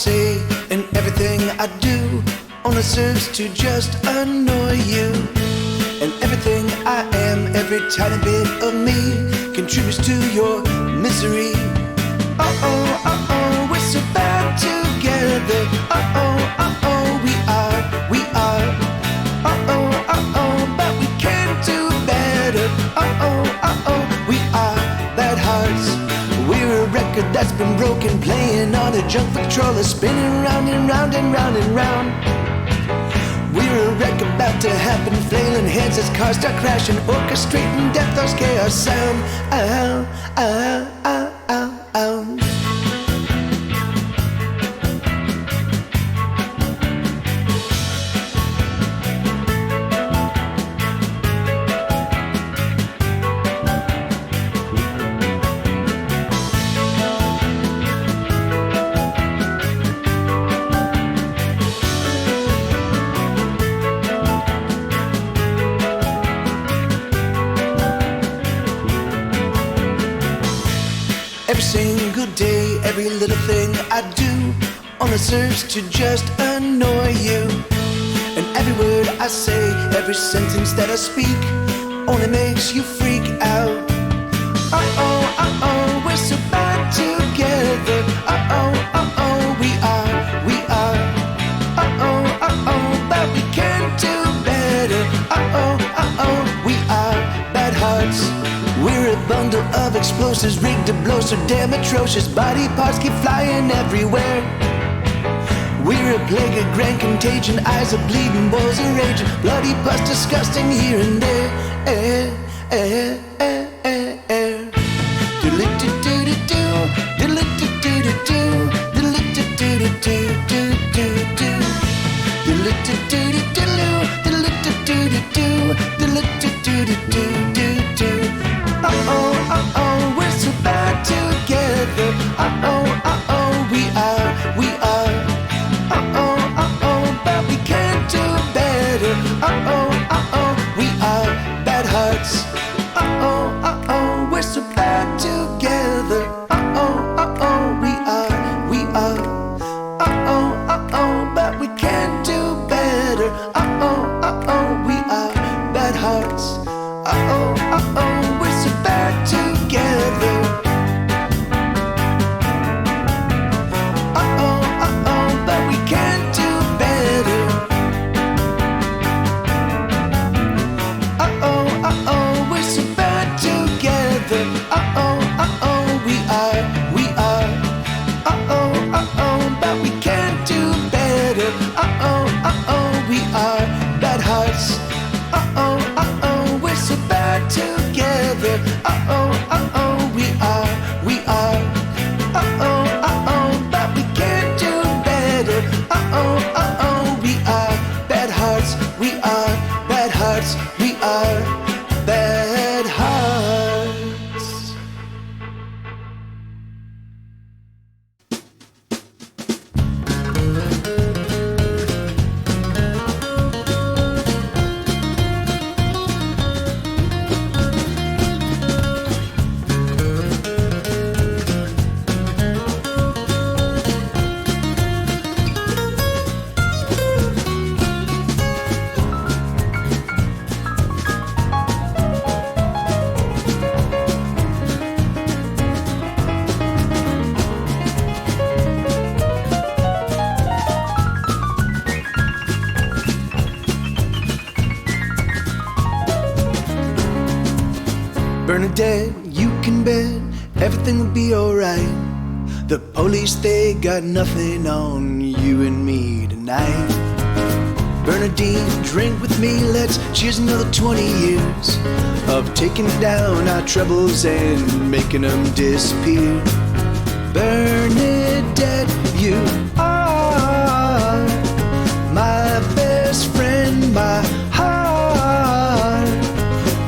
say and everything I do only serves to just annoy you. And everything I am, every tiny bit of me, contributes to your misery. Uh-oh, we're so bad together. Uh-oh, we are. Uh-oh, but we can do better. Uh-oh, we are bad hearts. We're a record that's been broken, playing on a junk controller, spinning round and round and round and round. We're a wreck about to happen, flailing heads as cars start crashing, orchestrating death, those chaos sound. Ow, ow, ow, ow, ow. Every single day, every little thing I do only serves to just annoy you. And every word I say, every sentence that I speak only makes you freak out. Uh-oh, we're so bad together. Uh-oh, we are. Uh-oh, but we can do better. Uh-oh, we are bad hearts. We're a bundle of explosives rigged to blow so damn atrocious. Body parts keep flying everywhere. We're a plague of grand contagion. Eyes are bleeding, balls are raging. Bloody pus disgusting here and there. Uh-oh, we're so bad together. Uh-oh, we are. Uh-oh, but we can do better. Uh-oh, we are bad hearts. Uh-oh, we're so bad together. Uh-oh, we are. Uh-oh, but we can do better. Uh-oh, we are bad hearts. Uh-oh, we're so bad together. Uh-oh, but we can do better. Uh-oh, we're so bad together. Uh-oh, we are. Uh-oh, but we can do better. Uh-oh, we are bad hearts. Uh-oh, we're so bad together. Uh-oh, we are. Uh-oh, but we can do better. Uh-oh, we are bad hearts. We are bad hearts. We are bad hearts. Bernadette, you can bet everything will be alright. The police, they got nothing on you and me tonight. Bernadine, drink with me, let's cheers another 20 years of taking down our troubles and making them disappear. Bernadette, you are my best friend, my heart,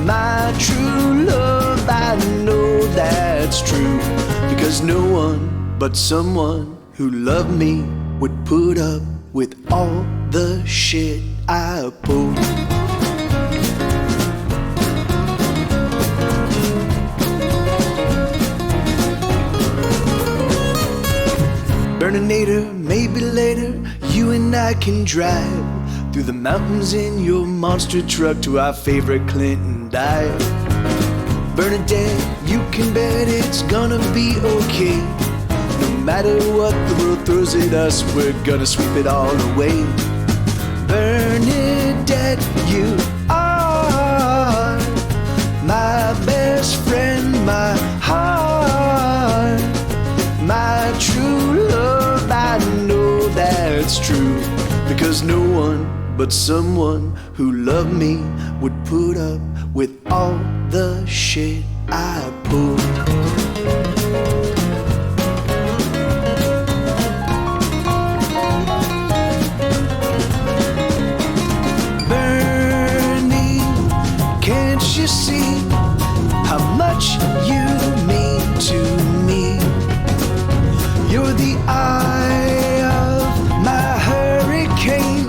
my true love. I know that's true, because no one but someone who loved me would put up with all the shit I pulled. Berninator made maybe later you and I can drive through the mountains in your monster truck to our favorite Clinton dive. Bernadette, you can bet it's gonna be okay. No matter what the world throws at us, we're gonna sweep it all away. Bernadette, you are my best friend, my heart, my true love. I know that's true, because no one but someone who loved me would put up with all the shit I pulled. You see how much you mean to me. You're the eye of my hurricane.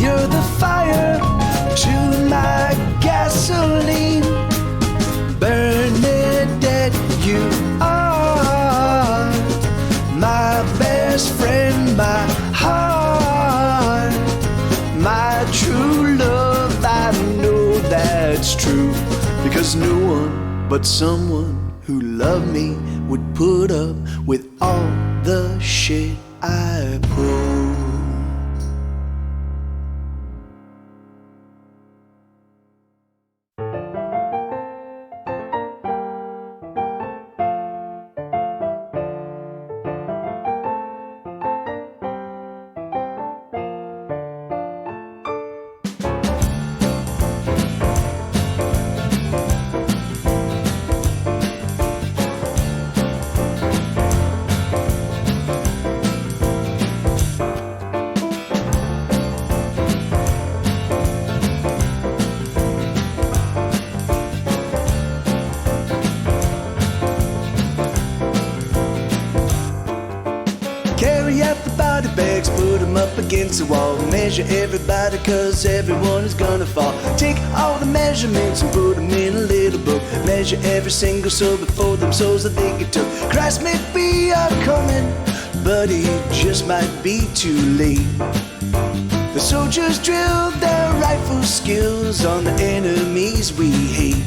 You're the fire to my gasoline. Bernadette, you are my best friend, my heart, my true love. I know that's true, because no one but someone who loved me would put up with all the shit I pulled. Against the wall, measure everybody, cause everyone is gonna fall. Take all the measurements and put them in a little book. Measure every single soul before them souls that they get took. Christ may be a-coming, but he just might be too late. The soldiers drilled their rifle skills on the enemies we hate.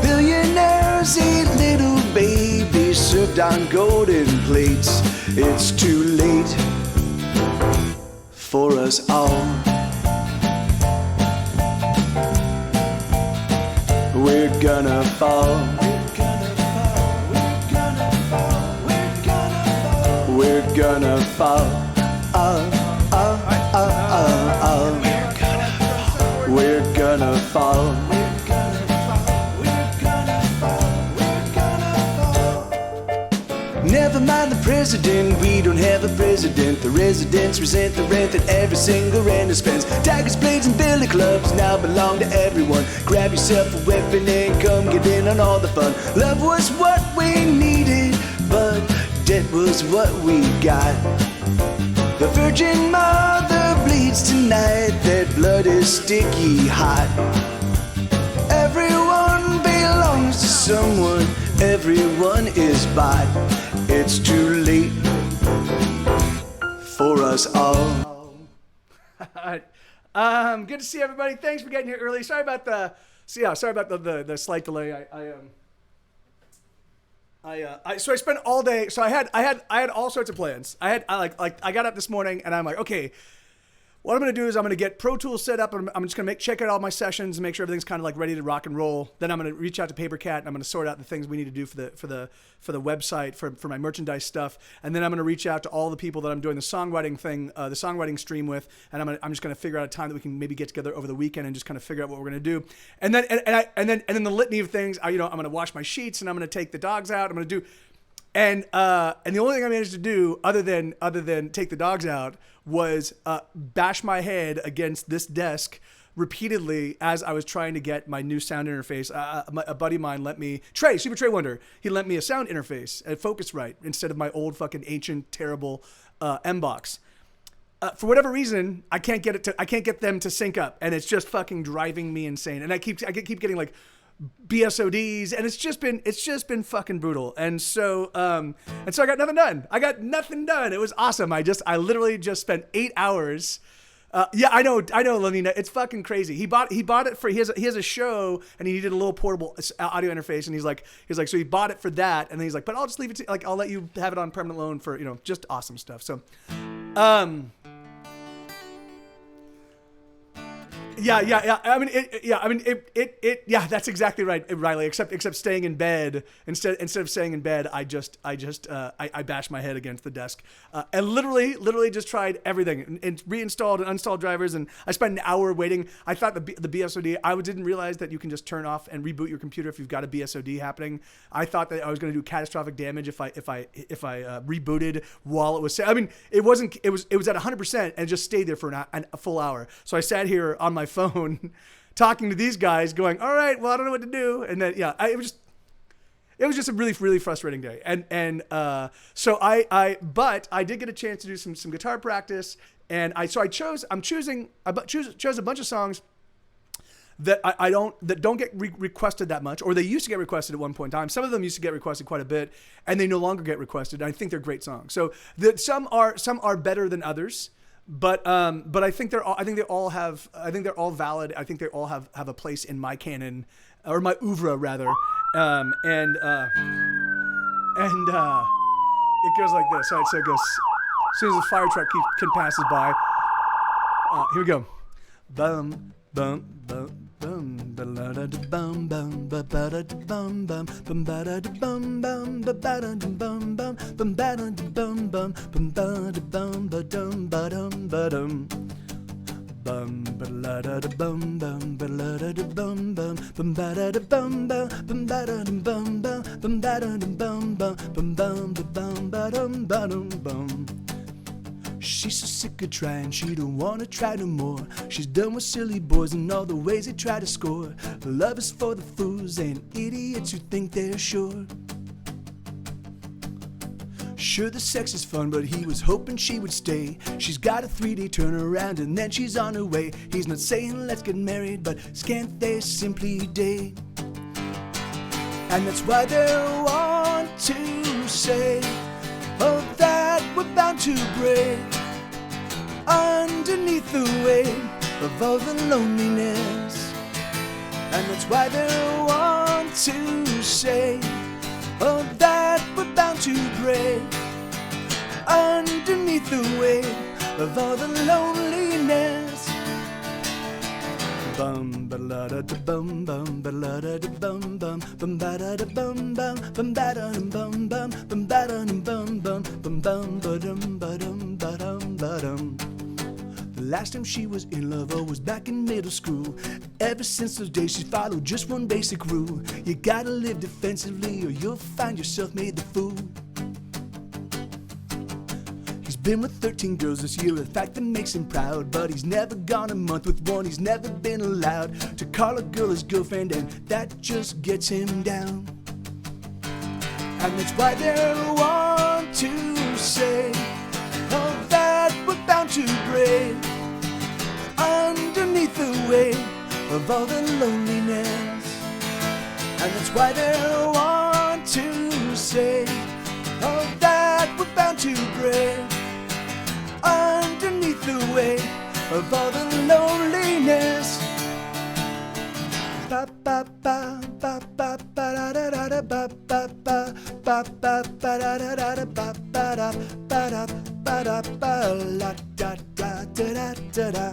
Billionaires eat little babies served on golden plates. It's too late for us all. We're gonna fall. We're gonna fall. We're gonna fall. Never mind the president, we don't have a president. The residents resent the rent that every single renter spends. Daggers, blades, and billy clubs now belong to everyone. Grab yourself a weapon and come get in on all the fun. Love was what we needed, but debt was what we got. The Virgin Mother bleeds tonight, that blood is sticky hot. Everyone belongs to someone, everyone is bought. It's too late for us all. Good to see everybody. Thanks for getting here early. Sorry about the slight delay. So I spent all day. So I had all sorts of plans. I got up this morning and I'm like, okay, what I'm going to do is I'm going to get Pro Tools set up. And I'm just going to check out all my sessions and make sure everything's kind of like ready to rock and roll. Then I'm going to reach out to Papercat and I'm going to sort out the things we need to do for the website, for my merchandise stuff. And then I'm going to reach out to all the people that I'm doing the songwriting stream with. And I'm just going to figure out a time that we can maybe get together over the weekend and just kind of figure out what we're going to do. And then the litany of things. I'm going to wash my sheets and I'm going to take the dogs out. I'm going to do. And the only thing I managed to do other than take the dogs out was bash my head against this desk repeatedly as I was trying to get my new sound interface. A buddy of mine lent me, Super Trey Wonder, he lent me a sound interface at Focusrite instead of my old fucking ancient, terrible M-Box. For whatever reason, I can't get them to sync up, and it's just fucking driving me insane. And I keep getting like BSODs, and it's just been fucking brutal. And so I got nothing done. It was awesome. I literally just spent 8 hours. Yeah, I know, Lanina. It's fucking crazy. He bought it for, he has a show, and he needed a little portable audio interface, and he's like, so he bought it for that, and then he's like, but I'll just leave it to, like, I'll let you have it on permanent loan for, just awesome stuff. So, Yeah. I mean, that's exactly right, Riley. Except staying in bed instead of staying in bed, I bashed my head against the desk, and literally just tried everything and reinstalled and uninstalled drivers. And I spent an hour waiting. I thought the BSOD. I didn't realize that you can just turn off and reboot your computer if you've got a BSOD happening. I thought that I was going to do catastrophic damage if I rebooted while it was. I mean, it wasn't. It was at 100% and just stayed there for a full hour. So I sat here on my phone talking to these guys going, all right, well, I don't know what to do. And then, it was just a really, really frustrating day. So I did get a chance to do some guitar practice. And I chose a bunch of songs that that don't get requested that much, or they used to get requested at one point in time. Some of them used to get requested quite a bit, and they no longer get requested. I think they're great songs. So some are better than others. But I think they're all valid. I think they all have a place in my canon, or my oeuvre rather. It goes like this. All right, so it goes as soon as the fire truck passes by. Here we go. Bum bum bum. Bum ba la da bum bum ba ba da bum bum bum ba da bum bum ba ba da bum bum bum ba da bum bum bum ba da bum ba dum ba dum ba dum bum ba la da bum bum ba la da bum bum bum ba da bum bum bum ba da bum bum bum ba da bum bum bum bum ba dum ba dum bum. She's so sick of trying, she don't wanna try no more. She's done with silly boys and all the ways they try to score. Love is for the fools and idiots who think they're sure. Sure, the sex is fun, but he was hoping she would stay. She's got a 3D turnaround and then she's on her way. He's not saying let's get married, but can't they simply date? And that's why they want to say, oh, that we're bound to break underneath the weight of all the loneliness. And that's why they want to say, oh, that we're bound to break underneath the weight of all the loneliness. Bum ba la da bum bum ba la da bum bum bum ba da bum bum bum ba da bum bum bum ba da bum bum bum bum ba dum ba dum ba dum ba dum. The last time she was in love was back in middle school. Ever since those days she's followed just one basic rule: you gotta live defensively or you'll find yourself made the fool. Been with 13 girls this year, a fact that makes him proud. But he's never gone a month with one, he's never been allowed to call a girl his girlfriend, and that just gets him down. And that's why they want to say, oh, that we're bound to break underneath the weight of all the loneliness. And that's why they want to say, oh, that we're bound to break underneath the weight of all the loneliness. Ba ba ba ba ba ba da da da ba ba ba ba ba ba da da da ba ba da ba da ba da ba la da da da da da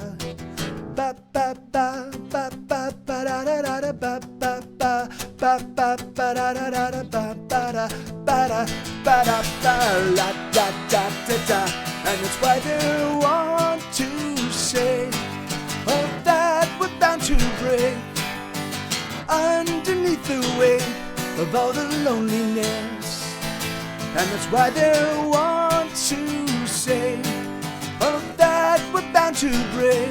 ba ba ba ba ba ba da da da ba ba ba ba ba ba da da da ba ba da ba da ba da ba la da da da da. And that's why they want to say, oh, that we're bound to break underneath the weight of all the loneliness. And that's why they want to say, oh, that we're bound to break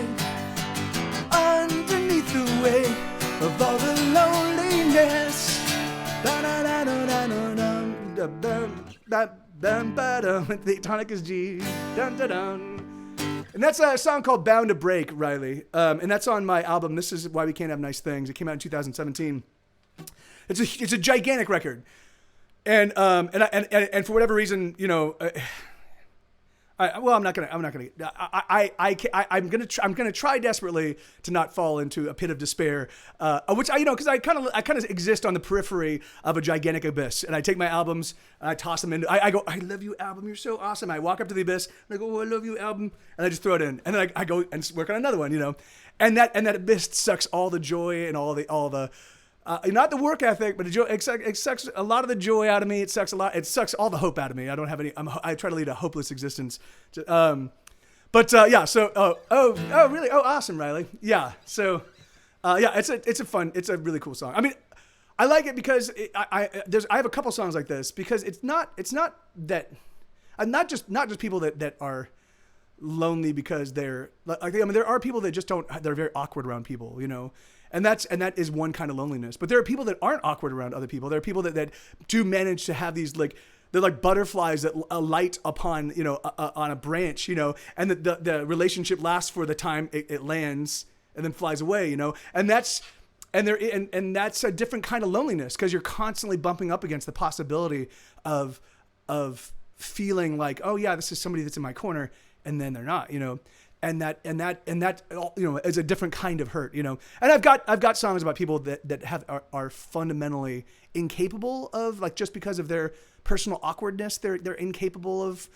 underneath the weight of all the loneliness. The tonic is G. Dun, dun, dun. And that's a song called Bound to Break, Riley. And that's on my album, This Is Why We Can't Have Nice Things. It came out in 2017. It's a gigantic record, and for whatever reason, you know. I'm not gonna. I'm gonna try desperately to not fall into a pit of despair, which because I kind of exist on the periphery of a gigantic abyss, and I take my albums and I toss them in. I go, I love you, album. You're so awesome. I walk up to the abyss and I go, oh, I love you, album, and I just throw it in, and then I go and work on another one, and that abyss sucks all the joy and all the. Not the work ethic, but it sucks a lot of the joy out of me. It sucks a lot. It sucks all the hope out of me. I don't have any. I try to lead a hopeless existence. Yeah. So, really? Oh, awesome, Riley. Yeah. So, yeah. It's a really cool song. I mean, I like it because I have a couple songs like this because it's not that, not just people that are lonely because they're like. I mean, there are people that just don't. They're very awkward around people. And that is one kind of loneliness. But there are people that aren't awkward around other people. There are people that do manage to have these they're like butterflies that alight upon on a branch, and the relationship lasts for the time it lands and then flies away, and that's a different kind of loneliness because you're constantly bumping up against the possibility of feeling like, oh yeah, this is somebody that's in my corner, and then they're not, And that is a different kind of hurt, And I've got songs about people that are fundamentally incapable of, like, just because of their personal awkwardness, they're incapable of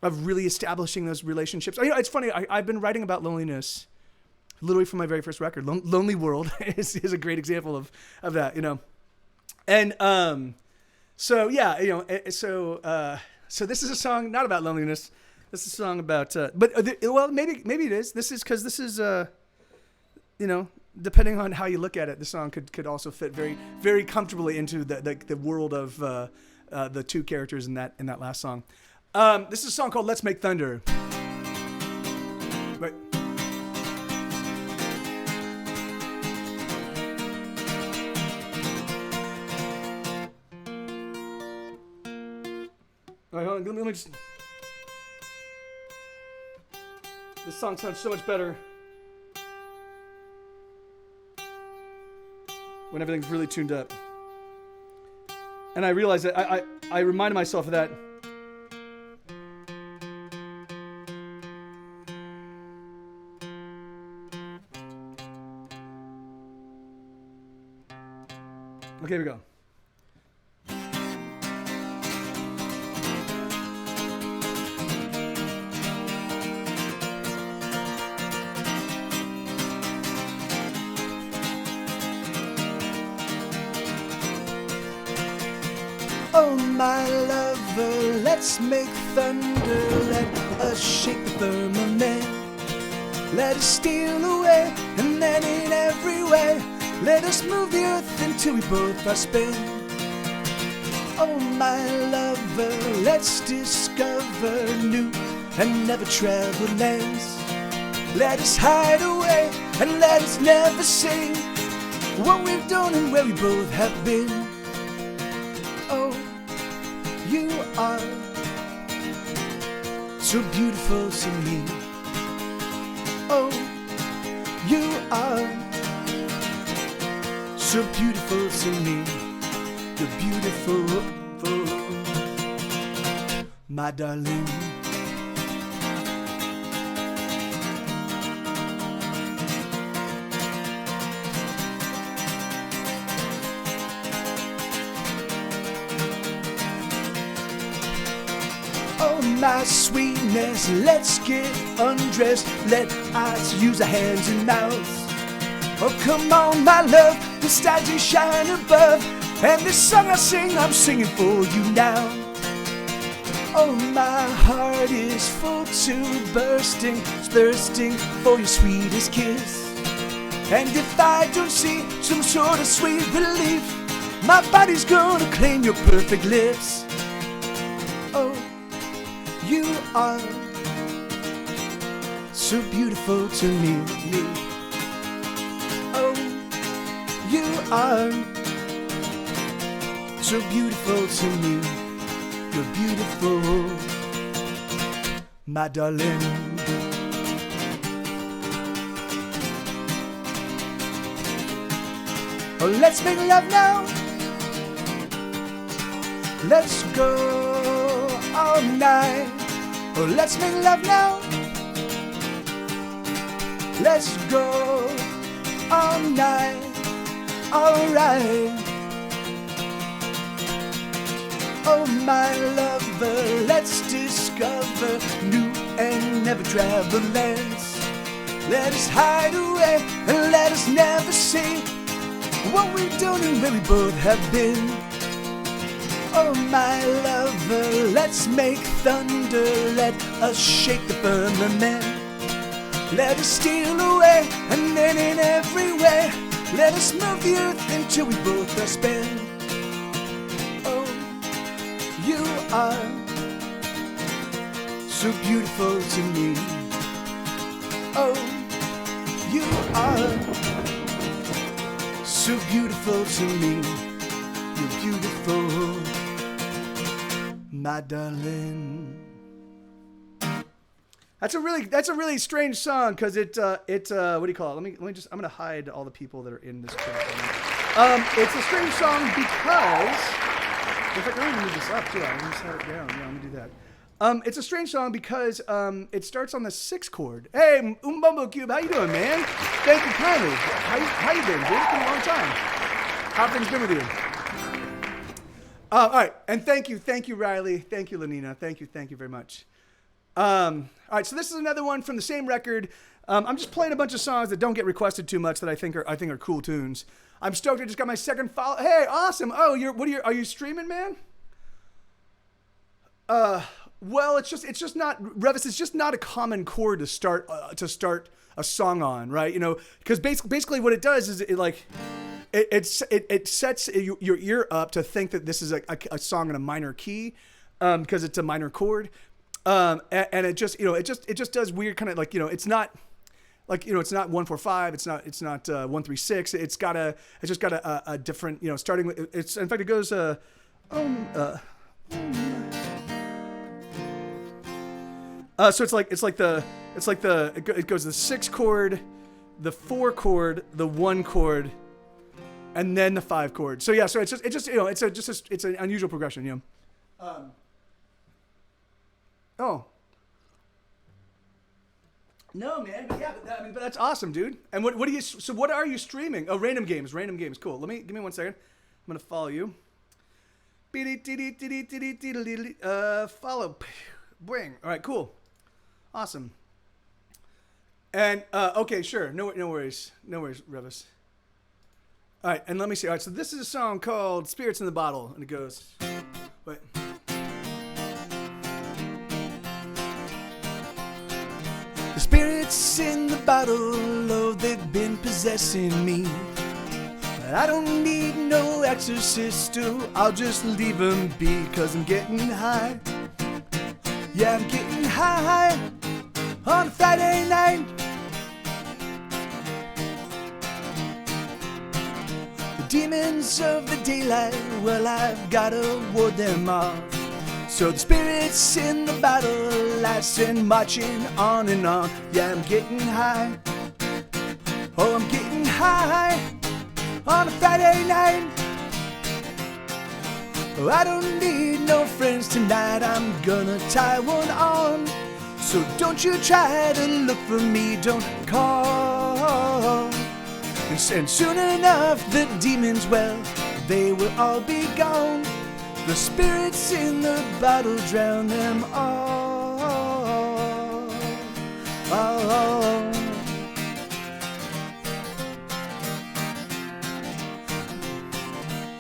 really establishing those relationships. It's funny. I've been writing about loneliness literally from my very first record. Lonely World is a great example of that, And so yeah, so this is a song not about loneliness. This is a song about, maybe it is. This is because this is, depending on how you look at it, the song could also fit very, very comfortably into the world of the two characters in that last song. This is a song called "Let's Make Thunder." Right. All right, hold on. Let me just. This song sounds so much better when everything's really tuned up. And I realized that I reminded myself of that. Okay, here we go. Oh, my lover, let's make thunder. Let us shake the firmament. Let us steal away, and then in every way, let us move the earth until we both are spent. Oh, my lover, let's discover new and never traveled lands. Let us hide away, and let us never say what we've done and where we both have been. Oh, you are so beautiful to me. Oh, you are so beautiful to me. You're beautiful, my darling. Oh, my sweetness, let's get undressed. Let us use our hands and mouths. Oh, come on, my love, the stars do shine above. And this song I sing, I'm singing for you now. Oh, my heart is full to bursting, thirsting for your sweetest kiss. And if I don't see some sort of sweet relief, my body's gonna claim your perfect lips. Oh, you are so beautiful to me. Oh, you are so beautiful to me. You're beautiful, my darling. Oh, let's make love now. Let's go all night. Oh, let's make love now. Let's go all night. Alright. Oh, my lover, let's discover new and never traveled lands. Let us hide away and let us never say what we've done and where we both have been. Oh, my lover, let's make thunder. Let us shake the firmament. Let us steal away and then in every way let us move the earth until we both are spent. Oh, you are so beautiful to me. Oh, you are so beautiful to me. You're beautiful, my darling. That's a really strange song because what do you call it? Let me just, I'm gonna hide all the people that are in this chat. It's a strange song because, in fact, I'm gonna move this up too. I'm gonna set it down. Yeah, I'm gonna do that. It's a strange song because it starts on the 6th chord. Hey, Umbumbo Cube, how you doing, man? Thank you kindly. How you been, dude? It's been a long time. How have things been with you? All right, and thank you, Riley. Thank you, Lenina. Thank you very much. All right, so this is another one from the same record. I'm just playing a bunch of songs that don't get requested too much that I think are cool tunes. I'm stoked. I just got my second follow. Hey, awesome. Oh, are you streaming, man? Well, it's just not, Revis, it's just not a common chord to start a song on, right? You know, because basically what it does is it sets your ear up to think that this is a song in a minor key, because it's a minor chord. And it just does weird kind of it's not like, it's not 1-4-5. It's not 1-3-6. It's just got a different, starting with, in fact, it goes, so it goes the 6 chord, the 4 chord, the 1 chord, and then the 5 chord. So yeah, so it's an unusual progression, Oh. No, man. But yeah, but that's awesome, dude. And what are you streaming? Oh, random games. Cool. Give me 1 second. I'm gonna follow you. Follow. Bring. All right, cool. Awesome. And okay, sure. No worries, Revis. All right, and let me see. All right, so this is a song called "Spirits in the Bottle," and it goes. Wait. The spirits in the bottle, oh, they've been possessing me. But I don't need no exorcist, oh, I'll just leave them be, 'cause I'm getting high. Yeah, I'm getting high on a Friday night. The demons of the daylight, well, I've gotta ward them off. So the spirits in the bottle, I send marching on and on. Yeah, I'm getting high. Oh, I'm getting high on a Friday night. Oh, I don't need no friends tonight. I'm gonna tie one on. So don't you try to look for me, don't call. And soon enough, the demons, well, they will all be gone. The spirits in the bottle drown them all.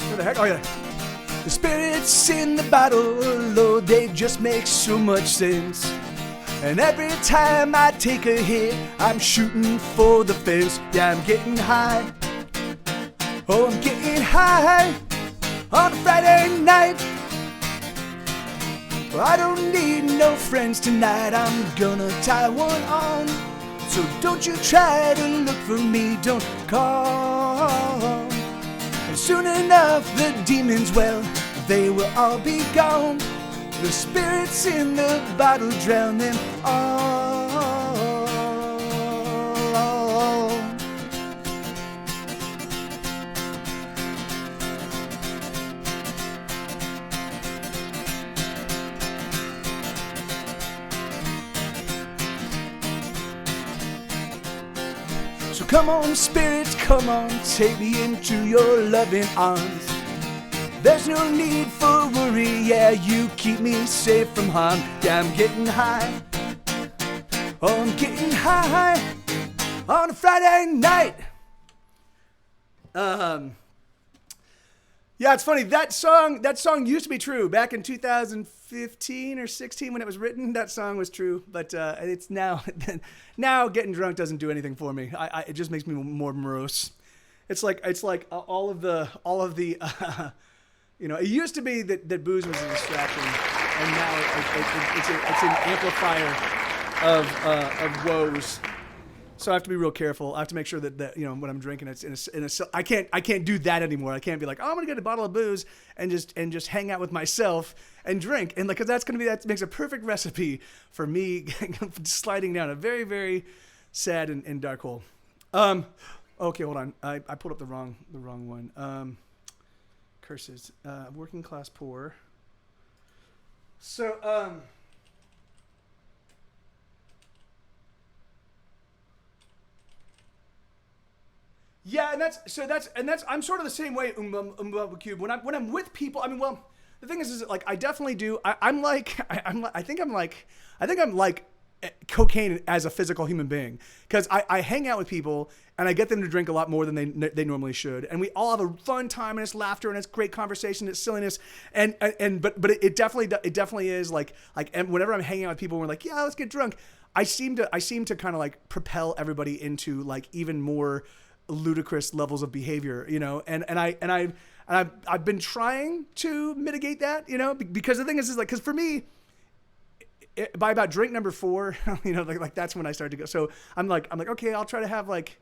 Where the heck? Oh, yeah. The spirits in the bottle, oh, they just make so much sense. And every time I take a hit, I'm shooting for the fence. Yeah, I'm getting high. Oh, I'm getting high on a Friday night. Well, I don't need no friends tonight. I'm gonna tie one on. So don't you try to look for me, don't call. And soon enough, the demons, well, they will all be gone. The spirits in the bottle drown them all. So come on, spirits, come on, take me into your loving arms. There's no need for worry, yeah, you keep me safe from harm. Yeah, I'm getting high. Oh, I'm getting high on a Friday night. Yeah, it's funny. That song used to be true back in 2015 or 16 when it was written. That song was true, but it's now getting drunk doesn't do anything for me. It just makes me more morose. It's like all of the it used to be that booze was a distraction, and now it's an amplifier of woes. So I have to be real careful. I have to make sure that when I'm drinking, it's in a I can't do that anymore. I can't be like, oh, I'm gonna get a bottle of booze and just hang out with myself and drink, and because that makes a perfect recipe for me sliding down a very, very sad and dark hole. Okay, hold on. I pulled up the wrong one. Curses. Working class poor. So yeah, and that's I'm sort of the same way Cube. When I'm with people, I mean, well, the thing is like I definitely do. I think I'm like cocaine as a physical human being, because I hang out with people and I get them to drink a lot more than they normally should, and we all have a fun time, and it's laughter, and it's great conversation, it's silliness, but it definitely is like whenever I'm hanging out with people, we're like, yeah, let's get drunk. I seem to kind of like propel everybody into like even more ludicrous levels of behavior, and I've been trying to mitigate that, because the thing is like, because for me, by about drink number 4, like that's when I started to go. So I'm like, okay, I'll try to have like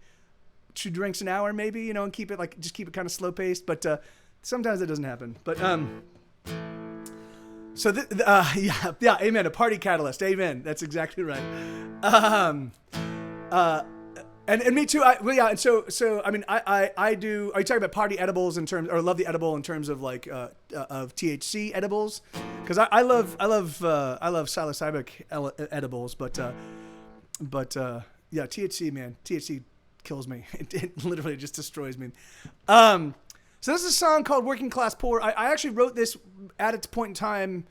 2 drinks an hour maybe, and keep it kind of slow paced. But sometimes it doesn't happen. But so yeah, amen. A party catalyst, amen. That's exactly right. And me too. And so I mean, I do. Are you talking about party edibles in terms, or love the edible in terms of like of THC edibles? Because I love psilocybic edibles, but yeah, THC, man, THC kills me. It literally just destroys me. So this is a song called "Working Class Poor." I actually wrote this at its point in time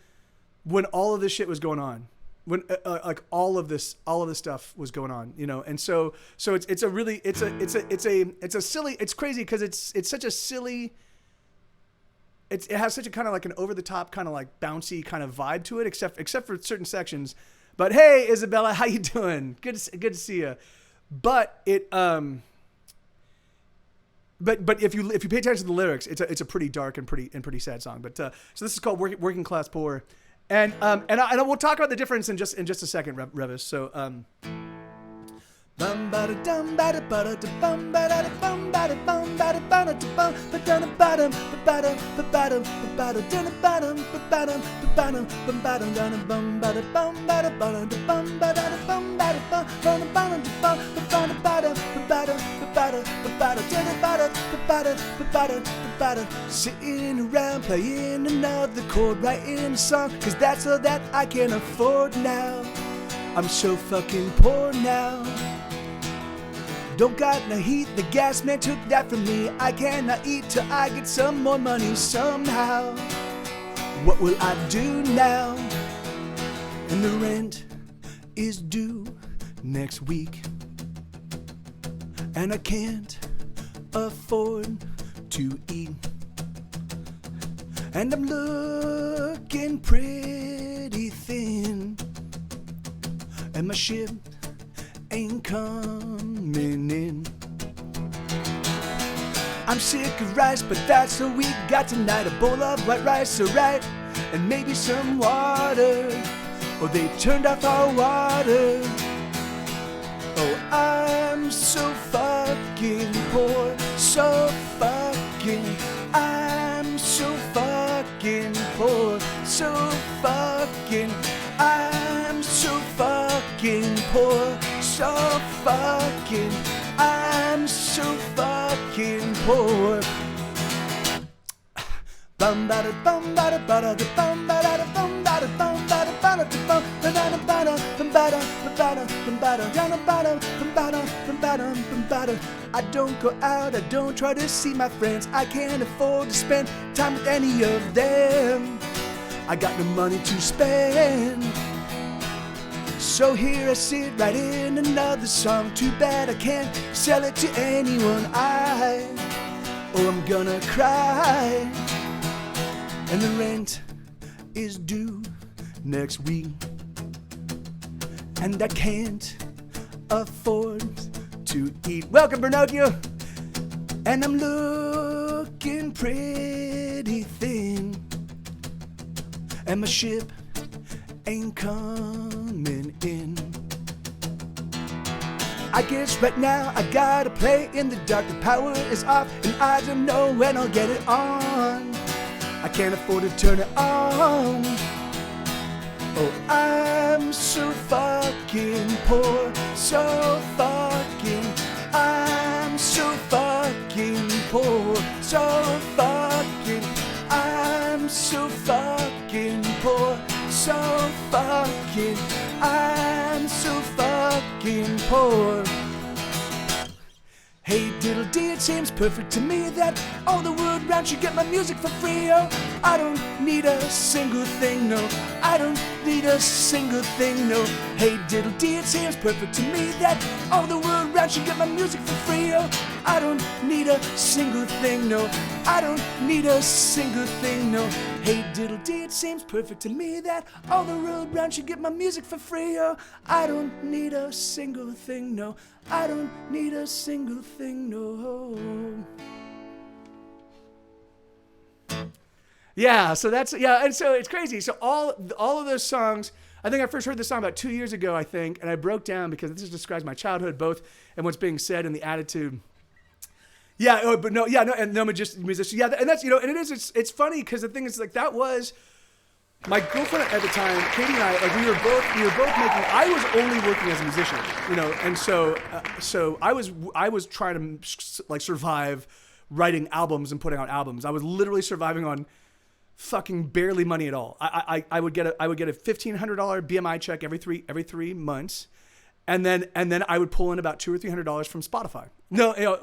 when all of this shit was going on. When like all of this stuff was going on, and so it's a silly, it's crazy because it's such a silly, it has such a kind of like an over the top kind of like bouncy kind of vibe to it, except for certain sections. But hey, Isabella, how you doing? Good to see you. But it but if you pay attention to the lyrics, it's a pretty dark and pretty sad song. But so this is called Working Class Poor. And we'll talk about the difference in just a second, Revis. So sitting around playing another chord, writing a song, 'cause that's all that I can afford now. I'm so fucking poor now. Don't got no heat, the gas man took that from me. I cannot eat till I get some more money somehow. What will I do now? And the rent is due next week, and I can't afford to eat, and I'm looking pretty thin, and my ship ain't coming in. I'm sick of rice, but that's all we got tonight. A bowl of white rice, alright, and maybe some water. Oh, they turned off our water. Oh, I'm so fucking poor, so fucking, I'm so fucking poor, so fucking, I'm so fucking poor, so fucking, I'm so fucking poor. Bum bada bum bada bada bum bada bum bada bum bada bada bum bada bada bum bada bum bada bum bada bum bada bum bada I don't go out, I don't try to see my friends. I can't afford to spend time with any of them. I got no money to spend. So here I sit writing another song. Too bad I can't sell it to anyone. I'm gonna cry. And the rent is due next week, and I can't afford to eat. Welcome, Pinocchio. And I'm looking pretty thin, and my ship ain't coming in. I guess right now I gotta play in the dark. The power is off and I don't know when I'll get it on. I can't afford to turn it on. Oh, I'm so fucking poor, so fucking. I'm so fucking poor, so fucking. I'm so fucking poor, so fucking. I'm so fucking poor. Hey diddle dee, it seems perfect to me that all the world round should get my music for free. Oh, I don't need a single thing, no. I don't need a single thing, no. Hey diddle dee, it seems perfect to me that all the world round should get my music for free. Oh, I don't need a single thing, no. I don't need a single thing, no. Hey diddle dee, it seems perfect to me that all the world round should get my music for free. Oh, I don't need a single thing, no. I don't need a single thing, no. Yeah, so that's, yeah, and so it's crazy. So all of those songs, I think I first heard this song about 2 years ago, I think, and I broke down because this describes my childhood, both and what's being said and the attitude. Yeah, but no, yeah, no, and no musician. Yeah, and that's, you know, and it's funny because the thing is, like, that was my girlfriend at the time, Katie and I, like, we were both making. I was only working as a musician, you know, and so I was trying to like survive writing albums and putting out albums. I was literally surviving on fucking barely money at all. I would get a $1,500 BMI check every three months. And then I would pull in about $200 or $300 from Spotify. No, you know,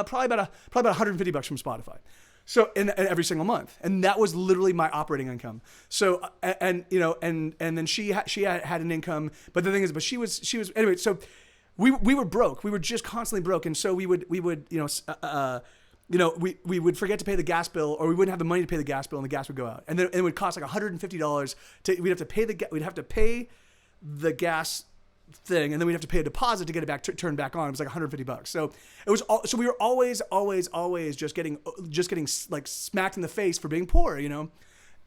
probably about $150 from Spotify. So in every single month, and that was literally my operating income. So and you know, and then she had an income, but the thing is, but she was anyway. So we were broke. We were just constantly broke, and so we would you know we would forget to pay the gas bill, or we wouldn't have the money to pay the gas bill, and the gas would go out, and then it would cost like $150 we'd have to pay the gas thing, and then we'd have to pay a deposit to get it back turned back on. It was like $150. So it was so we were always just getting like smacked in the face for being poor, you know.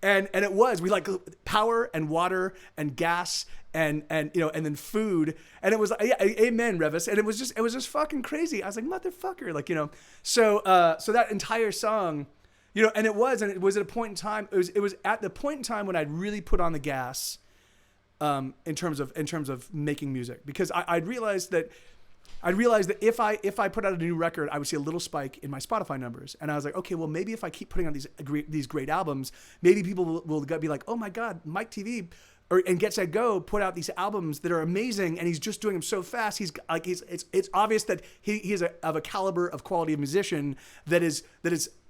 And it was, we like power and water and gas and you know, and then food, and it was like, yeah, amen, Revis. And it was just fucking crazy. I was like, motherfucker, like, you know. So that entire song, you know, and it was at a point in time. It was at the point in time when I'd really put on the gas. In terms of making music, because I realized that if I put out a new record, I would see a little spike in my Spotify numbers, and I was like, okay, well, maybe if I keep putting out these great albums, maybe people will be like, oh my God, Mike TV and Get Set Go put out these albums that are amazing, and he's just doing them so fast. It's obvious that he is of a caliber of quality of musician that is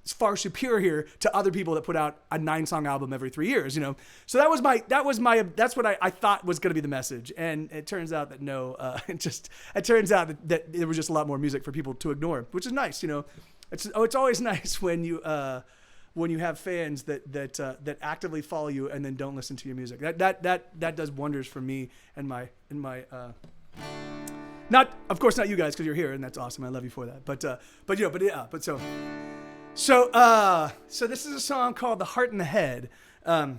far superior to other people that put out a 9-song album every 3 years, you know? So that's what I thought was going to be the message. And it turns out that no, it turns out that there was just a lot more music for people to ignore, which is nice, you know? It's always nice when you have fans that actively follow you and then don't listen to your music. That does wonders for me and my of course not you guys, because you're here and that's awesome. I love you for that. But So this is a song called The Heart and the Head. I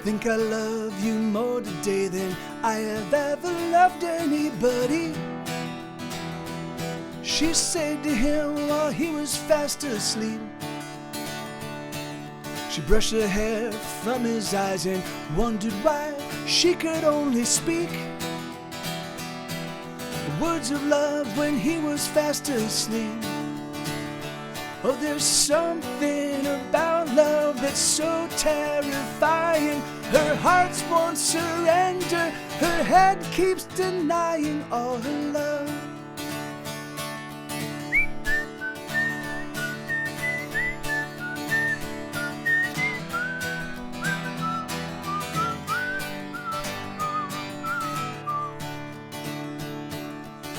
think I love you more today than I have ever loved anybody, she said to him while he was fast asleep. She brushed her hair from his eyes and wondered why she could only speak words of love when he was fast asleep. Oh, there's something about love that's so terrifying. Her heart won't surrender, her head keeps denying all her love.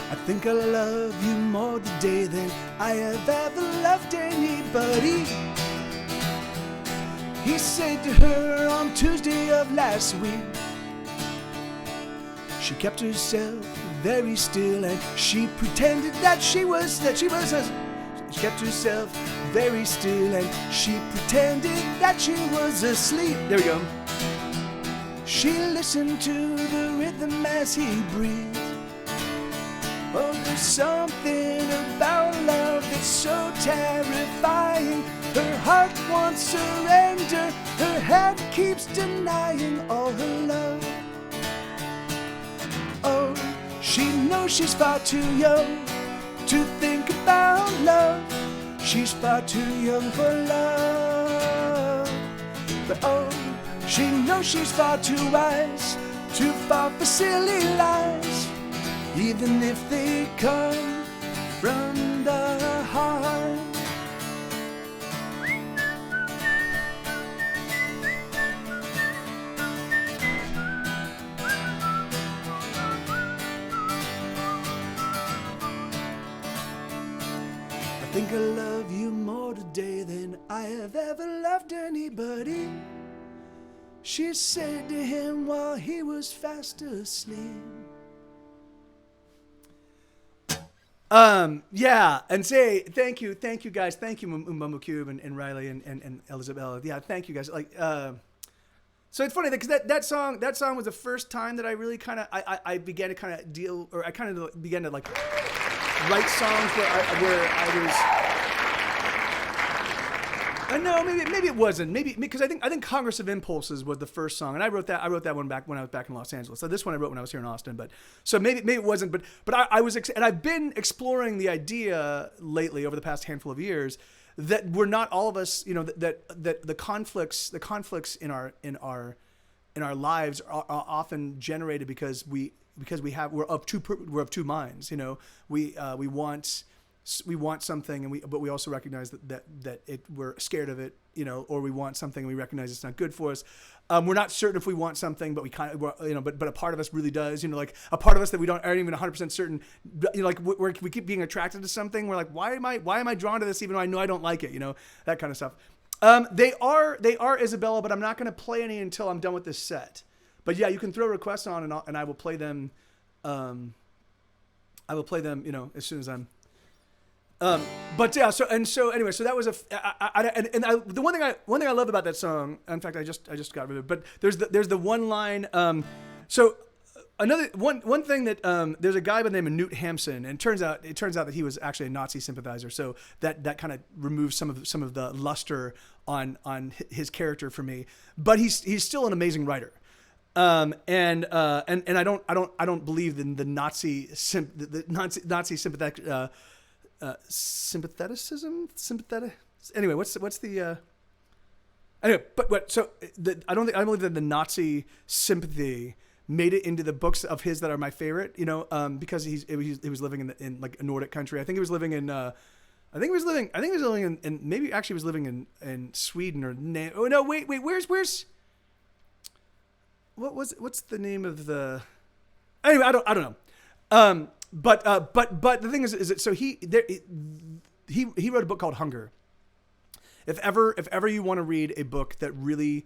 I think I love you more today than I have ever loved anybody, he said to her on Tuesday of last week. She kept herself very still and she pretended that she was she kept herself very still and she pretended that she was asleep. There we go. She listened to the rhythm as he breathed. Oh, there's something about love that's so terrifying. Her heart won't surrender, her head keeps denying all her love. Oh, she knows she's far too young to think about love. She's far too young for love. But oh, she knows she's far too wise to fall for silly lies, even if they come from the heart. I think I love you more today than I have ever loved anybody, she said to him while he was fast asleep. Yeah, and say thank you guys, thank you Mbumbo Cube and Riley and Elizabeth. Yeah, thank you guys. Like, so it's funny because that song was the first time that I really kind of I began to kind of deal, or I kind of began to like write songs where I was. No, maybe it wasn't. Maybe because I think Congress of Impulses was the first song, and I wrote that one back when I was back in Los Angeles. So this one I wrote when I was here in Austin. But so maybe it wasn't. But I was, and I've been exploring the idea lately over the past handful of years that we're not all of us. You know, that the conflicts in our lives are often generated because we're of two minds. You know, we want something, but we also recognize that we're scared of it, you know, or we want something and we recognize it's not good for us. We're not certain if we want something, but we kind of, you know, but a part of us really does, you know, like a part of us that we aren't even 100% certain, you know, like we keep being attracted to something. We're like, why am I drawn to this even though I know I don't like it, you know, that kind of stuff. They are Isabella, but I'm not going to play any until I'm done with this set. But yeah, you can throw requests on and I will play them. You know, as soon as I'm. But yeah, so anyway, so that was the one thing I love about that song. In fact, I just got rid of it. But there's the one line. So another one thing that there's a guy by the name of Newt Hampson, and it turns out that he was actually a Nazi sympathizer. So that kind of removes some of the luster on his character for me. But he's still an amazing writer. And I don't believe in the Nazi sympathetic. Sympatheticism. Anyway, what's the anyway? But so I don't believe that the Nazi sympathy made it into the books of his that are my favorite. You know, because he was living in like a Nordic country. I think he was living in. I think he was living in maybe actually he was living in Sweden or oh no wait where's what's the name of the anyway I don't know. But the thing is that so he wrote a book called Hunger. If ever you want to read a book that really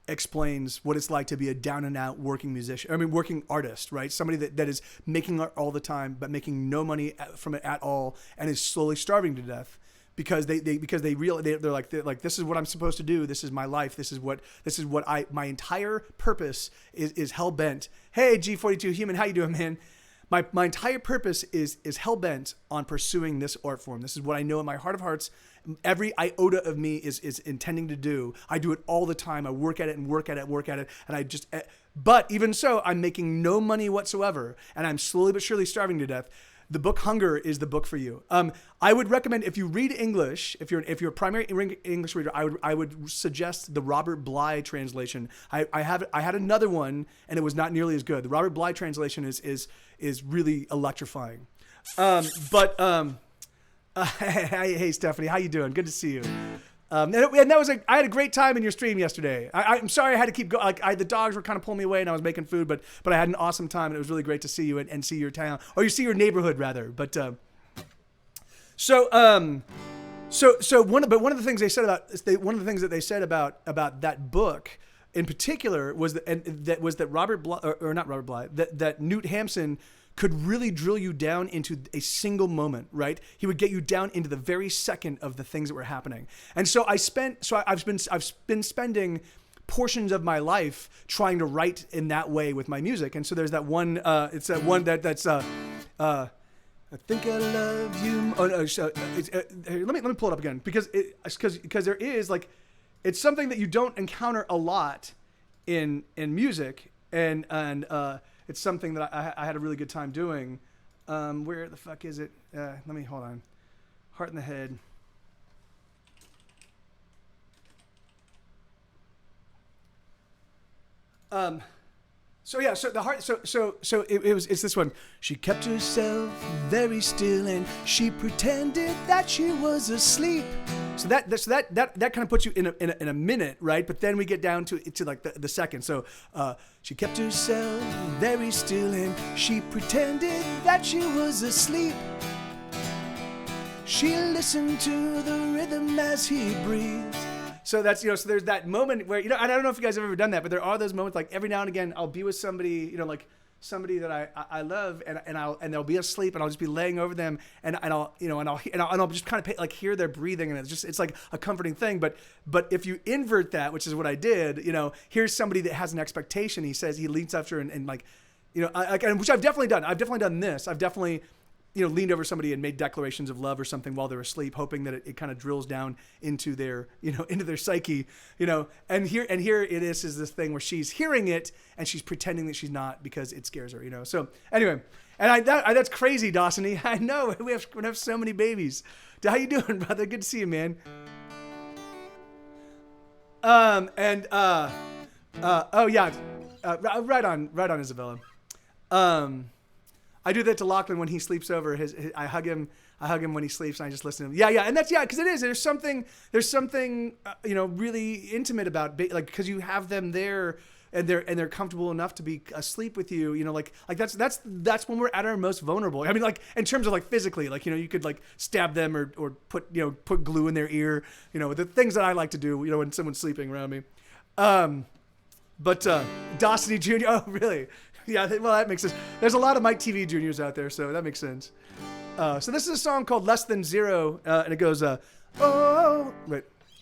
explains what it's like to be a down and out working artist, right? Somebody that is making art all the time but making no money from it at all and is slowly starving to death because they're like this is what I'm supposed to do. This is my life. This is what my entire purpose is hell bent. Hey, G42 Human, how you doing, man? My entire purpose is hell-bent on pursuing this art form. This is what I know in my heart of hearts every iota of me is intending to do. I do it all the time. I work at it and work at it, and I just. But even so, I'm making no money whatsoever, and I'm slowly but surely starving to death. The book Hunger is the book for you. I would recommend, if you read English, if you're a primary English reader, I would suggest the Robert Bly translation. I had another one, and it was not nearly as good. The Robert Bly translation is really electrifying. Hey Stephanie, how you doing? Good to see you. And that was I had a great time in your stream yesterday. I'm sorry I had to keep going. Like the dogs were kind of pulling me away, and I was making food, but I had an awesome time, and it was really great to see you and see your town, or you see your neighborhood rather. But one of the things they said about that book in particular was that Robert Bly, or not Robert Bly, that Newt Hampson could really drill you down into a single moment, right? He would get you down into the very second of the things that were happening. And so I've been spending portions of my life trying to write in that way with my music. And so there's that one, it's that one that's I think I love you. Oh no, let me pull it up again because there is like, it's something that you don't encounter a lot in music, and it's something that I had a really good time doing. Where the fuck is it? Let me, hold on. Heart in the Head. It's this one. She kept herself very still and she pretended that she was asleep. So that kind of puts you in a minute, right? But then we get down to like the second. So she kept herself very still and she pretended that she was asleep. She listened to the rhythm as he breathed. So that's, so there's that moment where, and I don't know if you guys have ever done that, but there are those moments like every now and again I'll be with somebody, like somebody that I love, and they'll be asleep, and I'll just be laying over them, and I'll just kind of hear their breathing, and it's like a comforting thing. But if you invert that, which is what I did, here's somebody that has an expectation. He says, he leans after and which I've definitely done. I've definitely done this. I've definitely leaned over somebody and made declarations of love or something while they're asleep, hoping that it kind of drills down into their, into their psyche, and here it is this thing where she's hearing it and she's pretending that she's not because it scares her, So anyway, and that's crazy, Dawson. I know we have so many babies. How you doing, brother? Good to see you, man. Right on, Isabella. I do that to Lachlan when he sleeps over. I hug him when he sleeps, and I just listen to him. Yeah, and that's because it is. There's something really intimate about because you have them there, and they're comfortable enough to be asleep with you. That's when we're at our most vulnerable. I mean, in terms of physically, you could stab them or put glue in their ear. The things that I like to do. When someone's sleeping around me. But Dawson Jr. Oh, really? Yeah, well, that makes sense. There's a lot of Mike TV Juniors out there, so that makes sense. So this is a song called Less Than Zero, and it goes, It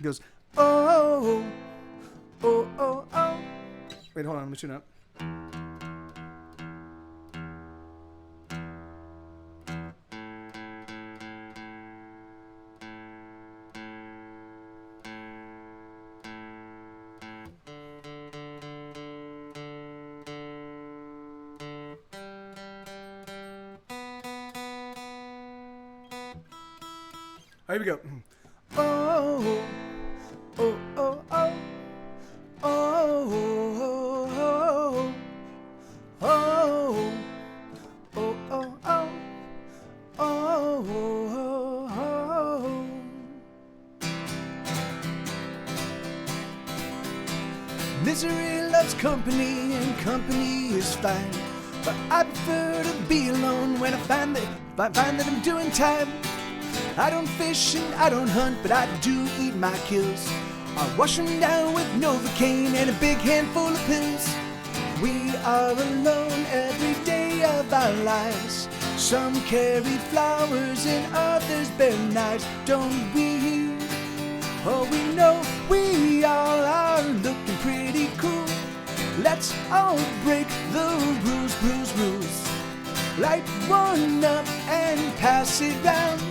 goes, oh. Wait, hold on, let me tune up. Here we go. Oh, oh, oh, oh, oh, oh, oh, oh, oh, oh. Misery loves company, and company is fine. But I prefer to be alone when I find that I'm doing time. I don't fish and I don't hunt, but I do eat my kills. I wash them down with Novocaine and a big handful of pills. We are alone every day of our lives. Some carry flowers and others bear knives, don't we? Oh, we know we all are looking pretty cool. Let's all break the rules. Light one up and pass it round.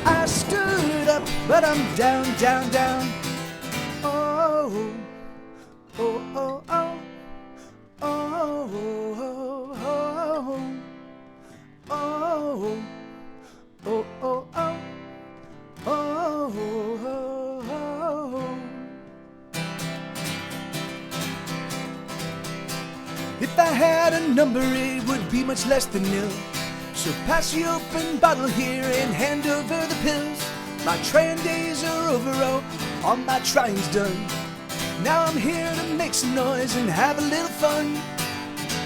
I I stood up, but I'm down, down, down. Oh, oh, oh, oh, oh, oh, oh, oh, oh, oh, oh. If I had a number, it would be much less than nil. So pass the open bottle here and hand over the pills. My trying days are over, oh, all my trying's done. Now I'm here to make some noise and have a little fun.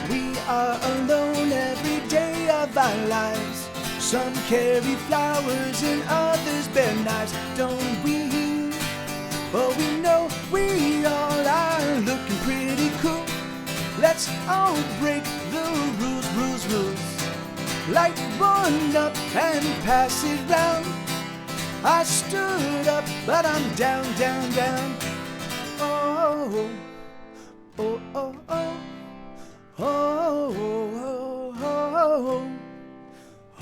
We are alone every day of our lives. Some carry flowers and others bear knives, don't we? But we know we all are looking pretty cool. Let's all break the rules, rules, rules. Light one up and pass it round. I stood up, but I'm down, down, down. Oh, oh, oh, oh, oh, oh,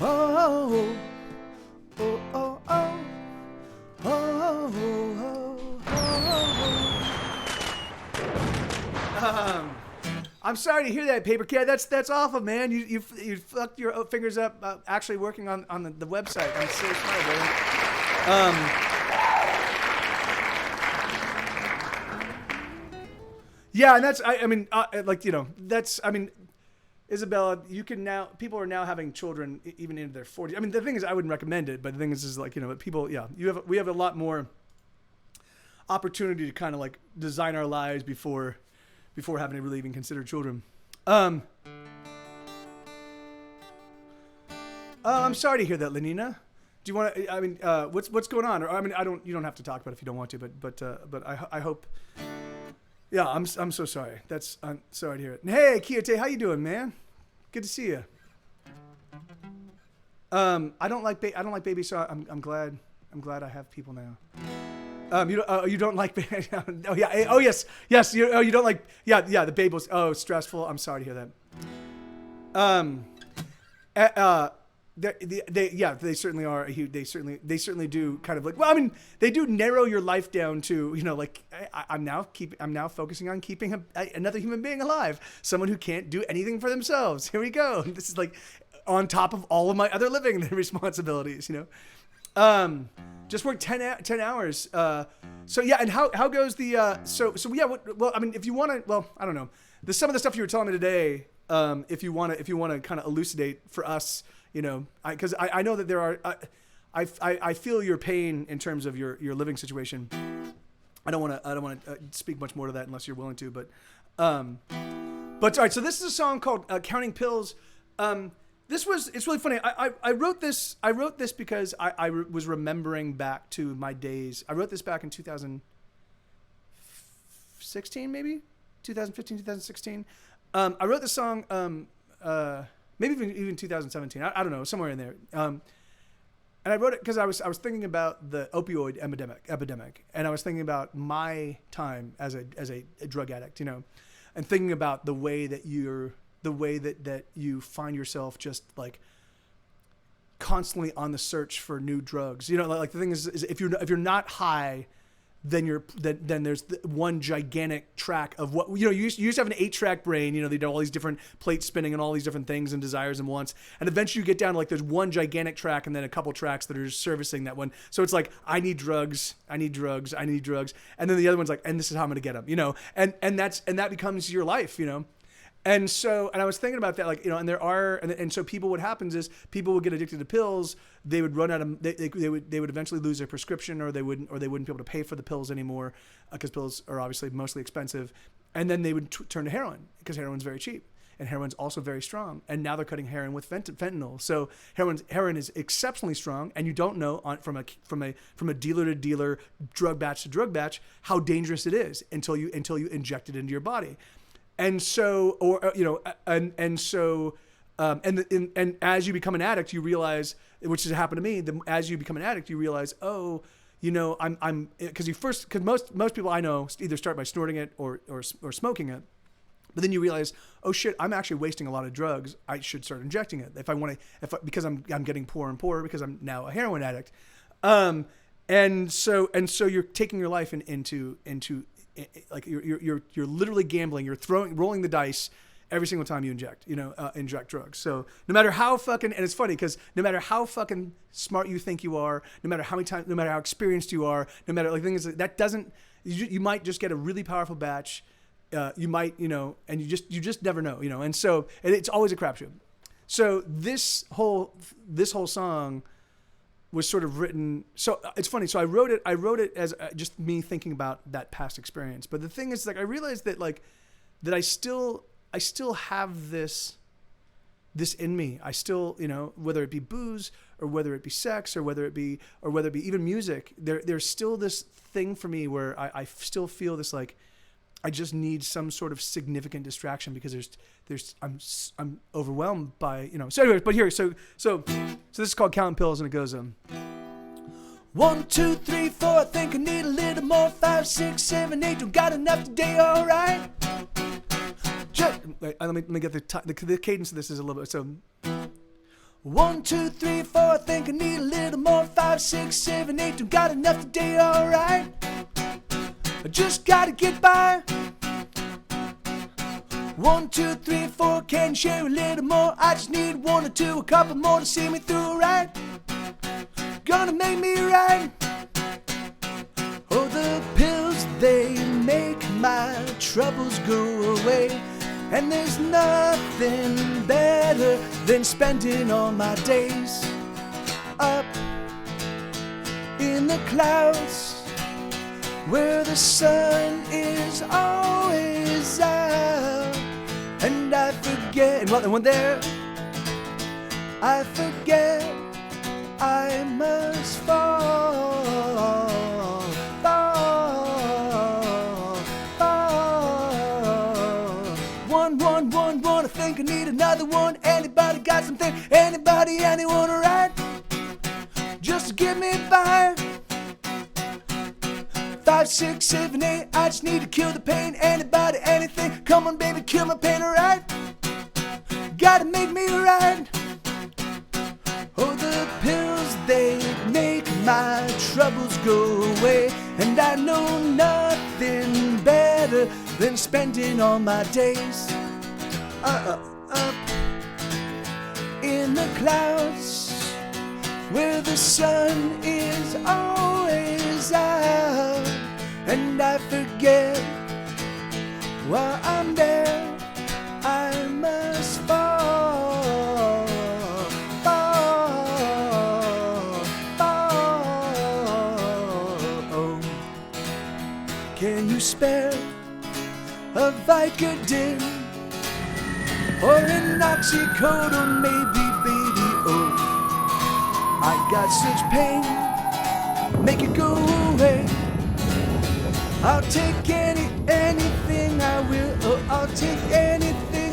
oh, oh, oh, oh, oh, oh. I'm sorry to hear that, Paper Cat. That's awful, man. You fucked your fingers up actually working on the website. I'm so sorry, brother. Yeah, and that's I mean like, you know, that's, I mean, Isabella, you can now, people are now having children even into their 40s. I mean, the thing is, I wouldn't recommend it, but the thing is like, you know, people, yeah, we have a lot more opportunity to kind of like design our lives before having to really even consider children. I'm sorry to hear that, Lenina. Do you want to? I mean, what's going on? Or I mean, you don't have to talk about it if you don't want to. But I hope. Yeah, I'm so sorry. I'm sorry to hear it. And hey, Kiyote, how you doing, man? Good to see you. I don't like babies, so I'm glad I have people now. You don't like oh yeah, oh yes you don't like, yeah, the baby was, oh, stressful. I'm sorry to hear that. They certainly are. They certainly do kind of like, well, I mean, they do narrow your life down to, you know, like I'm now focusing on keeping another human being alive, someone who can't do anything for themselves. Here we go. This is like on top of all of my other living responsibilities, you know. Just worked 10 hours. So yeah, and how goes the so yeah, well, I mean, if you want to, well, I don't know. Some of the stuff you were telling me today, if you want to kind of elucidate for us, you know, because I know that there are, I feel your pain in terms of your living situation. I don't want to speak much more to that unless you're willing to, but all right. So this is a song called "Counting Pills." It's really funny. I wrote this because I was remembering back to my days. I wrote this back in 2016, maybe 2015, 2016. I wrote this song. Maybe even 2017. I don't know, somewhere in there. And I wrote it because I was thinking about the opioid epidemic, and I was thinking about my time as a drug addict, you know, and thinking about the way that you find yourself just like constantly on the search for new drugs. You know, like the thing is if you're not high, then there's one gigantic track of what, you know, you used to have an 8-track brain, you know, they do all these different plates spinning and all these different things and desires and wants. And eventually you get down to like, there's one gigantic track and then a couple tracks that are servicing that one. So it's like, I need drugs. And then the other one's like, and this is how I'm going to get them, you know? And that becomes your life, you know? And I was thinking about that, like, you know, and so what happens is people would get addicted to pills. They would run out of, they would eventually lose their prescription, or they wouldn't be able to pay for the pills anymore, because pills are obviously mostly expensive. And then they would turn to heroin, because heroin's very cheap and heroin's also very strong. And now they're cutting heroin with fentanyl. So heroin is exceptionally strong, and you don't know from a dealer to dealer, drug batch to drug batch, how dangerous it is until you inject it into your body. And so, and as you become an addict, you realize, which has happened to me, as you become an addict, you realize, oh, you know, because most people I know either start by snorting it or smoking it, but then you realize, oh shit, I'm actually wasting a lot of drugs. I should start injecting it because I'm getting poorer and poorer because I'm now a heroin addict. And so you're taking your life into like you're literally gambling. You're rolling the dice every single time you inject drugs. So no matter how fucking, and it's funny because no matter how fucking smart you think you are, no matter how experienced you are, no matter like things that doesn't, you might just get a really powerful batch. You might, and you just never know, and so it's always a crapshoot. So this whole song was sort of written. So it's funny. So I wrote it as just me thinking about that past experience. But the thing is, like, I realized that that I still have this in me. I still, whether it be booze or whether it be sex or whether it be even music, there's still this thing for me where I still feel this, like, I just need some sort of significant distraction because I'm overwhelmed by, So anyways, but here, so this is called Counting Pills, and it goes 1, 2, 3, 4. I think I need a little more. 5, 6, 7, 8. Don't got enough today. All right. Wait, let me get the cadence of this is a little bit. So 1, 2, 3, 4. I think I need a little more. 5, 6, 7, 8. Don't got enough today. All right. I just gotta get by. 1, 2, 3, 4. Can you share a little more? I just need 1 or 2, a couple more to see me through, right? Gonna make me right. Oh, the pills, they make my troubles go away. And there's nothing better than spending all my days up in the clouds, where the sun is always out. And I forget, and when there, I forget I must fall. 1, 1, 1, 1. I think I need another one. Anybody got something? Anybody, anyone, alright? Just to get me by. 5, 6, 7, 8. I just need to kill the pain. Anybody, anything. Come on, baby, kill my pain, alright? Gotta make me right. Oh, the pills, they make my troubles go away. And I know nothing better than spending all my days up in the clouds, where the sun is always out. And I forget while I'm there, I must fall. Can you spare a Vicodin or an oxycodone, maybe, baby? Oh, I got such pain, make it go away. I'll take anything I will. Oh, I'll take anything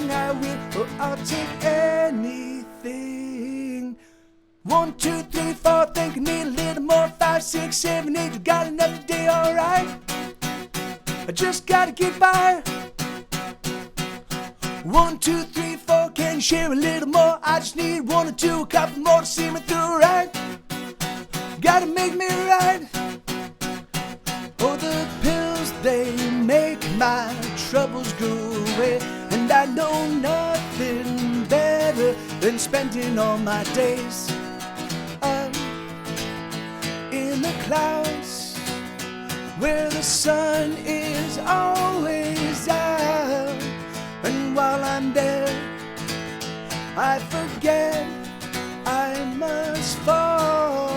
I will. Oh, I'll take anything. 1, 2, 3, 4. Think I need a little more. 5, 6, 7, 8. You got enough today, alright? I just gotta get by. 1, 2, 3, 4. Can you share a little more? I just need 1 or 2, a couple more to see me through, right? Gotta make me right. Oh, the pills, they make my troubles go away. And I know nothing better than spending all my days up in the clouds, where the sun is always out. And while I'm there, I forget I must fall.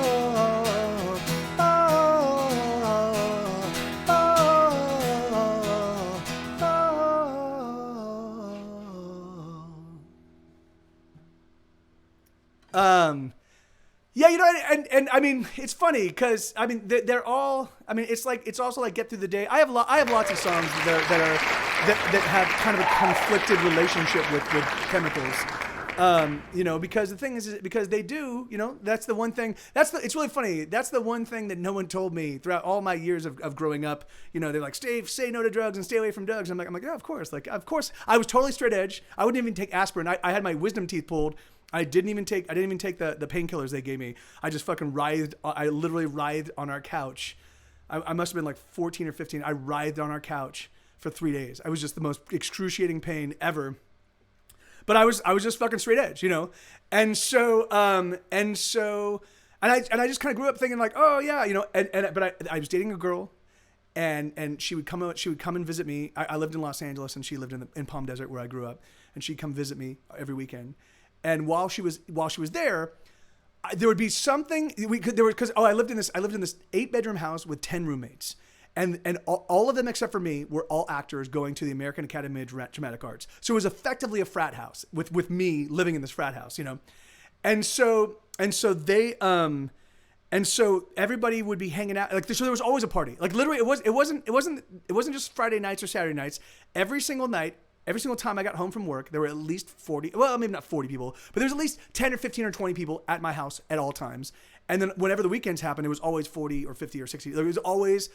Yeah, and I mean, it's funny because I mean they're all. I mean, it's also like Get Through the Day. I have lots of songs that have kind of a conflicted relationship with chemicals. Because the thing is because they do. That's the one thing. It's really funny. That's the one thing that no one told me throughout all my years of growing up. They're like, say no to drugs and stay away from drugs. I'm like, yeah, of course. Like, of course. I was totally straight edge. I wouldn't even take aspirin. I had my wisdom teeth pulled. I didn't even take the painkillers they gave me. I just fucking writhed. I literally writhed on our couch. I must have been like 14 or 15. I writhed on our couch for 3 days. I was just the most excruciating pain ever. But I was just fucking straight edge, you know? And I just kind of grew up thinking like, oh yeah, you know, but I was dating a girl and she would come and visit me. I lived in Los Angeles and she lived in Palm Desert where I grew up, and she'd come visit me every weekend. And while she was there, there would be something I lived in this 8-bedroom house with 10 roommates. And all of them except for me were all actors going to the American Academy of Dramatic Arts. So it was effectively a frat house with me living in this frat house, you know. And so everybody would be hanging out. Like, so there was always a party. Like, literally it wasn't just Friday nights or Saturday nights. Every single night, every single time I got home from work, there were at least 40, well, maybe not 40 people, but there was at least 10 or 15 or 20 people at my house at all times. And then whenever the weekends happened, it was always 40 or 50 or 60. There was always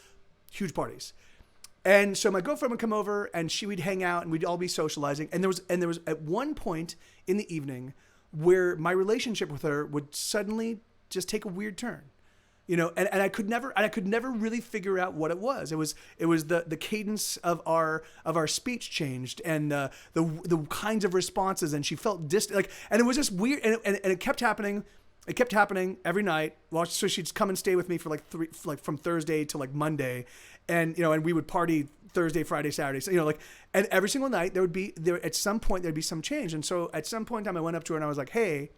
huge parties. And so my girlfriend would come over and she would hang out and we'd all be socializing. And there was at one point in the evening where my relationship with her would suddenly just take a weird turn, you know, and I could never really figure out what it was. It was the cadence of our speech changed and the kinds of responses, and she felt distant, like, and it was just weird, and it kept happening. It kept happening every night. Well, so she'd come and stay with me for from Thursday to like Monday, and you know, and we would party Thursday, Friday, Saturday. So, you know, like, and every single night at some point there'd be some change. And so at some point in time, I went up to her and I was like, "Hey,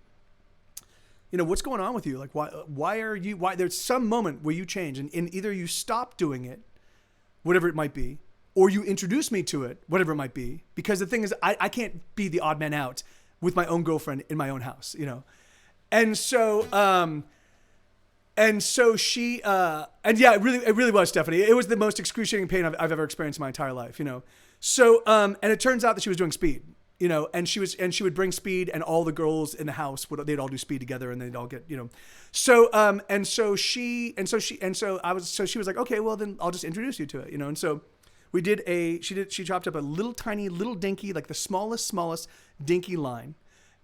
you know, what's going on with you? Like, why there's some moment where you change, and either you stop doing it, whatever it might be, or you introduce me to it, whatever it might be. Because the thing is, I can't be the odd man out with my own girlfriend in my own house, you know." And so she, and yeah, it really was, Stephanie. It was the most excruciating pain I've ever experienced in my entire life, you know? So, and it turns out that she was doing speed, you know, and she would bring speed, and all the girls in the house they'd all do speed together, and they'd all get, you know, so she was like, okay, well then I'll just introduce you to it, you know? And so she chopped up a little tiny, little dinky, like the smallest dinky line.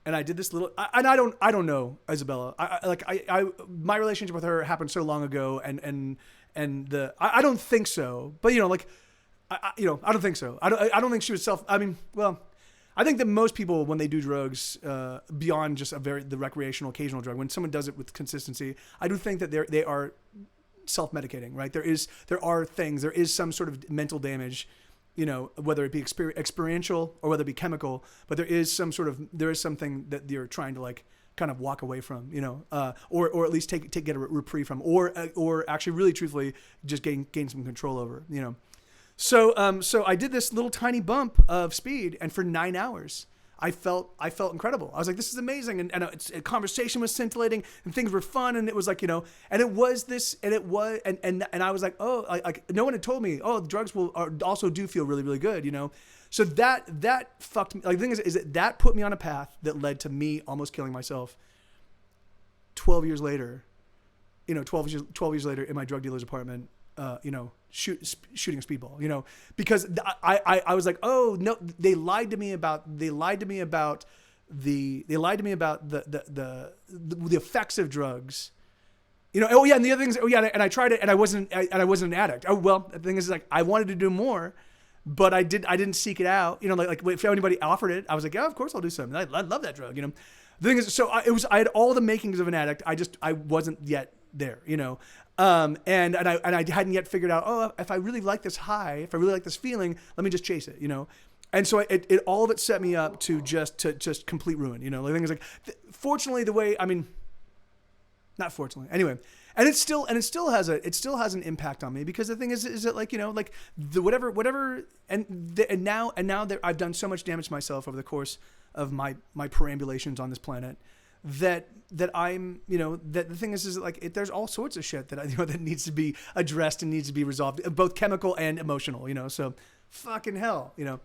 And I did this little, and I don't know Isabella. My relationship with her happened so long ago, and I don't think so. But you know, like, I don't think so. I don't think she was I think that most people, when they do drugs, beyond just the recreational occasional drug, when someone does it with consistency, I do think that they are self-medicating, right? There is some sort of mental damage, you know, whether it be experiential or whether it be chemical, but there is something that you're trying to like kind of walk away from, you know, or at least get a reprieve from, or actually really truthfully just gain some control over, you know. So I did this little tiny bump of speed, and for 9 hours, I felt incredible. I was like, this is amazing. And a conversation was scintillating, and things were fun. And it was like, you know, and it was this, and it was, and I was like, oh, like no one had told me, oh, the drugs also do feel really, really good, you know? So that fucked me. Like, the thing is that put me on a path that led to me almost killing myself 12 years later, you know, 12 years later in my drug dealer's apartment, you know, shooting a speedball, you know, because I was like, oh no, they lied to me about the effects of drugs, you know. Oh yeah, and the other things, and I tried it, and I wasn't an addict. Oh well, the thing is, like, I wanted to do more, but I didn't seek it out, you know. Like if anybody offered it, I was like, yeah, of course I'll do something. I love that drug, you know. The thing is, so I had all the makings of an addict. I wasn't yet there, you know. And I hadn't yet figured out, oh, if I really like this high, if I really like this feeling, let me just chase it, you know? And so it all of it set me up to just complete ruin, you know? The thing is, like, fortunately, not fortunately, anyway, and it still has an impact on me, because the thing is that, like, you know, like the whatever, and now that I've done so much damage to myself over the course of my perambulations on this planet, that I'm, you know, that the thing is like, there's all sorts of shit that that needs to be addressed and needs to be resolved, both chemical and emotional, you know. So fucking hell, you know.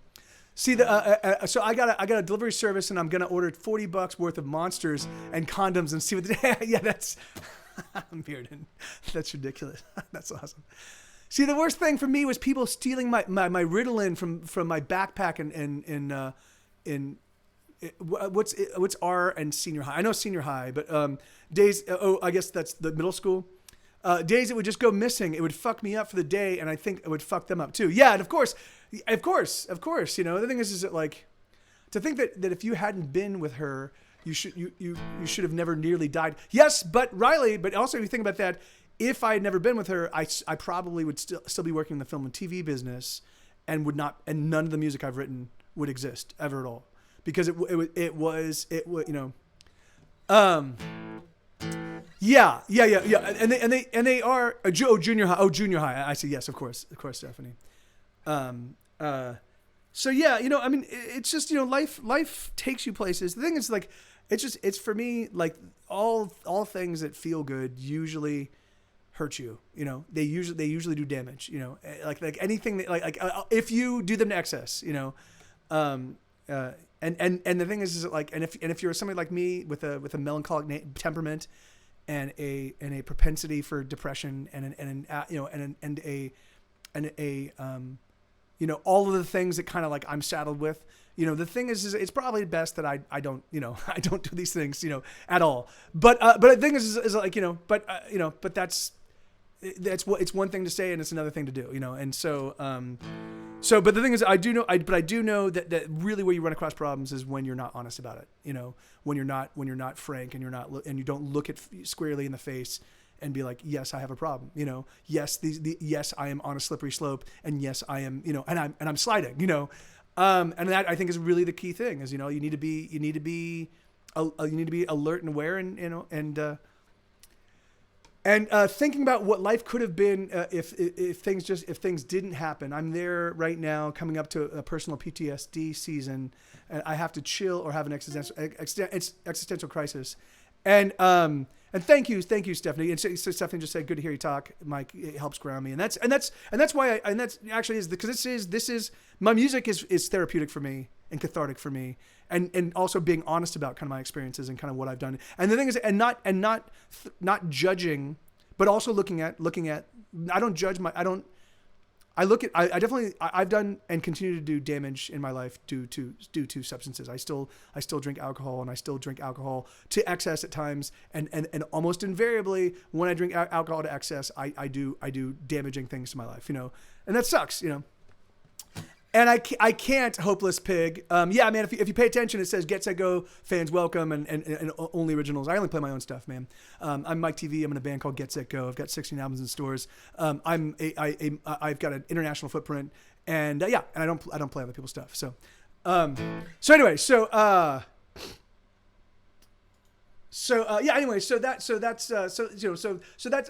See, so I got a delivery service, and I'm gonna order $40 worth of Monsters and condoms and see what yeah, that's I'm Bearden. That's ridiculous. That's awesome. See, the worst thing for me was people stealing my Ritalin from my backpack in what's R and senior high? I know senior high, but days. I guess that's the middle school. Days it would just go missing. It would fuck me up for the day, and I think it would fuck them up too. Yeah, and of course. You know, the thing is that like, to think that if you hadn't been with her, you should have never nearly died. Yes, but Riley. But also, if you think about that, if I had never been with her, I probably would still be working in the film and TV business, and would not, and none of the music I've written would exist ever at all, because it was you know. Yeah. And they are junior high. Oh, junior high. I see. Yes, of course, Stephanie. So yeah, you know, I mean, it's just, you know, life takes you places. The thing is, like, it's for me, like, all things that feel good usually hurt you. You know, they usually do damage. You know, like anything that like if you do them to excess. You know, and the thing is like, and if you're somebody like me with a melancholic temperament, and a propensity for depression, and you know, all of the things that kind of like I'm saddled with, you know, the thing is it's probably best that I don't, you know, I don't do these things, you know, at all. But the thing is like, you know, but it's one thing to say and it's another thing to do, you know. And so, but the thing is, I do know that really where you run across problems is when you're not honest about it, you know, when you're not frank, and you don't look it squarely in the face and be like, yes, I have a problem, you know, yes, yes, I am on a slippery slope, and yes, I am, you know, and I'm sliding, you know, and that I think is really the key thing is, you know, you need to be alert and aware, and you know, and thinking about what life could have been if things didn't happen. I'm there right now, coming up to a personal PTSD season, and I have to chill or have an existential crisis. And thank you, Stephanie. And so Stephanie just said, "Good to hear you talk, Mike. It helps ground me." And that's why that's actually is because this is my music is therapeutic for me and cathartic for me, and also being honest about kind of my experiences and kind of what I've done. And the thing is, and not judging, but also looking at. I don't judge I've done and continue to do damage in my life due to substances. I still drink alcohol, and I still drink alcohol to excess at times. And almost invariably when I drink alcohol to excess, I do damaging things to my life, you know, and that sucks, you know. And I can't, Hopeless Pig. Yeah, man, if you pay attention, it says Get Set Go, fans welcome, and only originals. I only play my own stuff, man. I'm Mike TV. I'm in a band called Get Set Go. I've got 16 albums in stores. I've got an international footprint, and and I don't play other people's stuff. So anyway, that's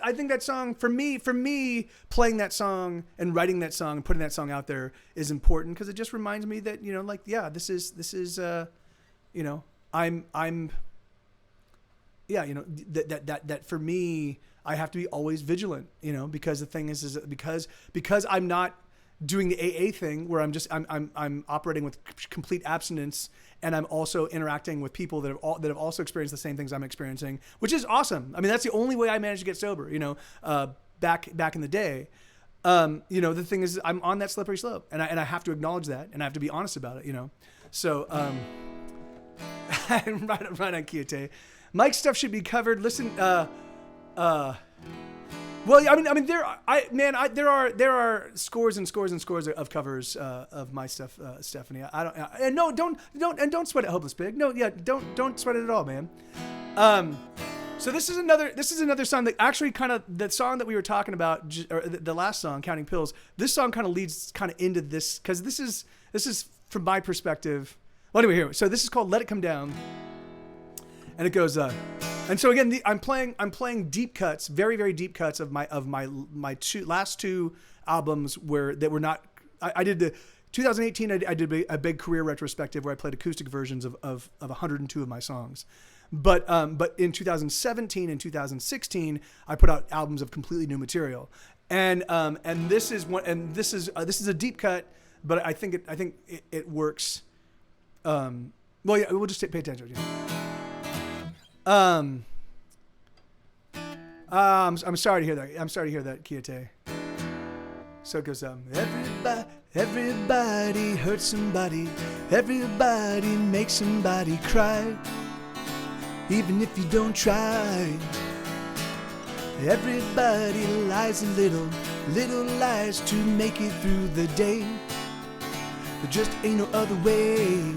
I think that song for me playing that song and writing that song and putting that song out there is important, because it just reminds me that, you know, like, yeah, this is you know, I'm yeah, you know, that for me, I have to be always vigilant, you know, because the thing is because I'm not doing the AA thing where I'm operating with complete abstinence, and I'm also interacting with people that have also experienced the same things I'm experiencing, which is awesome. I mean, that's the only way I managed to get sober, you know, back in the day. You know, the thing is, I'm on that slippery slope, and I have to acknowledge that, and I have to be honest about it, you know. So right on, Kiyate. Mike's stuff should be covered. Listen, well, I mean, there are scores and scores and scores of covers of my stuff, Stephanie. Don't sweat it, Hopeless Pig. No, yeah, don't sweat it at all, man. So this is another song that actually kind of, the song that we were talking about, or the last song, Counting Pills. This song kind of leads kind of into this, because this is from my perspective. Well, anyway, here. So this is called Let It Come Down, and it goes. And so again, I'm playing deep cuts, very, very deep cuts of my last two albums that were not. I did the 2018. I did a big career retrospective where I played acoustic versions of 102 of my songs, but in 2017 and 2016 I put out albums of completely new material, and this is one, and this is a deep cut, but I think it works. Well, yeah, we'll just pay attention. You know. I'm sorry to hear that. I'm sorry to hear that, Kiyate. So it goes, Everybody hurts somebody. Everybody makes somebody cry. Even if you don't try. Everybody lies a little, little lies to make it through the day. There just ain't no other way.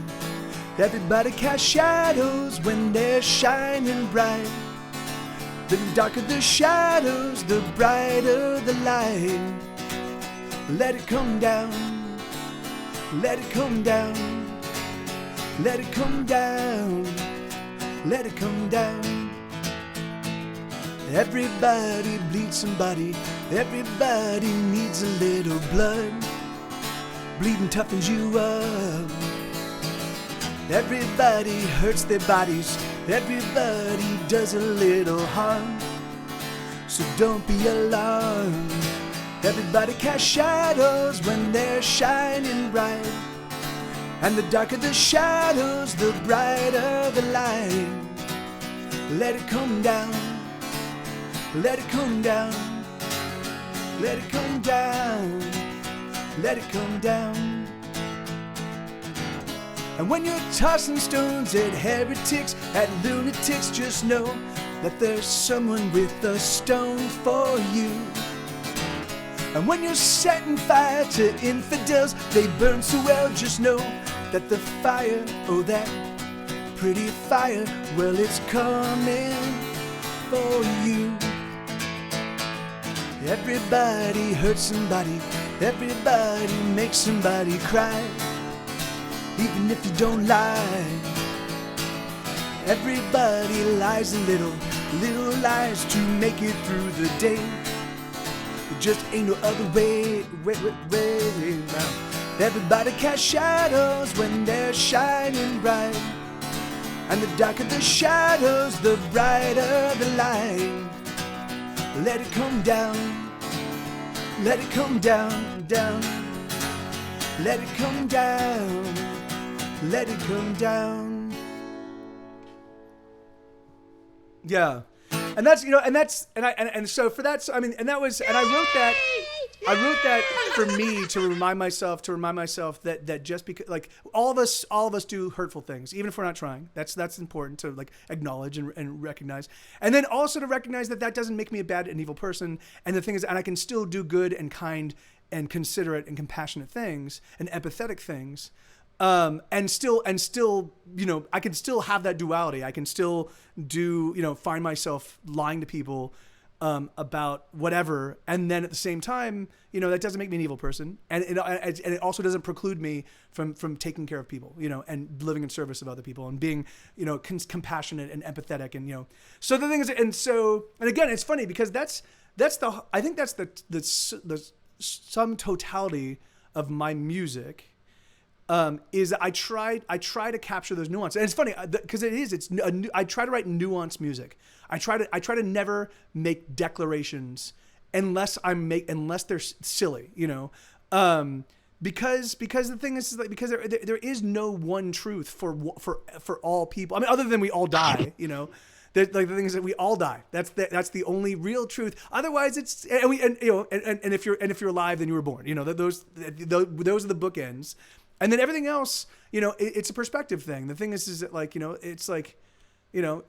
Everybody casts shadows when they're shining bright. The darker the shadows, the brighter the light. Let it come down, let it come down, let it come down, let it come down. Everybody bleeds somebody, everybody needs a little blood. Bleeding toughens you up. Everybody hurts their bodies, everybody does a little harm. So don't be alarmed. Everybody casts shadows when they're shining bright. And the darker the shadows, the brighter the light. Let it come down, let it come down, let it come down, let it come down. And when you're tossing stones at heretics, at lunatics, just know that there's someone with a stone for you. And when you're setting fire to infidels, they burn so well, just know that the fire, oh that pretty fire, well it's coming for you. Everybody hurts somebody, everybody makes somebody cry. Even if you don't lie. Everybody lies a little, little lies to make it through the day. There just ain't no other way, way now. Everybody casts shadows when they're shining bright. And the darker the shadows, the brighter the light. Let it come down, let it come down, down. Let it come down, let it come down. Yeah. And that's, and so for that, I mean, and that was, and I wrote that for me to remind myself that just because, like, all of us do hurtful things, even if we're not trying. That's important to, like, acknowledge and recognize. And then also to recognize that doesn't make me a bad and evil person. And the thing is, and I can still do good and kind and considerate and compassionate things and empathetic things. And still, I can still have that duality. I can still find myself lying to people, about whatever. And then at the same time, that doesn't make me an evil person. And it also doesn't preclude me from taking care of people, and living in service of other people and being, compassionate and empathetic. And, so the thing is, and again, it's funny because I think that's the sum totality of my music. Is I try to capture those nuances, and it's funny because I try to write nuanced music. I try to never make declarations unless they're silly, because the thing is like, because there is no one truth for all people. I mean, other than we all die, Like the thing is that we all die. That's the only real truth. Otherwise, it's and if you're alive, then you were born. Those are the bookends. And then everything else, it's a perspective thing. The thing is that, like, it's like, anyway,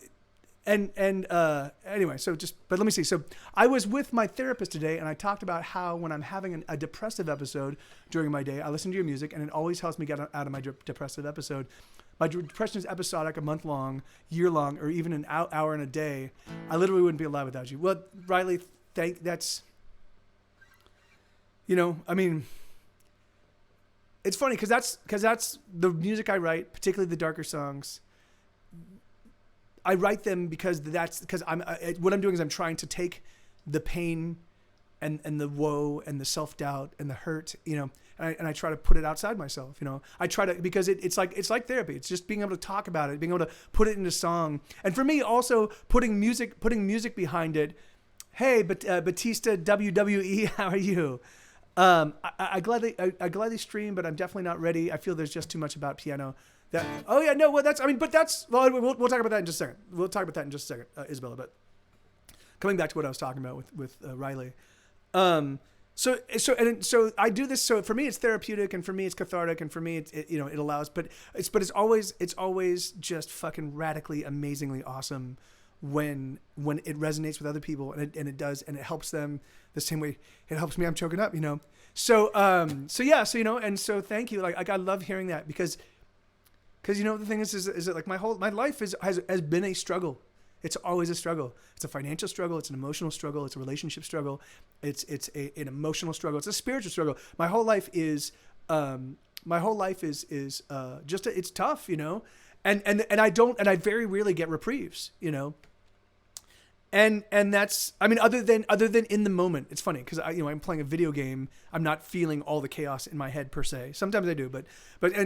but let me see. So I was with my therapist today, and I talked about how when I'm having a depressive episode during my day, I listen to your music, and it always helps me get out of my depressive episode. My depression is episodic, a month long, year long, or even an hour and a day. I literally wouldn't be alive without you. Well, Riley, that's, I mean, it's funny because that's the music I write, particularly the darker songs. I write them because what I'm doing is I'm trying to take the pain and the woe and the self-doubt and the hurt, and I try to put it outside myself, I try to, because it's like therapy. It's just being able to talk about it, being able to put it into song. And for me also putting music behind it. Hey, Batista WWE, how are you? I gladly stream, but I'm definitely not ready. I feel there's just too much about piano. We'll talk about that in just a second. We'll talk about that in just a second, Isabella. But coming back to what I was talking about with Riley, So I do this. So for me, it's therapeutic, and for me, it's cathartic, and for me, it allows. But it's always just fucking radically, amazingly awesome when it resonates with other people, and it does, and it helps them the same way it helps me. I'm choking up, So yeah, and so thank you. Like I love hearing that because the thing is that like my life has been a struggle. It's always a struggle. It's a financial struggle. It's an emotional struggle. It's a relationship struggle. It's an emotional struggle. It's a spiritual struggle. My whole life is just it's tough, and I very rarely get reprieves, And that's, I mean, other than in the moment. It's funny because I'm playing a video game. I'm not feeling all the chaos in my head per se. Sometimes I do, but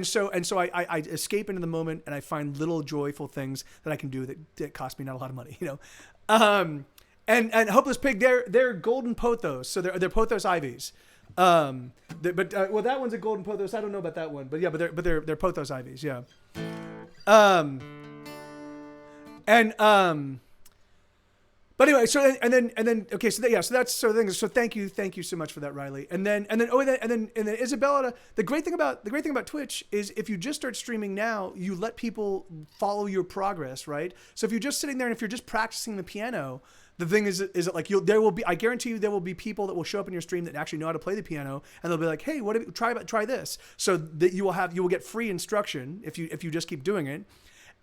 so I escape into the moment, and I find little joyful things that I can do that cost me not a lot of money, And Hopeless Pig, they're golden pothos, so they're pothos ivies. Well, that one's a golden pothos. I don't know about that one, but they're pothos ivies, yeah. But anyway, so okay, so that's so the thing. So thank you so much for that, Riley. And then Isabella. The great thing about Twitch is if you just start streaming now, you let people follow your progress, right? So if you're just sitting there and if you're just practicing the piano, the thing is that like I guarantee you there will be people that will show up in your stream that actually know how to play the piano, and they'll be like, hey, try this, so that you will get free instruction if you just keep doing it.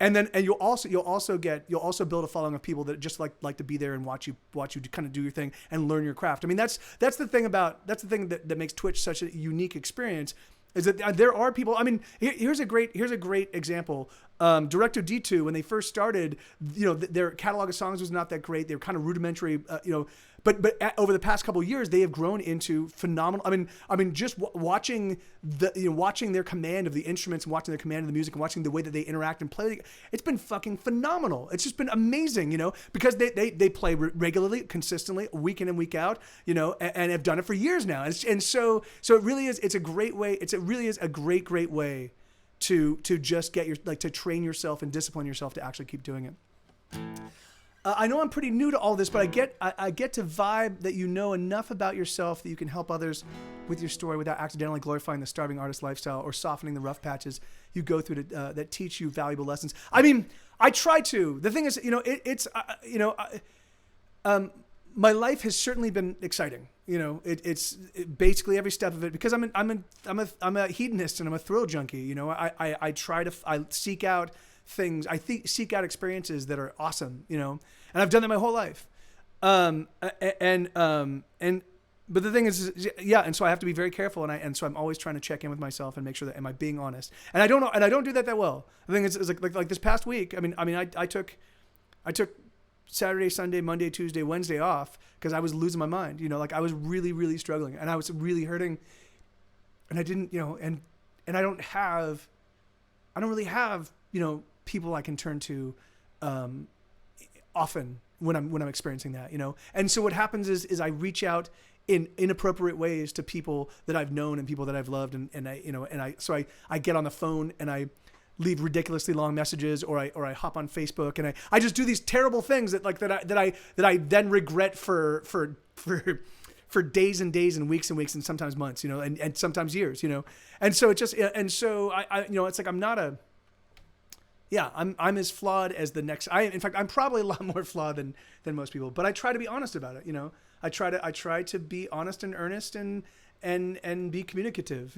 And you'll also build a following of people that just like to be there and watch you kind of do your thing and learn your craft. I mean, that's the thing that makes Twitch such a unique experience, is that there are people. I mean, here's a great example. Directo D2, when they first started, their catalog of songs was not that great. They were kind of rudimentary, But over the past couple of years, they have grown into phenomenal. I mean, just watching their command of the instruments, and watching their command of the music, and watching the way that they interact and play, it's been fucking phenomenal. It's just been amazing, because they play regularly, consistently, week in and week out, and have done it for years now. And so it really is. It's a great way. It really is a great way to just to train yourself and discipline yourself to actually keep doing it. I know I'm pretty new to all this, but I get to vibe that you know enough about yourself that you can help others with your story without accidentally glorifying the starving artist lifestyle or softening the rough patches you go through that teach you valuable lessons. I mean, I try to. The thing is, my life has certainly been exciting. It's basically every step of it, because I'm a hedonist and I'm a thrill junkie. I seek out things. I seek out experiences that are awesome, and I've done that my whole life. But the thing is, yeah. And so I have to be very careful. And so I'm always trying to check in with myself and make sure that, am I being honest? And I don't know. And I don't do that well. The thing is like this past week, I took Saturday, Sunday, Monday, Tuesday, Wednesday off because I was losing my mind, I was really, really struggling, and I was really hurting, and I didn't, and I don't really have, people I can turn to often when I'm experiencing that, And so what happens is I reach out in inappropriate ways to people that I've known and people that I've loved, and I get on the phone and I leave ridiculously long messages, or I hop on Facebook and I just do these terrible things that I then regret for days and days and weeks and sometimes months, and sometimes years, And so it just, and so I it's like I'm as flawed as the next. In fact, I'm probably a lot more flawed than most people, but I try to be honest about it. I try to be honest and earnest and be communicative.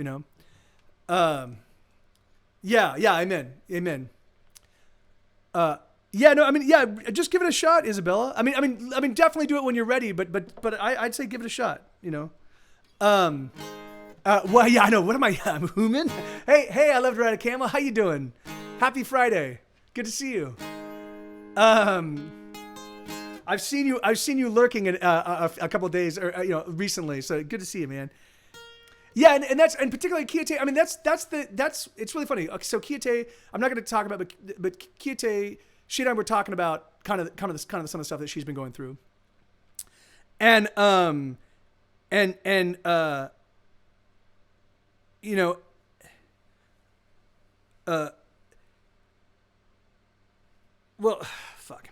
Yeah. Amen. Just give it a shot, Isabella. I mean, definitely do it when you're ready. But I'd say give it a shot. Well, yeah, I know. What am I? I'm human. Hey, I love to ride a camel. How you doing? Happy Friday. Good to see you. I've seen you lurking a couple of days, or recently. So good to see you, man. Yeah, and particularly Kiyate. I mean, it's really funny. Okay, so Kiyate, I'm not going to talk about, but Kiyate, she and I were talking about kind of some of the stuff that she's been going through, and well, fuck.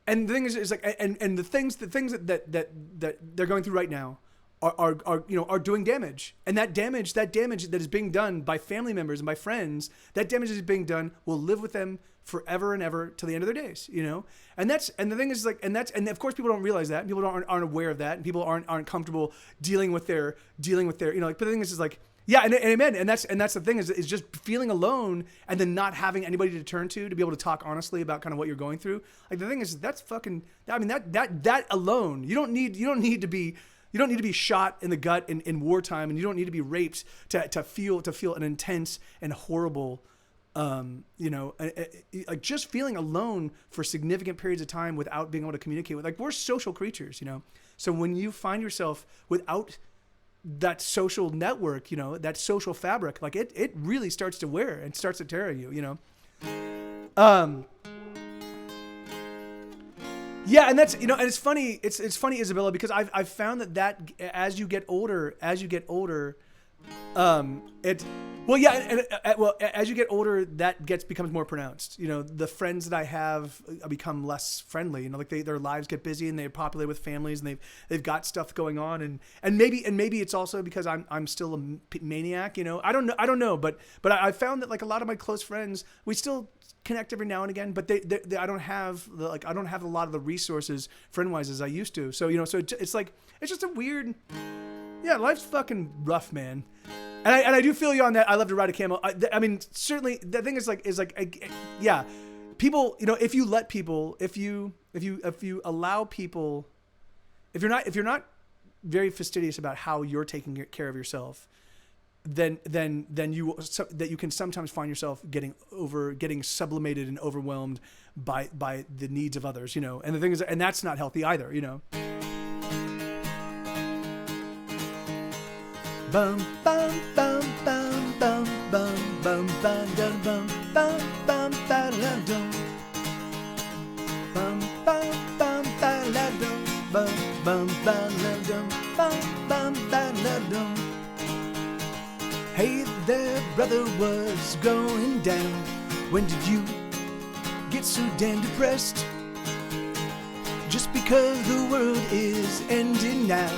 And the thing is like, and the things that they're going through right now are doing damage. And that damage that is being done by family members and by friends, that damage that is being done will live with them forever and ever till the end of their days, And the thing is like, and of course people don't realize that, and people aren't aware of that, and people aren't comfortable dealing with their, but the thing is like, yeah, and amen. And that's the thing is just feeling alone and then not having anybody to turn to be able to talk honestly about kind of what you're going through. Like the thing is that's fucking, I mean, that alone, you don't need to be shot in the gut in wartime, and you don't need to be raped to feel an intense and horrible, like just feeling alone for significant periods of time without being able to communicate with, like, we're social creatures, So when you find yourself without that social network, that social fabric, like it really starts to wear and starts to tear you, Yeah, and that's, and it's funny, Isabella, because I've found that as you get older, as you get older, that becomes more pronounced. The friends that I have become less friendly. Like their lives get busy and they're populated with families, and they've got stuff going on, and maybe it's also because I'm still a maniac. I don't know, but I found that like a lot of my close friends, we still connect every now and again, but they I don't have a lot of the resources friend wise as I used to. So so it's like it's just a weird. Yeah, life's fucking rough, man. And I do feel you on that. I love to ride a camel. I mean, certainly the thing is yeah, people, if you let people, if you allow people, if you're not very fastidious about how you're taking care of yourself, then you can sometimes find yourself getting sublimated and overwhelmed by the needs of others, And the thing is, and that's not healthy either, Bum bum bum bum bum bum bum bum dum bum bum bum ba la dum bum bum bum ba la dum bum bum ba la dum bum bum ba la dum. Hey there, brother, what's going down? When did you get so damn depressed? Just because the world is ending now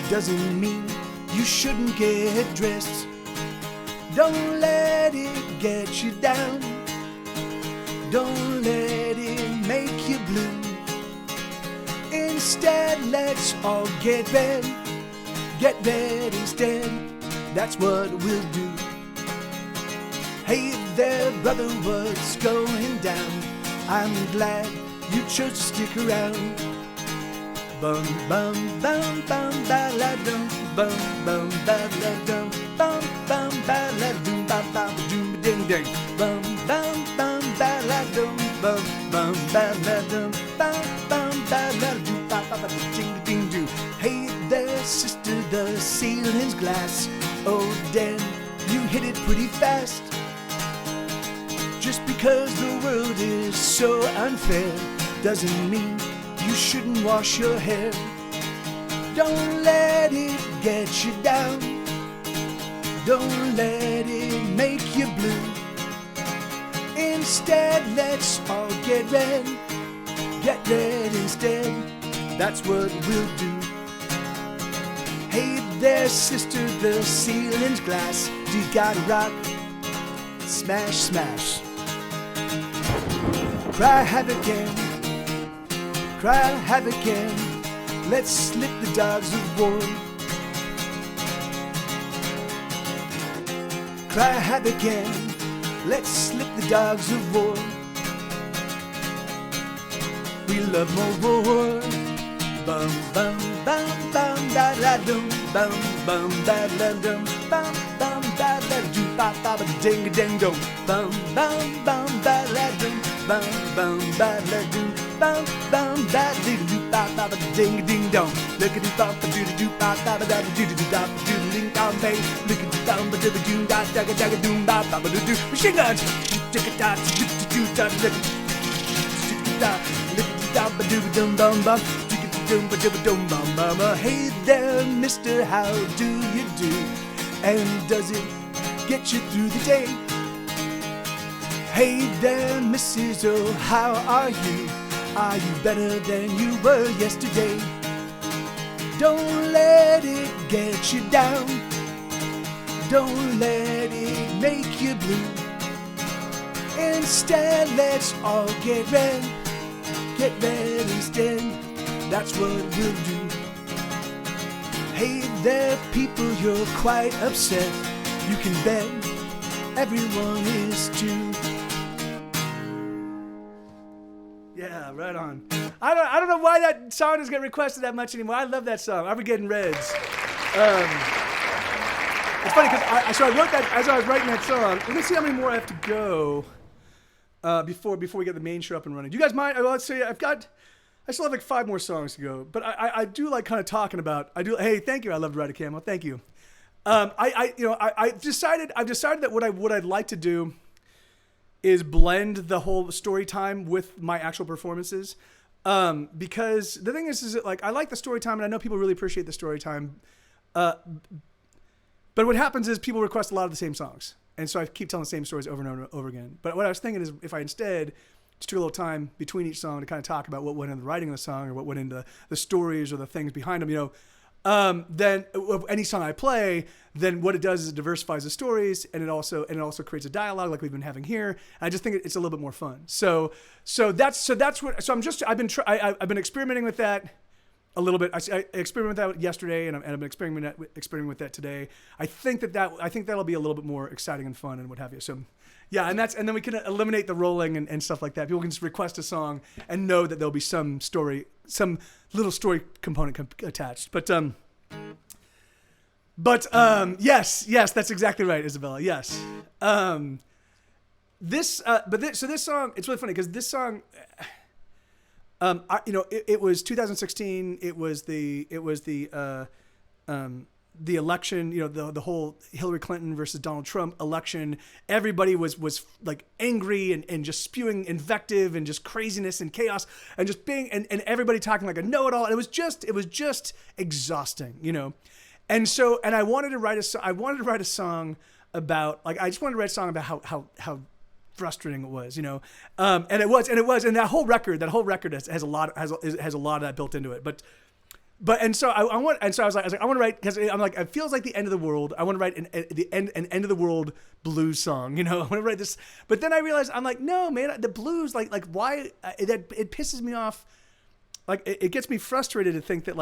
doesn't mean you shouldn't get dressed. Don't let it get you down. Don't let it make you blue. Instead, let's all get red. Get red instead. That's what we'll do. Hey there, brother, what's going down? I'm glad you chose to stick around. Bum bum bum bum ba la dum bum bum ba la dum bum bum ba la dum ba ba doom ding ding bum bum bum ba la dum bum bum ba la dum bum bum ba la dum ba ba ding ding ding. Hey there, sister, the ceiling's glass. Oh damn, you hit it pretty fast. Just because the world is so unfair doesn't mean you shouldn't wash your hair. Don't let it get you down. Don't let it make you blue. Instead, let's all get red. Get red instead. That's what we'll do. Hey there, sister, the ceiling's glass. You gotta rock. Smash, smash. Cry, have again. Cry, have again. Let's slip the dogs of war. Cry, have again. Let's slip the dogs of war. We love more war. Bum bum bum bum da la dum bum bum da la dum bum bum da la dum ba ba ba ding ding dong bum bum bum da la dum bum bum da la dum bum bum da ding doo ba ba ba ding ding dong. Look at the bum ba doo doo ba ba ba da doo doo da doo ding dong bay. Look at the bum ba doo doo da da da da doo ba ba ba doo doo. Machine guns. Tick a da doo doo da look at da look at the bum ba doo dum bum bum. Hey there, mister, how do you do? And does it get you through the day? Hey there, Mrs. Oh, how are you? Are you better than you were yesterday? Don't let it get you down. Don't let it make you blue. Instead, let's all get red. Get red instead. That's what we'll do. Hey there, people, you're quite upset. You can bet everyone is too. Yeah, right on. I don't know why that song doesn't get requested that much anymore. I love that song. Armageddon Reds. It's funny because I wrote that as I was writing that song. Let me see how many more I have to go before we get the main show up and running. Do you guys mind? Let's see. I still have like 5 more songs to go, but I do like kind of talking about. Hey, thank you. I love to ride a camel. Thank you. I've decided that what I'd like to do is blend the whole story time with my actual performances. Because the thing is that like I like the story time and I know people really appreciate the story time. But what happens is people request a lot of the same songs. And so I keep telling the same stories over and over and over again. But what I was thinking is if I instead just took a little time between each song to kind of talk about what went into the writing of the song or what went into the stories or the things behind them, then any song I play, then what it does is it diversifies the stories and it also creates a dialogue like we've been having here. And I just think it's a little bit more fun. So I've been experimenting with that a little bit. I experimented with that yesterday and I've been experimenting with that today. I think that'll be a little bit more exciting and fun and what have you. So yeah, and then we can eliminate the rolling and stuff like that. People can just request a song and know that there'll be some little story component attached. But yes, that's exactly right, Isabella. Yes. This song, it's really funny because this song, it was 2016. It was the election, the whole Hillary Clinton versus Donald Trump election. Everybody was like angry and just spewing invective and just craziness and chaos and just being and everybody talking like a know-it-all. And it was just exhausting, And I wanted to write a song about how frustrating it was, and it was, and that whole record has a lot of that built into it, and so I was like, I want to write, because I'm like, it feels like the end of the world. I want to write an end of the world blues song, I want to write this, but then I realized I'm like, no, man, the blues, like why it pisses me off, like it gets me frustrated to think that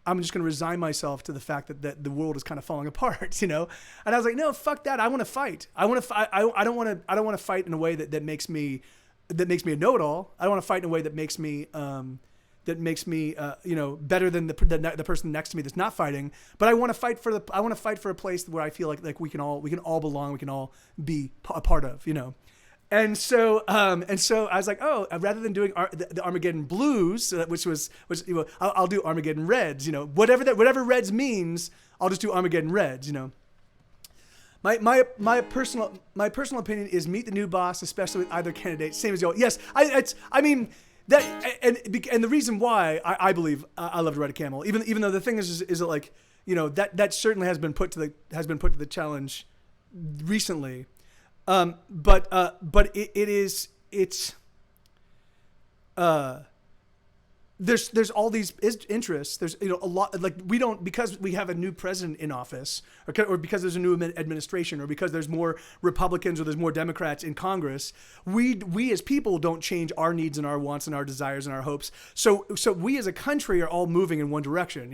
I'm just gonna resign myself to the fact that the world is kind of falling apart, And I was like, no, fuck that. I want to fight. I don't want to fight in a way that makes me a know-it-all. I don't want to fight in a way that makes me better than the person next to me that's not fighting. But I want to fight for a place where I feel like we can all belong. We can all be a part of, And so I was like, oh, rather than doing the Armageddon Blues, which I'll do Armageddon Reds, whatever Reds means, I'll just do Armageddon Reds, My personal opinion is meet the new boss, especially with either candidate, same as y'all. Yes, and the reason why I believe I love to ride a camel, even though the thing is that like, that certainly has been put to the challenge recently. But there's all these interests. There's a lot, like we don't, because we have a new president in office, or because there's a new administration, or because there's more Republicans or there's more Democrats in Congress. We as people don't change our needs and our wants and our desires and our hopes. So we as a country are all moving in one direction,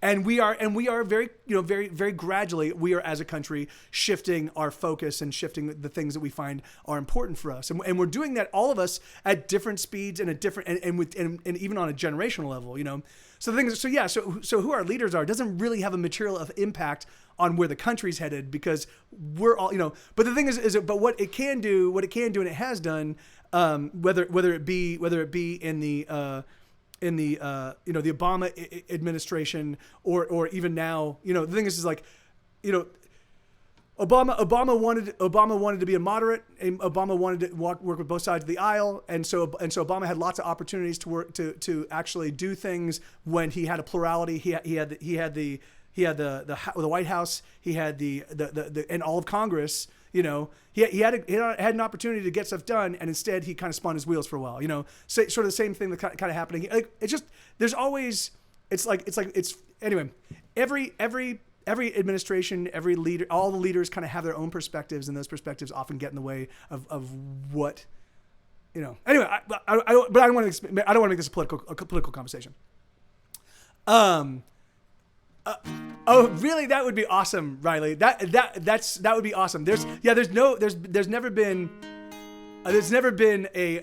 and we are very, very, very gradually, we are as a country shifting our focus and shifting the things that we find are important for us, and we're doing that, all of us, at different speeds and at different and even on a generational level, So the thing is, so who our leaders are doesn't really have a material of impact on where the country's headed, because we're all, But the thing is but what it can do, and it has done, whether it be in the the Obama administration or even now, the thing is like, Obama wanted to be a moderate, and Obama wanted to work with both sides of the aisle, and so Obama had lots of opportunities to work to actually do things when he had a plurality. He had the White House, he had the and all of Congress, You know, he had an opportunity to get stuff done, and instead he kind of spun his wheels for a while. You know, so, sort of the same thing that kind of happening. Like, it's just there's always it's anyway. Every administration, every leader, all the leaders kind of have their own perspectives, and those perspectives often get in the way of what. You know. Anyway, but I don't want to make this a political conversation. Oh, really? That would be awesome, Riley. That would be awesome. There's never been a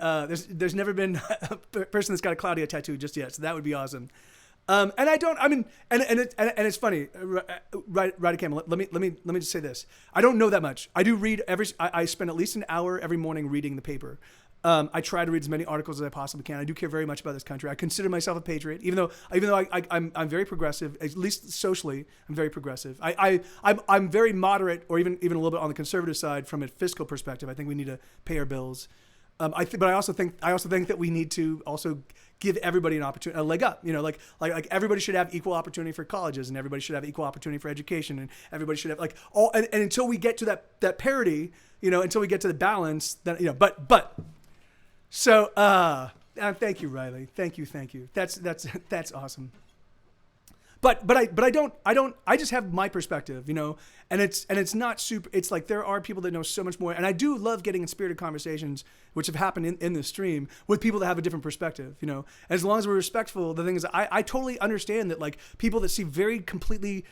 person that's got a Claudia tattoo just yet. So that would be awesome. And it's funny, right? Cam, let me just say this. I don't know that much. I do read I spend at least an hour every morning reading the paper. I try to read as many articles as I possibly can. I do care very much about this country. I consider myself a patriot, even though I'm very progressive, at least socially. I'm very progressive. I'm very moderate, or even a little bit on the conservative side from a fiscal perspective. I think we need to pay our bills. But I also think that we need to also give everybody an opportunity, a leg up. You know, like everybody should have equal opportunity for colleges, and everybody should have equal opportunity for education, and everybody should have like all. And until we get to that parity, you know, until we get to the balance, that you know, but. So, thank you, Riley. Thank you. That's awesome. But I just have my perspective, you know, and it's not super, it's like there are people that know so much more. And I do love getting in spirited conversations, which have happened in this stream with people that have a different perspective, you know, as long as we're respectful. The thing is, I totally understand that like people that see very completely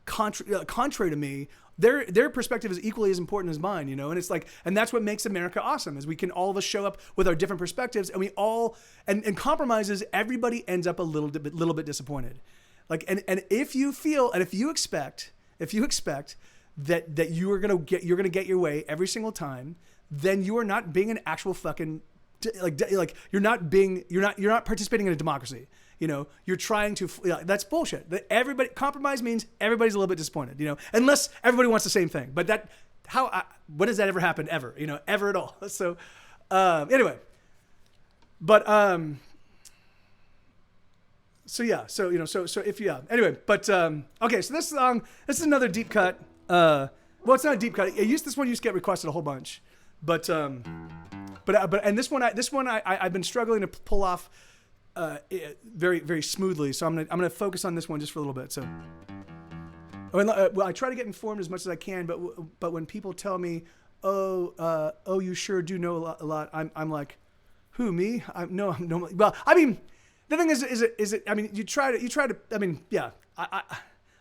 contrary to me, their perspective is equally as important as mine, you know, and it's like, and that's what makes America awesome, is we can all of us show up with our different perspectives, and we all and compromises. Everybody ends up a little bit disappointed, like, and if you feel and if you expect that you're gonna get your way every single time, then you are not being an actual fucking like you're not participating in a democracy. You know, you're trying to, that's bullshit. Everybody, compromise means everybody's a little bit disappointed, you know, unless everybody wants the same thing. But when does that ever happen? Ever, you know, ever at all. So, anyway, but, anyway, but, okay, so this song, this is another deep cut. Well, it's not a deep cut. This one used to get requested a whole bunch, but and this one I've been struggling to pull off, very, very smoothly. So I'm gonna focus on this one just for a little bit. So, I try to get informed as much as I can, but when people tell me, oh, you sure do know a lot, I'm like, who, me? No. Well, I mean, the thing is it? I mean, you try to. I mean, yeah,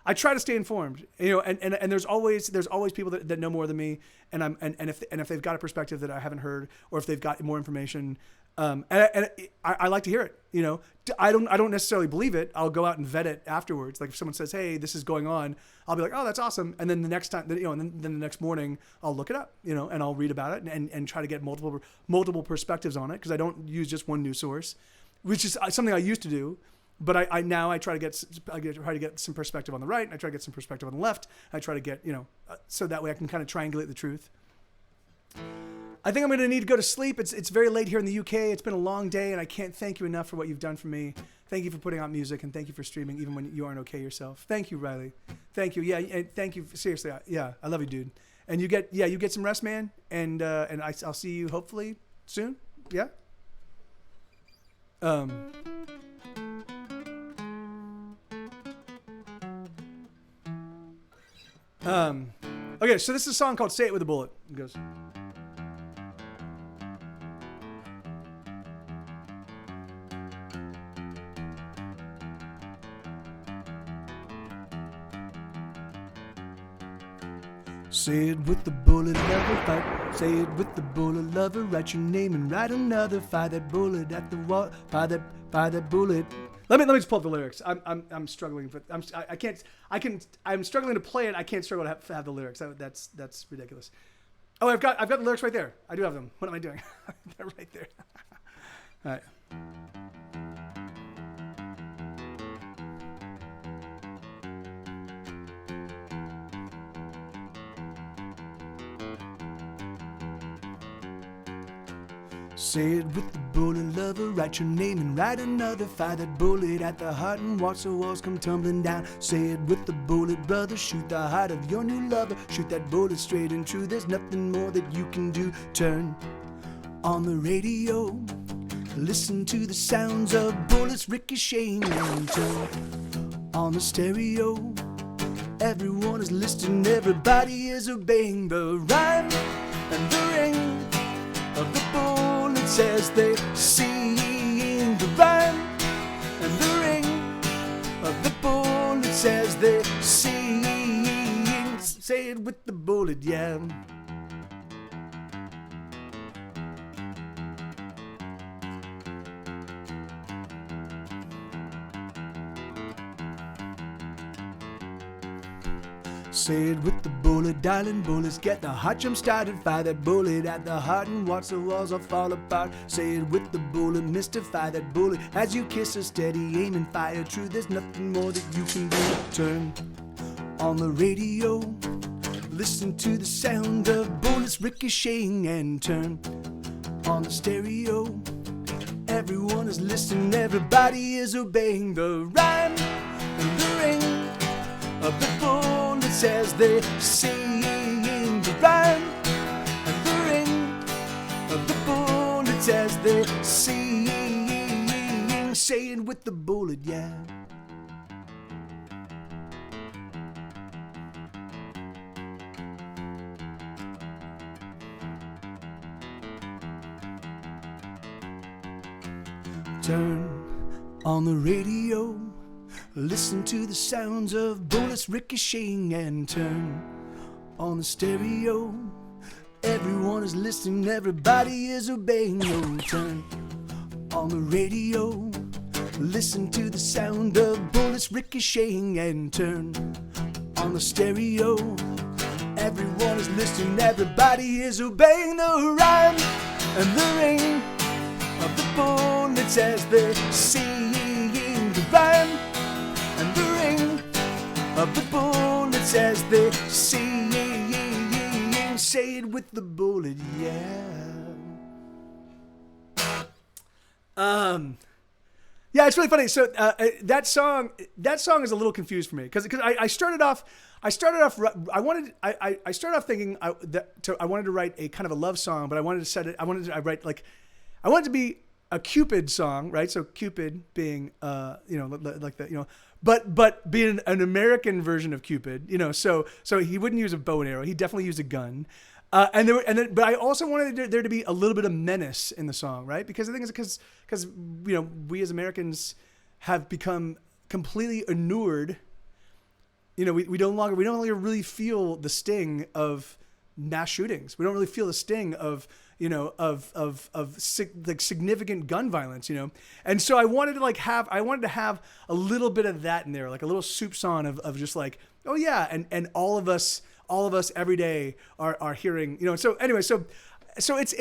I try to stay informed, you know, and there's always people that know more than me, and if they've got a perspective that I haven't heard, or if they've got more information. And I like to hear it, you know. I don't necessarily believe it. I'll go out and vet it afterwards. Like if someone says, "Hey, this is going on," I'll be like, "Oh, that's awesome." And then the next time, you know, and then the next morning, I'll look it up, you know, and I'll read about it and try to get multiple perspectives on it, because I don't use just one news source, which is something I used to do. But I now try to get some perspective on the right, and I try to get some perspective on the left. I try to get, you know, so that way I can kind of triangulate the truth. I think I'm going to need to go to sleep. It's very late here in the UK. It's been a long day, and I can't thank you enough for what you've done for me. Thank you for putting out music, and thank you for streaming, even when you aren't okay yourself. Thank you, Riley. Thank you. Yeah, thank you. Seriously, I love you, dude. And you get some rest, man. And I'll see you hopefully soon. Yeah. Okay, so this is a song called "Say It With a Bullet." It goes. Say it with the bullet, lover, fight. Say it with the bullet, lover. Write your name and write another. Fire that bullet at the wall. Fire that bullet. Let me just pull up the lyrics. I'm struggling, but I'm struggling to play it. I can't struggle to have the lyrics. That's ridiculous. Oh, I've got the lyrics right there. I do have them. What am I doing? They're right there. All right. Say it with the bullet lover, write your name and write another. Fire that bullet at the heart and watch the walls come tumbling down. Say it with the bullet, brother, shoot the heart of your new lover. Shoot that bullet straight and true, there's nothing more that you can do. Turn on the radio, listen to the sounds of bullets ricocheting, and turn on the stereo. Everyone is listening, everybody is obeying the rhyme and the ring of the bullets as they sing. The rhyme and the ring of the bullets as they sing. Say it with the bullet, yeah. Say it with the bullet, darling, bullets get the heart jump started. Fire that bullet at the heart and watch the walls all fall apart. Say it with the bullet, mystify that bullet as you kiss a steady aim and fire true. There's nothing more that you can do. Turn on the radio, listen to the sound of bullets ricocheting, and turn on the stereo. Everyone is listening, everybody is obeying the rhyme and the ring of the bullets as they sing. The rhyme and the ring of the bullets as they sing. Say it with the bullet, yeah. Turn on the radio, listen to the sounds of bullets ricocheting, and turn on the stereo. Everyone is listening, everybody is obeying. Oh, turn on the radio, listen to the sound of bullets ricocheting, and turn on the stereo. Everyone is listening, everybody is obeying the rhyme and the ring of the bullets as they sing. The rhyme and the ring of the bullets as they sing. Say it with the bullet, yeah. Yeah, it's really funny. So that song is a little confused for me because I started off thinking I wanted to write a kind of a love song, but I wanted to be a Cupid song, right? So Cupid being, like that, but being an American version of Cupid, so he wouldn't use a bow and arrow. He definitely used a gun. But I also wanted there to be a little bit of menace in the song, right? Because the thing is, because we as Americans have become completely inured. We no longer really feel the sting of mass shootings. We don't really feel the sting of significant gun violence, And so I wanted to have a little bit of that in there, like a little soup song of just like, oh yeah. And all of us every day are hearing, so anyway, so it's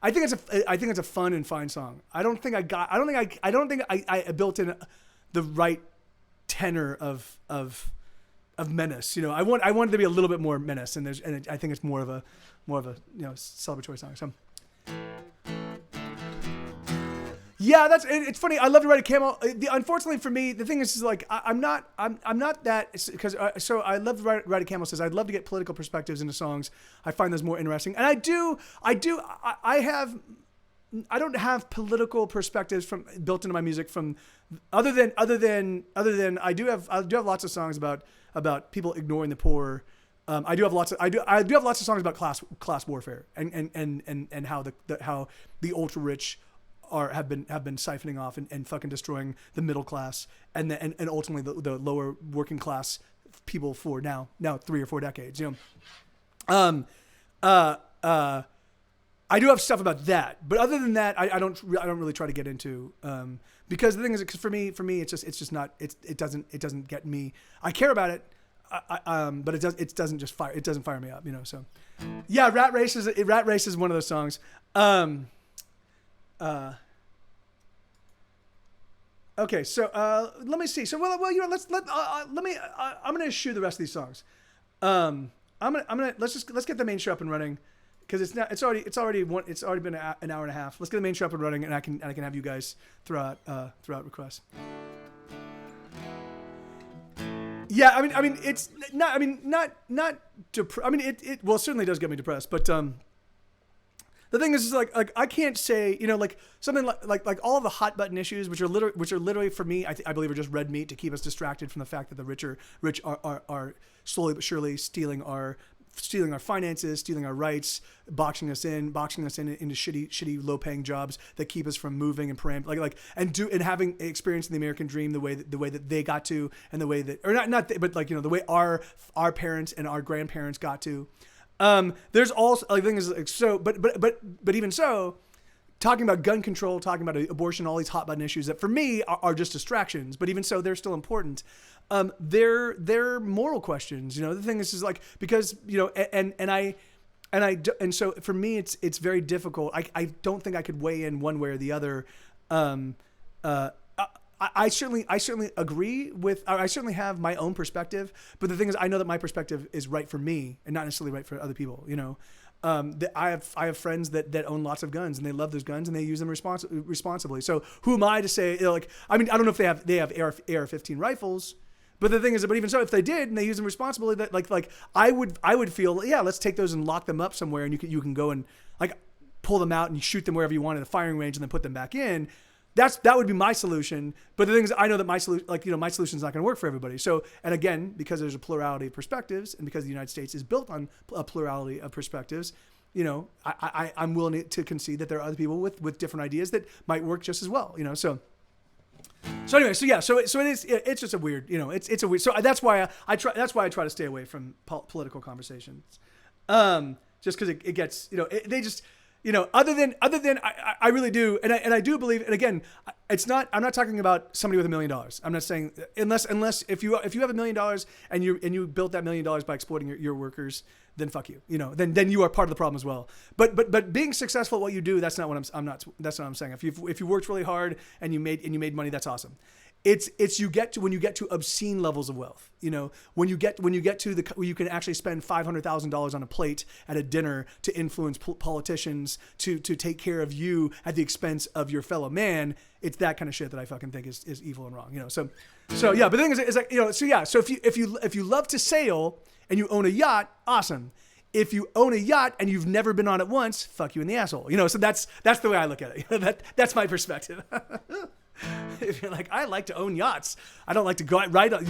I think it's a fun and fine song. I don't think I built in the right tenor of menace. I wanted to be a little bit more menace, and I think it's more of a celebratory song. So yeah, it's funny. I love to write a camel. Unfortunately for me, the thing is like I'm not that, because so I love to write a camel says I'd love to get political perspectives into songs. I find those more interesting, and I don't have political perspectives built into my music from other than I do have lots of songs about people ignoring the poor. I do have lots of songs about class warfare and how the ultra rich have been siphoning off and fucking destroying the middle class and ultimately the lower working class people for now 3 or 4 decades. I do have stuff about that, but other than that, I don't really try to get into, because the thing is, for me, it's just not, it doesn't get me. I care about it, but it doesn't fire me up, So, yeah, Rat Race is one of those songs. Okay, so let me see. So well, I'm gonna eschew the rest of these songs. Let's get the main show up and running. because it's already been an hour and a half. Let's get the main show up and running, and I can have you guys throw out requests. Yeah, I mean, it's not. I mean, not. I mean, it well, it certainly does get me depressed, but the thing is like I can't say, like something like all of the hot button issues, which are literally for me, I believe are just red meat to keep us distracted from the fact that the rich are slowly but surely stealing our finances, stealing our rights, boxing us in into shitty low paying jobs that keep us from moving and having experienced the American dream the way that they got to, and the way that, or the way our parents and our grandparents got to. There's also things so, but even so, talking about gun control, talking about abortion, all these hot button issues that for me are just distractions, but even so, they're still important. They're moral questions. The thing is like, because, and so for me, it's very difficult. I don't think I could weigh in one way or the other. I certainly agree with, I certainly have my own perspective, but the thing is, I know that my perspective is right for me and not necessarily right for other people. I have friends that own lots of guns, and they love those guns and they use them responsibly. So who am I to say, I don't know if they have AR-15 rifles, but the thing is, but even so, if they did and they use them responsibly, that like I would feel, yeah, let's take those and lock them up somewhere, and you can go and like pull them out and you shoot them wherever you want at a firing range and then put them back in. That would be my solution. But the thing is, I know that my solution is not going to work for everybody. So, and again, because there's a plurality of perspectives, and because the United States is built on a plurality of perspectives, I'm willing to concede that there are other people with different ideas that might work just as well. So anyway, so it's just a weird, it's a weird. So that's why I try to stay away from political conversations, just because it gets, they just. Other than I really do, and I do believe, and again, I'm not talking about somebody with $1 million. I'm not saying unless if you have $1 million and you built that $1 million by exploiting your workers, then fuck you. Then you are part of the problem as well. But being successful at what you do, that's not what that's what I'm saying. If you worked really hard and you made money, that's awesome. It's when you get to obscene levels of wealth, when you get to where you can actually spend $500,000 on a plate at a dinner to influence politicians to take care of you at the expense of your fellow man. It's that kind of shit that I fucking think is evil and wrong, So yeah, but the thing is like, so if you love to sail and you own a yacht, awesome. If you own a yacht and you've never been on it once, fuck you in the asshole, So that's the way I look at it. That's my perspective. If you're like, I like to own yachts, I don't like to go out ride on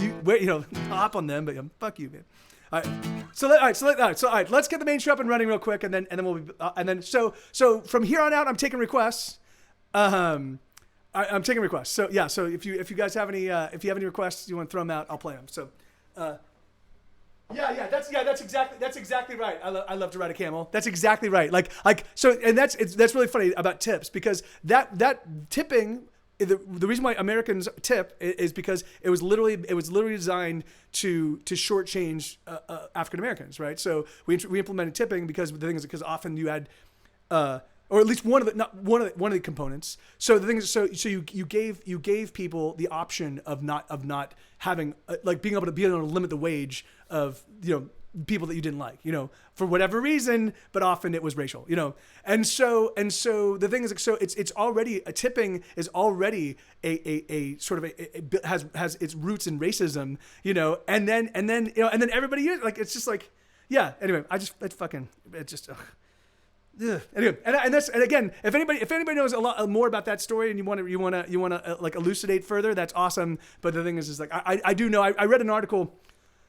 hop on them, but fuck you, man. All right, let's get the main show up and running real quick, and then we'll be so from here on out, I'm taking requests. I'm taking requests. So yeah, so if you guys have any requests, you want to throw them out, I'll play them. So that's exactly right. I love to ride a camel. That's exactly right. Like so, and that's really funny about tips, because that tipping. The reason why Americans tip is because it was literally designed to shortchange African Americans, right? So we implemented tipping because the thing is, because often you had, or at least one of the components. So the thing is, so you gave people the option of not having being able to limit the wage of people that you didn't like, for whatever reason, but often it was racial, and so the thing is, so it's already tipping is already a sort of has its roots in racism, and then everybody it's just like, yeah. Anyway, Anyway, and again, if anybody knows a lot more about that story and you want to like elucidate further, that's awesome. But the thing is like I do know I read an article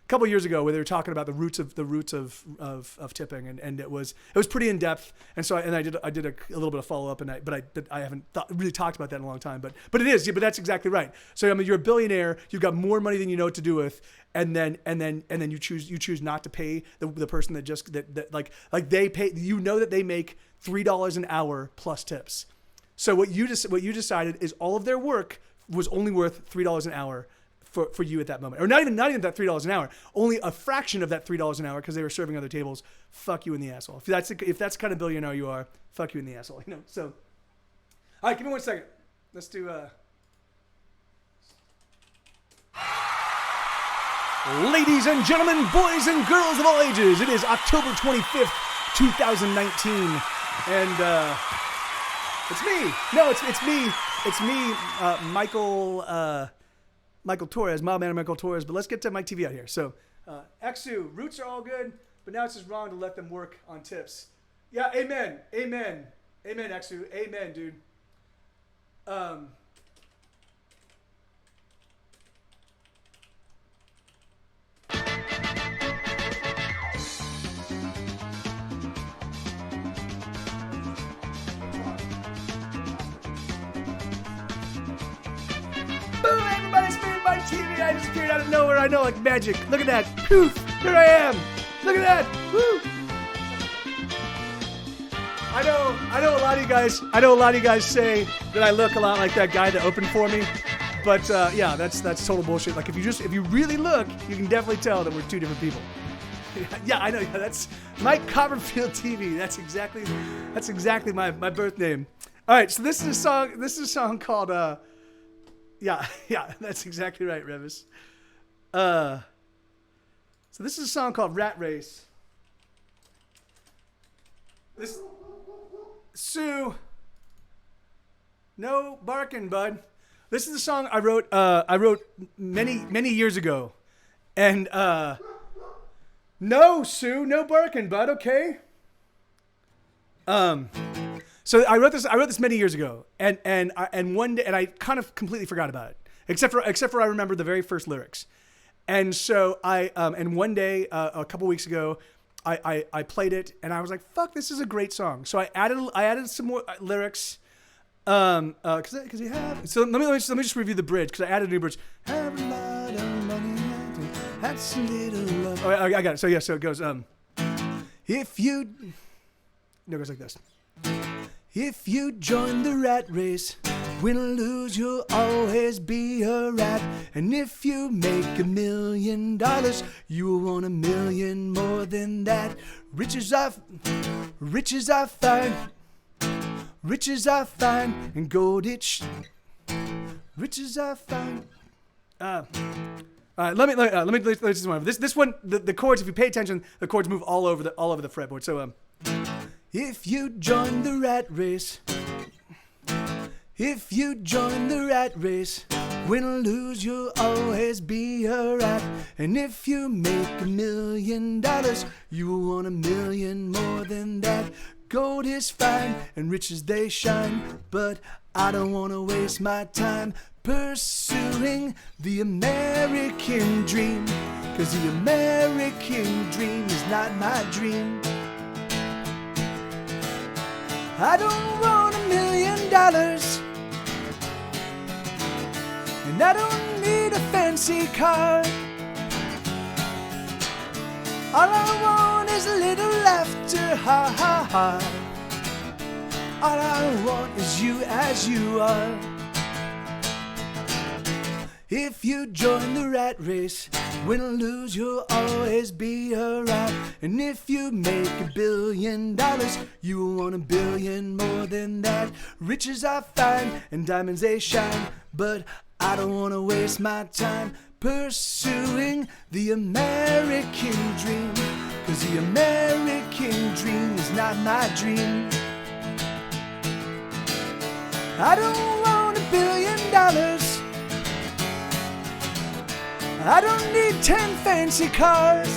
a couple of years ago where they were talking about the roots of tipping, and it was pretty in depth, and so I did a little bit of follow up, but I haven't really talked about that in a long time, but that's exactly right. So I mean, you're a billionaire, you've got more money than you know what to do with, and then you choose not to pay the person that they pay, that they make $3 an hour plus tips. So what you decided is all of their work was only worth $3 an hour for you at that moment, or not even that $3 an hour, only a fraction of that $3 an hour because they were serving other tables. Fuck you in the asshole. If that's the kind of billionaire you are, fuck you in the asshole. So, all right, give me 1 second. Let's do. Ladies and gentlemen, boys and girls of all ages, it is October 25th, 2019, and it's me. No, it's me. It's me, Michael Torres, Mild Manner Michael Torres. But let's get to Mike TV out here. So, Exu, roots are all good, but now it's just wrong to let them work on tips. Yeah, amen, Exu, amen, dude. Boom, everybody's been my TV. I just appeared out of nowhere. I know, like magic. Look at that. Poof, here I am. Look at that. Woo. I know a lot of you guys say that I look a lot like that guy that opened for me. But yeah, that's total bullshit. Like if you really look, you can definitely tell that we're two different people. Yeah, I know. Yeah, that's Mike Copperfield TV. That's exactly my birth name. All right, so this is a song called yeah, that's exactly right, Revis. So this is a song called Rat Race. This Sue. No barking, bud. This is a song I wrote many years ago. And no, Sue, no barking, bud, okay? So I wrote this many years ago, and one day, and I kind of completely forgot about it, except for I remember the very first lyrics, and so and one day a couple weeks ago, I played it, and I was like, fuck, this is a great song. So I added some more lyrics, because you have. So let me just review the bridge, because I added new bridge. Have a lot of money, that's a little love. Oh, I got it. So yeah, so it goes. If you, no, it goes like this. If you join the rat race, win or lose, you'll always be a rat. And if you make $1 million, you will want 1 million more than that. Riches are fine, and gold riches are fine. All right, let me this one. This one, the chords. If you pay attention, the chords move all over the fretboard. So if you join the rat race, win or lose, you'll always be a rat. And if you make $1 million, you will want 1 million more than that. Gold is fine and riches they shine, but I don't want to waste my time pursuing the American dream, 'cause the American dream is not my dream. I don't want $1 million, and I don't need a fancy car. All I want is a little laughter, ha ha ha. All I want is you as you are. If you join the rat race, win or lose, you'll always be a rat. And if you make $1 billion, you will want 1 billion more than that. Riches are fine and diamonds they shine, but I don't want to waste my time pursuing the American dream, 'cause the American dream is not my dream. I don't want $1 billion. I don't need 10 fancy cars.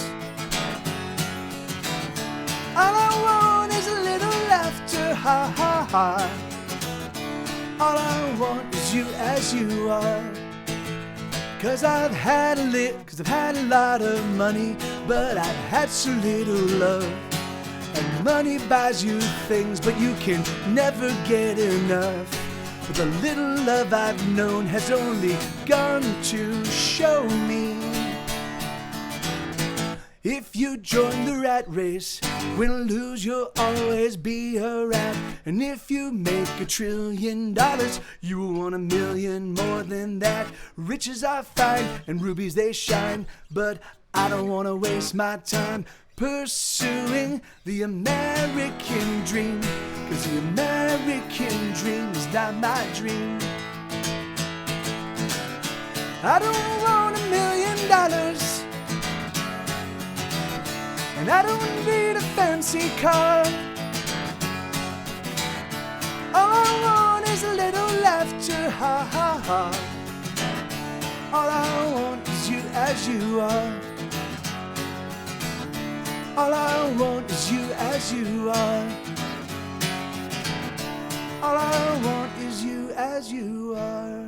All I want is a little laughter, ha ha ha. All I want is you as you are. 'Cause I've had a lot of money, but I've had so little love. And money buys you things, but you can never get enough. But the little love I've known has only gone to show me. If you join the rat race, win or lose, you'll always be a rat. And if you make $1 trillion, you will want 1 million more than that. Riches are fine and rubies they shine, but I don't want to waste my time pursuing the American dream, 'cause the American dream is not my dream. I don't want $1 million, and I don't need a fancy car. All I want is a little laughter, ha ha ha. All I want is you as you are. All I want is you as you are. All I want is you as you are.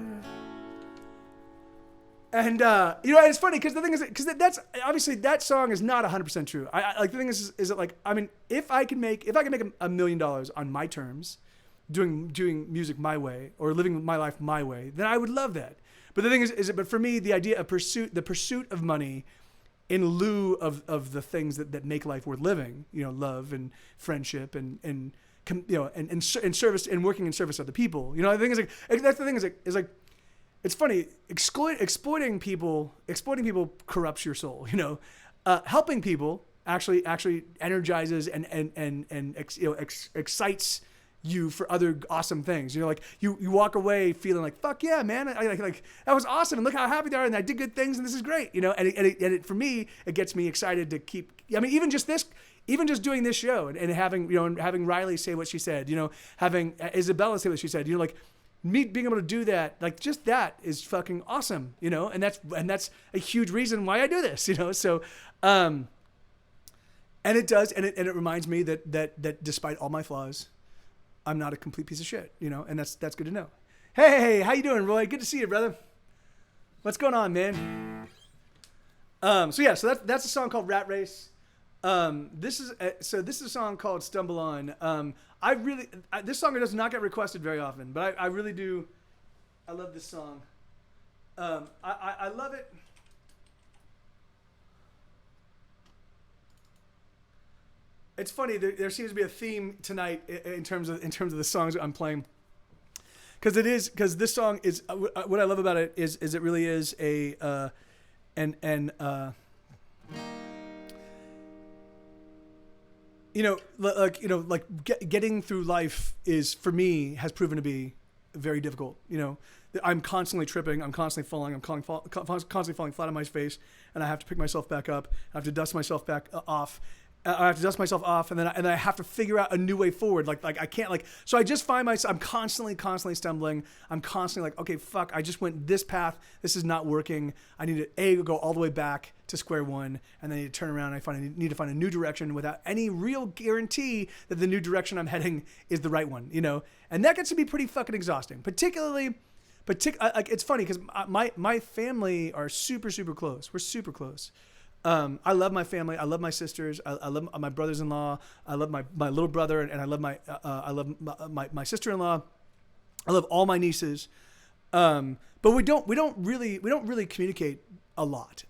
And it's funny because the thing is, because that's obviously that song is not 100% true. I like the thing is that like, I mean, if I can make $1 million on my terms, doing music my way or living my life my way, then I would love that. But the thing is but for me, the idea of the pursuit of money in lieu of the things that make life worth living, love and friendship and service and working in service of the people. The thing is like, that's the thing is like, it's funny, exploiting people corrupts your soul. Helping people actually energizes and excites you for other awesome things. Like you walk away feeling like, fuck yeah, man, I like that was awesome, and look how happy they are, and I did good things, and this is great. And for me, it gets me excited to keep. I mean, even just doing this show and having having Riley say what she said, having Isabella say what she said, like. Me being able to do that, like just that is fucking awesome, and that's a huge reason why I do this, So, and it does, and it reminds me that despite all my flaws, I'm not a complete piece of shit, and that's good to know. Hey, how you doing, Roy? Good to see you, brother. What's going on, man? So that's a song called Rat Race. This is a song called Stumble On. This song does not get requested very often, but I really do. I love this song. I love it. It's funny. There seems to be a theme tonight in terms of the songs I'm playing. Because this song is what I love about it is it really is getting through life is, for me, has proven to be very difficult. I'm constantly tripping. I'm constantly falling. I'm constantly falling flat on my face, and I have to pick myself back up. I have to dust myself off. I have to dust myself off, and then I have to figure out a new way forward. Like I can't so I just find myself. I'm constantly stumbling. I'm constantly like, okay, fuck. I just went this path. This is not working. I need to go all the way back to square one, and then I need to turn around. And I need to find a new direction without any real guarantee that the new direction I'm heading is the right one. And that gets to be pretty fucking exhausting. Particularly, it's funny because my family are super close. We're super close. I love my family. I love my sisters. I love my brothers-in-law. I love my little brother, and I love my sister-in-law. I love all my nieces. But we don't really communicate a lot.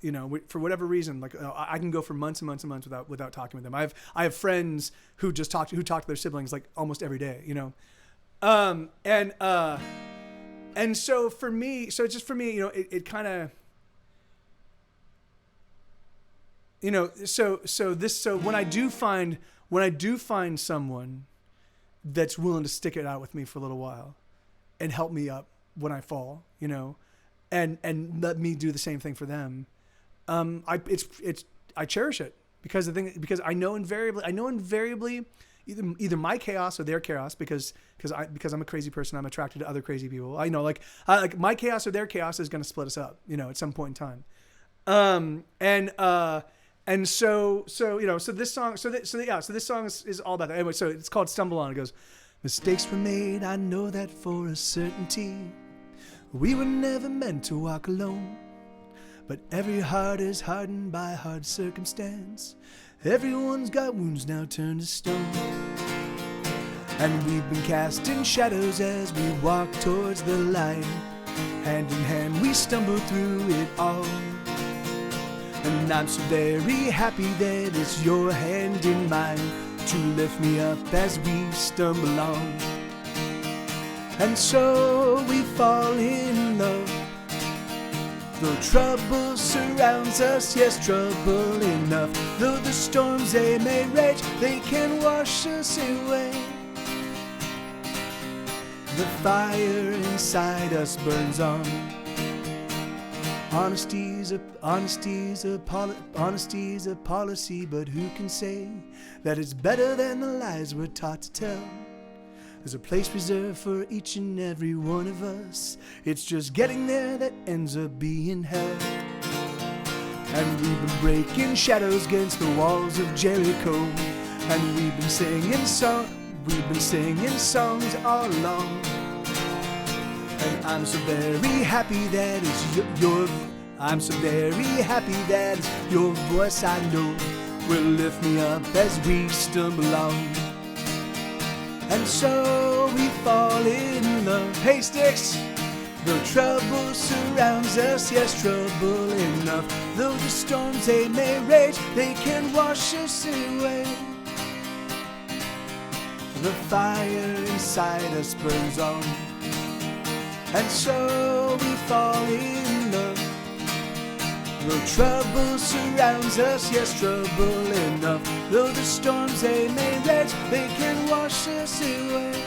For whatever reason. Like I can go for months and months and months without talking with them. I have friends who talk to their siblings like almost every day. And so for me, it kind of. So when I do find someone that's willing to stick it out with me for a little while and help me up when I fall, and let me do the same thing for them, I cherish it because I know invariably either my chaos or their chaos because I'm a crazy person. I'm attracted to other crazy people. I know like my chaos or their chaos is going to split us up, at some point in time. And so this song, so this song is all about that. Anyway, so it's called Stumble On. It goes, mistakes were made, I know that for a certainty. We were never meant to walk alone. But every heart is hardened by hard circumstance. Everyone's got wounds now turned to stone. And we've been casting shadows as we walk towards the light. Hand in hand we stumble through it all. And I'm so very happy that it's your hand in mine to lift me up as we stumble on. And so we fall in love. Though trouble surrounds us, yes, trouble enough. Though the storms they may rage, they can wash us away. The fire inside us burns on. Honesty's a policy, but who can say that it's better than the lies we're taught to tell? There's a place reserved for each and every one of us. It's just getting there that ends up being hell. And we've been breaking shadows against the walls of Jericho. And we've been singing songs all along. And I'm so very happy that it's I'm so very happy that it's your voice I know will lift me up as we stumble on. And so we fall in love. Hey, Sticks! Though trouble surrounds us, yes, trouble enough. Though the storms they may rage, they can wash us away. The fire inside us burns on. And so we fall in love. Though trouble surrounds us, yes, trouble enough. Though the storms they may rage, they can wash us away.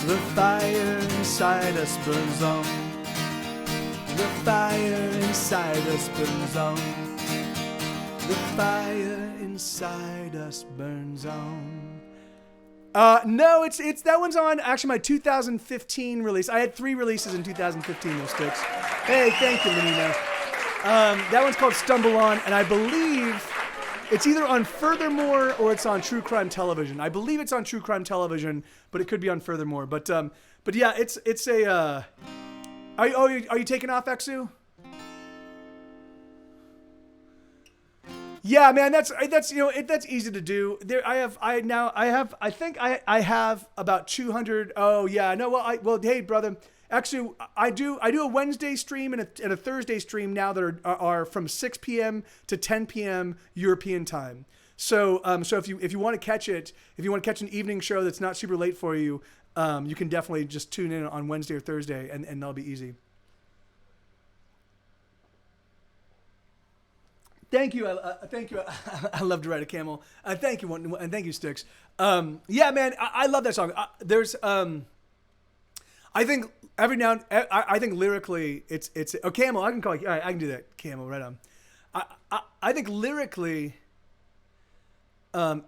The fire inside us burns on. The fire inside us burns on. The fire inside us burns on. No, it's that one's on actually my 2015 release. I had 3 releases in 2015, those Sticks. Hey, thank you, Lenina. That one's called Stumble On, and I believe it's either on Furthermore or it's on True Crime Television. I believe it's on True Crime Television, but it could be on Furthermore. But yeah, it's a. Are you taking off, Exu? Yeah, man, that's that's easy to do. I think I have about 200. Oh yeah, no, well hey brother, actually I do a Wednesday stream and a Thursday stream now that are from 6 p.m. to 10 p.m. European time. So if you want to catch it, if you want to catch an evening show that's not super late for you, you can definitely just tune in on Wednesday or Thursday, and that'll be easy. Thank you. Thank you. I love to ride a camel. Thank you, and thank you, Sticks. Yeah, man, I love that song. I think every now and I think lyrically it's a camel. I can call you. I can do that, camel. Right on. I think lyrically, I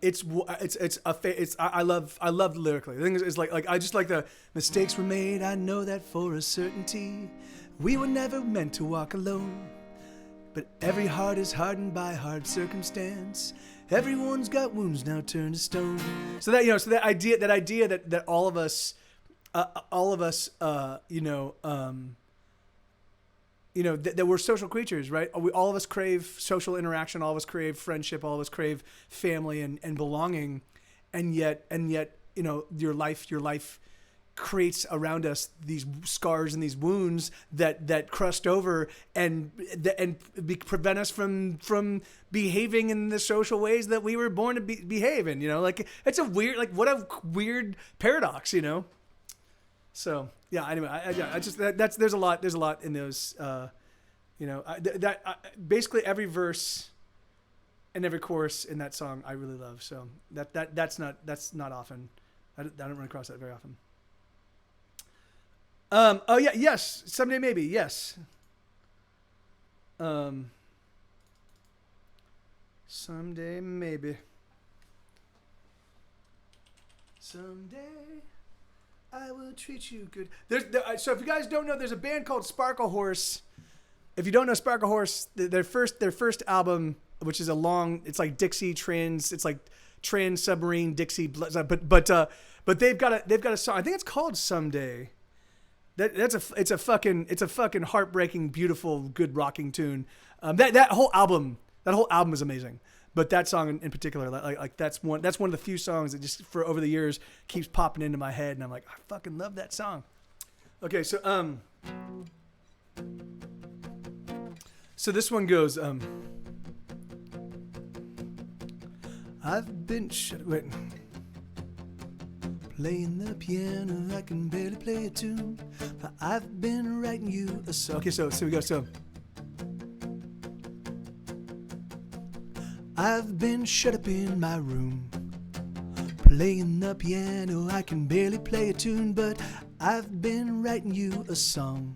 love lyrically. The thing is like I just like the mistakes were made. I know that for a certainty. We were never meant to walk alone. But every heart is hardened by hard circumstance. Everyone's got wounds now turned to stone. So that idea that all of us, that we're social creatures, right? All of us crave social interaction. All of us crave friendship. All of us crave family and belonging. And yet, your life creates around us these scars and these wounds that crust over and prevent us from behaving in the social ways that we were born to behave in. Like it's a weird, like what a weird paradox, So yeah. Anyway, I just there's a lot in those. Basically every verse and every chorus in that song I really love. So that's not often. I don't run across that very often. Oh yeah, yes. Someday maybe, yes. Someday maybe. Someday I will treat you good. So if you guys don't know, there's a band called Sparkle Horse. If you don't know Sparkle Horse, their first album, which is it's like Dixie Trans, it's like Trans Submarine Dixie, but they've got a song. I think it's called Someday. It's a fucking heartbreaking, beautiful, good rocking tune. That whole album is amazing. But that song in particular, like that's one of the few songs that just for over the years keeps popping into my head, and I'm like, I fucking love that song. Okay, so this one goes. I've been wait. Playing the piano, I can barely play a tune. But I've been writing you a song. Okay, so we go. So I've been shut up in my room, playing the piano. I can barely play a tune, but I've been writing you a song.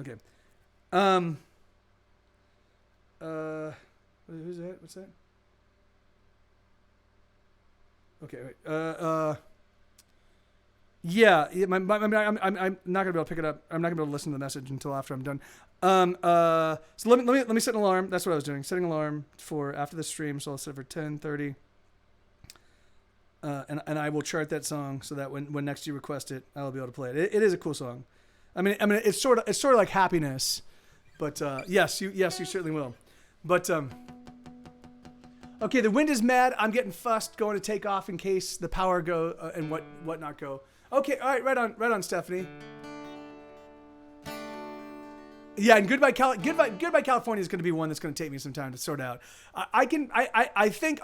Okay. Who's that? What's that? Okay. Wait. Yeah. I'm not gonna be able to pick it up. I'm not gonna be able to listen to the message until after I'm done. So let me set an alarm. That's what I was doing. Setting an alarm for after the stream. So I'll set it for 10:30. And I will chart that song so that when next you request it, I'll be able to play it. It is a cool song. I mean, it's sort of like Happiness, but yes, you certainly will. But okay, the wind is mad. I'm getting fussed, going to take off in case the power go and what not go. Okay, all right, right on, Stephanie. Yeah, and Goodbye California is going to be one that's going to take me some time to sort out. I think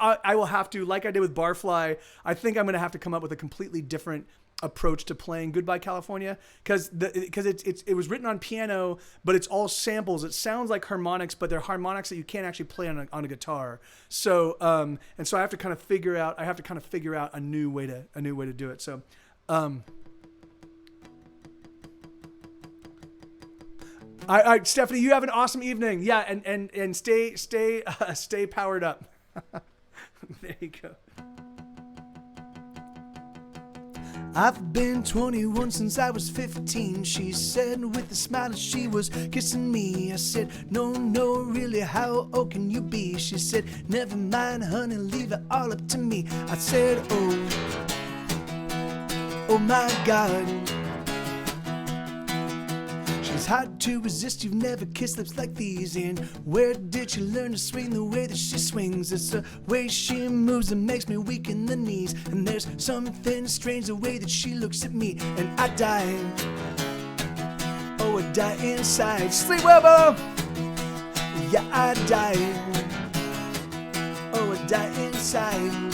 I will have to, like I did with Barfly, I think I'm going to have to come up with a completely different approach to playing Goodbye California because it was written on piano, but it's all samples. It sounds like harmonics, but they're harmonics that you can't actually play on a guitar. So and so I have to kind of figure out a new way to do it. So all right, Stephanie, you have an awesome evening. Yeah, and stay powered up. There you go. I've been 21 since I was 15, she said with a smile as she was kissing me. I said, no, really, how old can you be? She said, never mind, honey, leave it all up to me. I said, oh my God, she's hard to resist, you've never kissed lips like these. And where did she learn to swing the way that she swings? It's the way she moves that makes me weak in the knees. And there's something strange the way that she looks at me. And I die, oh I die inside. Sleep well, Bo. Yeah, I die, oh I die inside.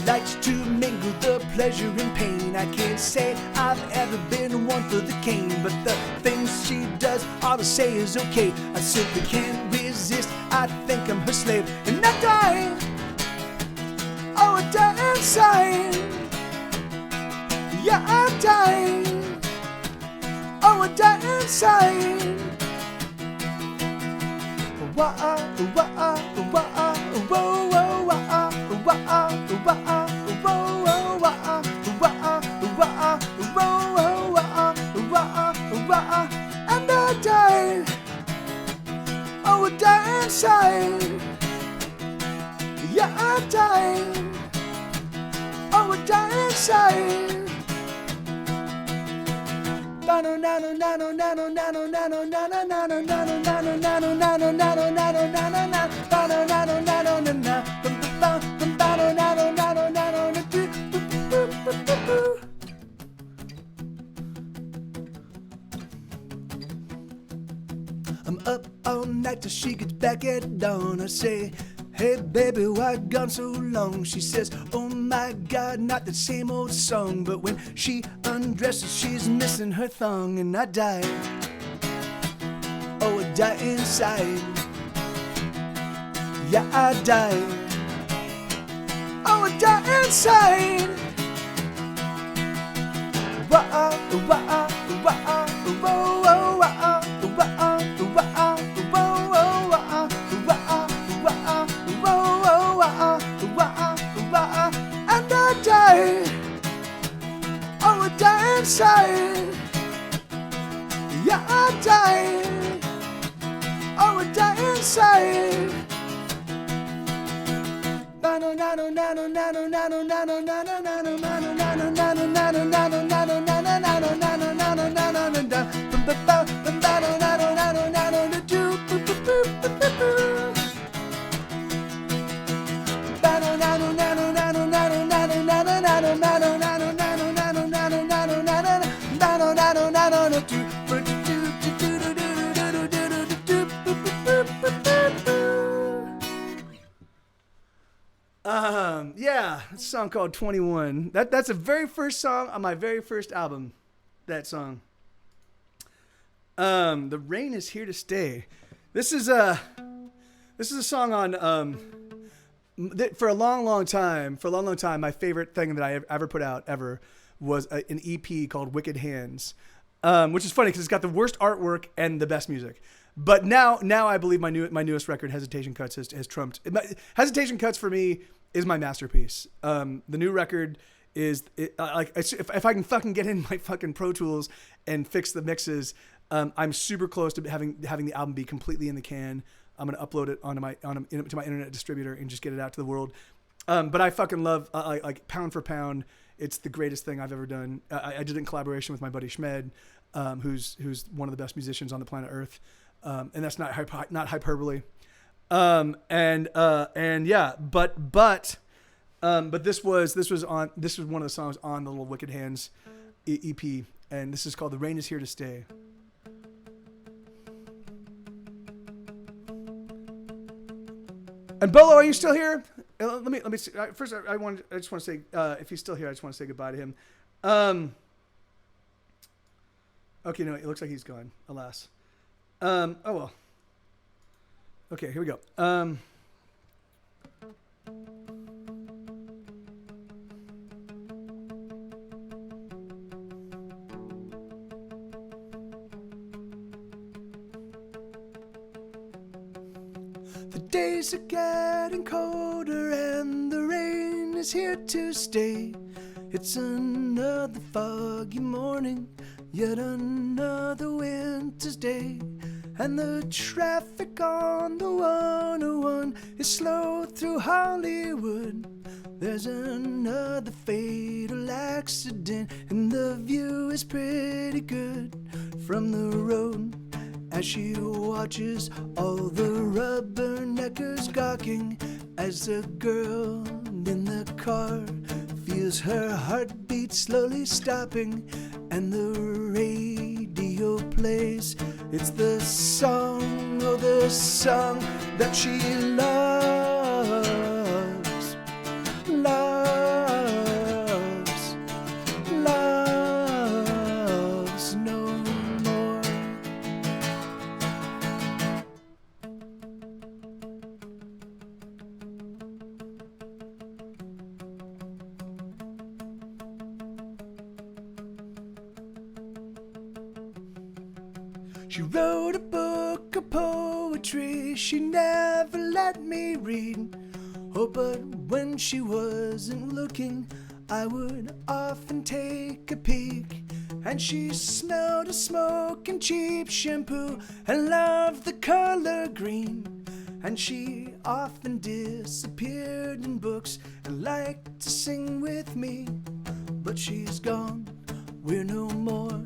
Likes to mingle the pleasure and pain. I can't say I've ever been one for the cane, but the things she does, all to say is okay. I simply can't resist, I think I'm her slave. And I die, oh I die inside. Yeah, I die, oh I die inside. And I die, oh I die inside. Yeah, I die, oh I die inside. I'm up all night till she gets back at dawn. I say, hey baby, why gone so long? She says, oh my God, not the same old song. But when she undresses, she's missing her thong. And I die, oh I die inside. Yeah, I die, oh I die inside. And I die, oh I die inside. Yeah, I die, oh I die inside. Yeah, it's a song called 21. That's the very first song on my very first album. That song. The Rain is Here to Stay. This is a song on For a long time, my favorite thing that I ever put out ever was an EP called Wicked Hands, which is funny because it's got the worst artwork and the best music. But now I believe my newest record, Hesitation Cuts, has trumped. Hesitation Cuts for me is my masterpiece. The new record is if I can fucking get in my fucking Pro Tools and fix the mixes, I'm super close to having the album be completely in the can. I'm gonna upload it to my internet distributor and just get it out to the world. But I fucking love like pound for pound. It's the greatest thing I've ever done. I did it in collaboration with my buddy Schmed, who's one of the best musicians on the planet Earth, and that's not hyperbole. But this was one of the songs on the little Wicked Hands EP, and this is called "The Rain Is Here to Stay." And Bolo, are you still here? Let me see. First, I just want to say, if he's still here, I just want to say goodbye to him. Okay, no, it looks like he's gone. Alas. Oh well. Okay, here we go. The days are getting colder and the rain is here to stay. It's another foggy morning, yet another winter's day. And the traffic on the 101 is slow through Hollywood. There's another fatal accident and the view is pretty good from the road. As she watches all the rubberneckers gawking, as the girl in the car feels her heartbeat slowly stopping, and the radio plays. It's the song, oh the song that she loves, loves no more. She wrote a book of poetry she never let me read. Oh, but when she wasn't looking, I would often take a peek. And she smelled of smoke and cheap shampoo and loved the color green. And she often disappeared in books and liked to sing with me. But she's gone, we're no more,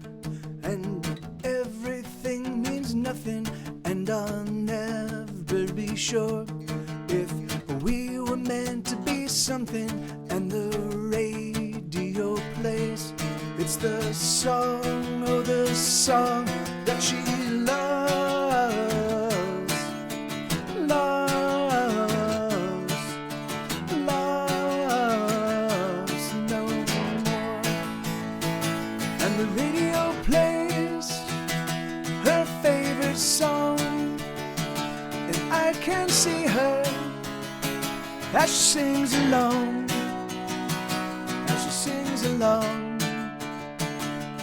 and everything means nothing, and I'll never be sure if we were meant to be something. And the radio plays. It's the song, oh the song that she loves, loves no more. And the radio plays her favorite song, and I can see her as she sings along, as she sings along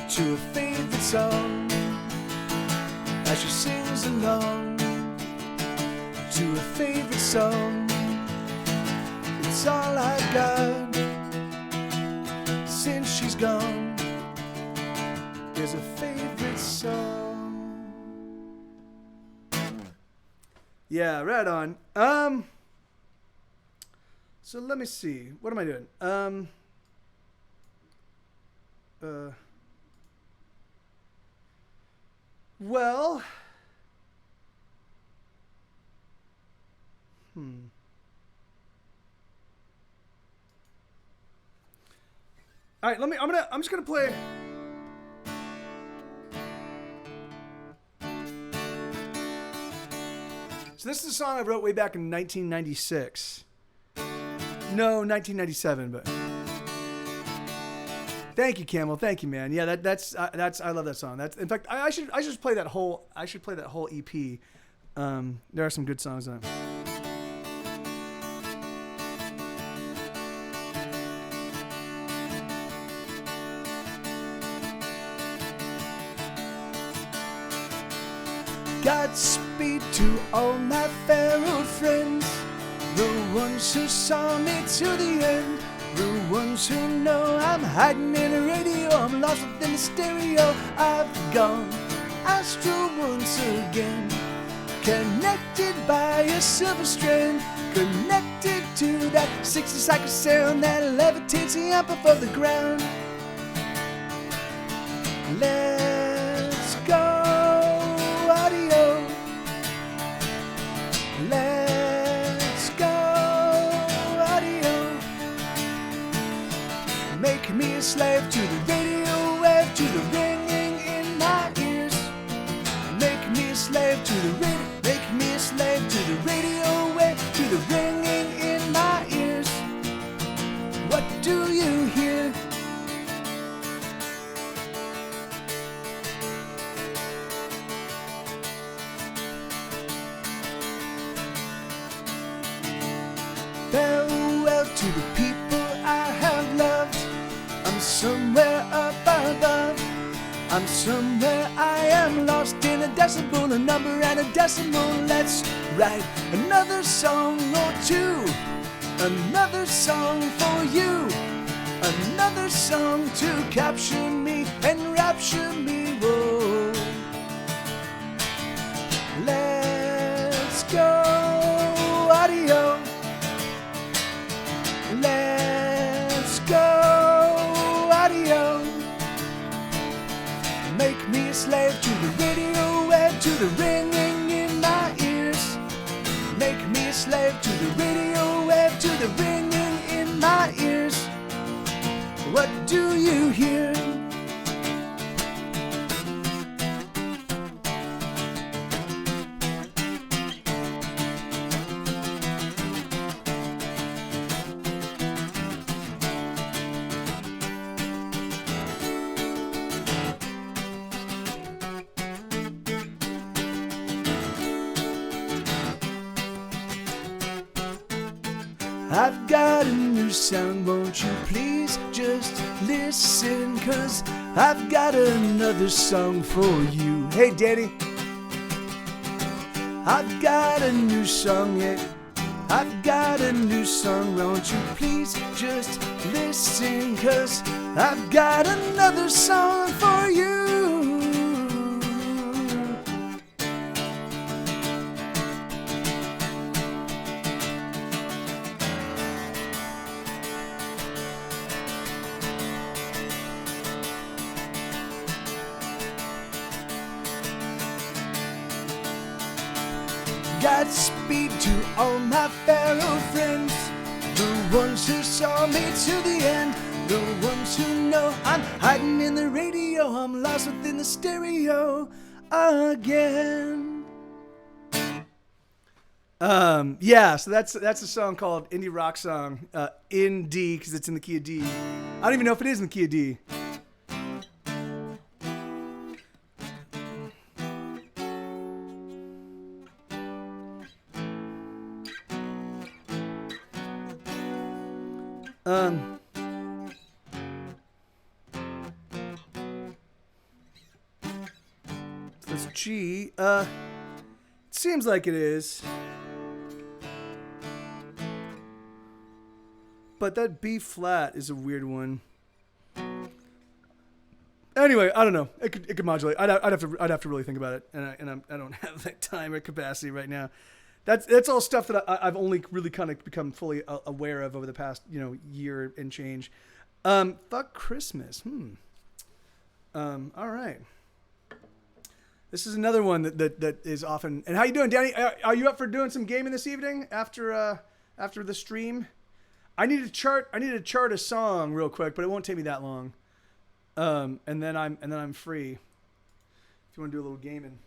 to a favorite song, as she sings along to a favorite song. It's all I've got since she's gone, is a favorite song. Yeah, right on. So let me see. What am I doing? Well, all right, I'm just gonna play. So this is a song I wrote way back in 1996. No, 1997, but thank you, Camel. Thank you, man. Yeah, that's I love that song. That's, in fact, I should play that whole EP. There are some good songs on it. Godspeed to all my fellow friends, the ones who saw me to the end, the ones who know I'm hiding in a radio, I'm lost within the stereo. I've gone astral once again, connected by a silver strand, connected to that 60 cycle sound that levitates the amp above the ground. Let's go audio. Let's go audio. Make me a slave to the radio wave, to the ringing in my ears. Make me a slave to the radio. Make me a slave to the radio wave, to the ringing in my ears. What do you hear? Farewell to the people I have loved. I'm somewhere up above. I'm somewhere I am lost in a decibel, a number and a decimal. Let's write another song or two, another song for you, another song to capture me and rapture me. Whoa. Let's go audio. Let's go audio. Make me a slave to the radio wave, to the ringing in my ears. Make me a slave to the radio wave, to the ringing in my ears. What do you hear? I've got a new sound, won't you please just listen? 'Cause I've got another song for you. Hey Danny, I've got a new song, yeah. I've got a new song, won't you please just listen? 'Cause I've got another song for you. Godspeed to all my fellow friends, the ones who saw me to the end, the ones who know I'm hiding in the radio, I'm lost within the stereo again. Yeah, so that's a song called Indie Rock Song, in D, because it's in the key of D. I don't even know if it is in the key of D. That's G. It seems like it is. But that B flat is a weird one. Anyway, I don't know. It could modulate. I'd have to really think about it, and I don't have that time or capacity right now. That's all stuff that I've only really kind of become fully aware of over the past year and change. Fuck Christmas. All right. This is another one that is often. And how you doing, Danny? Are you up for doing some gaming this evening after the stream? I need to chart a song real quick, but it won't take me that long. And then I'm free. If you want to do a little gaming.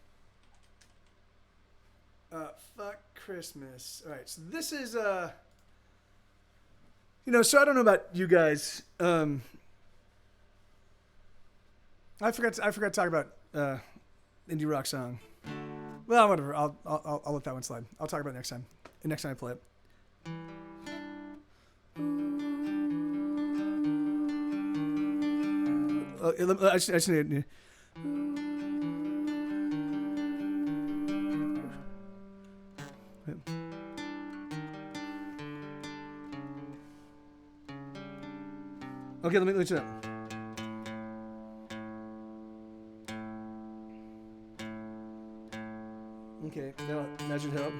Fuck Christmas. All right, so this is so I don't know about you guys. I forgot to talk about Indie Rock Song. Well, whatever. I'll let that one slide. I'll talk about it next time. Next time I play it. I just need. Okay, let me turn it. Okay, now that should help.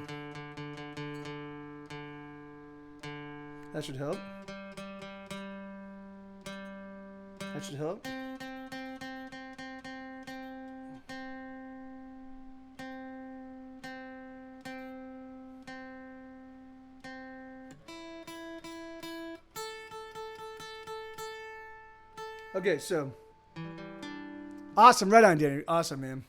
That should help. That should help. Okay, so awesome, right on, Danny. Awesome, man.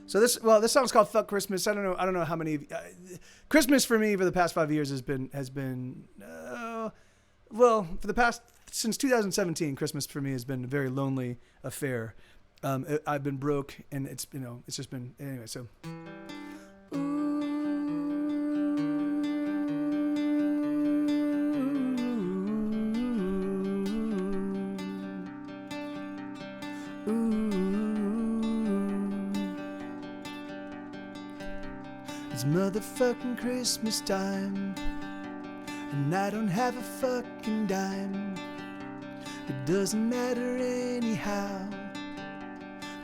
So this song's called "Fuck Christmas." I don't know how many. Christmas for me for the past 5 years has been for the past since 2017. Christmas for me has been a very lonely affair. I've been broke, and it's just been anyway. So. It's motherfucking Christmas time, and I don't have a fucking dime. It doesn't matter anyhow,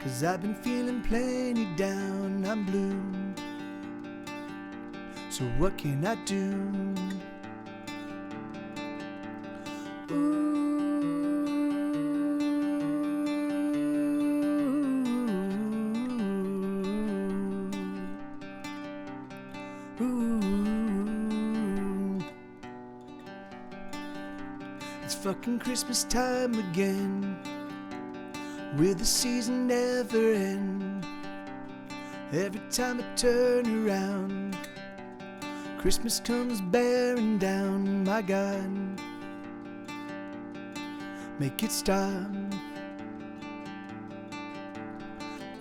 'cause I've been feeling plenty down. I'm blue, so what can I do? It's fucking Christmas time again. Will the season never end? Every time I turn around, Christmas comes bearing down. My God, make it stop.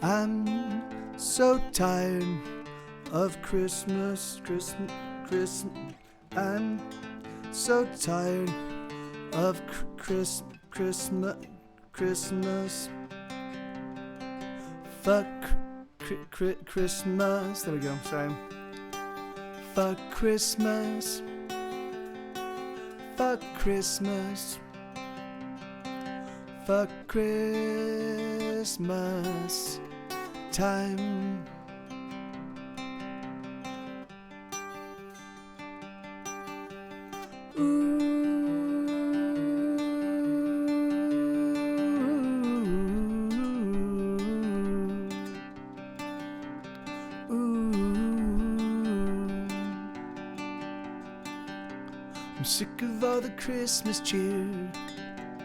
I'm so tired of Christmas. I'm so tired of Christmas. Fuck Christmas. There we go. Sorry. Fuck Christmas. Fuck Christmas. Fuck Christmas time. I'm sick of all the Christmas cheer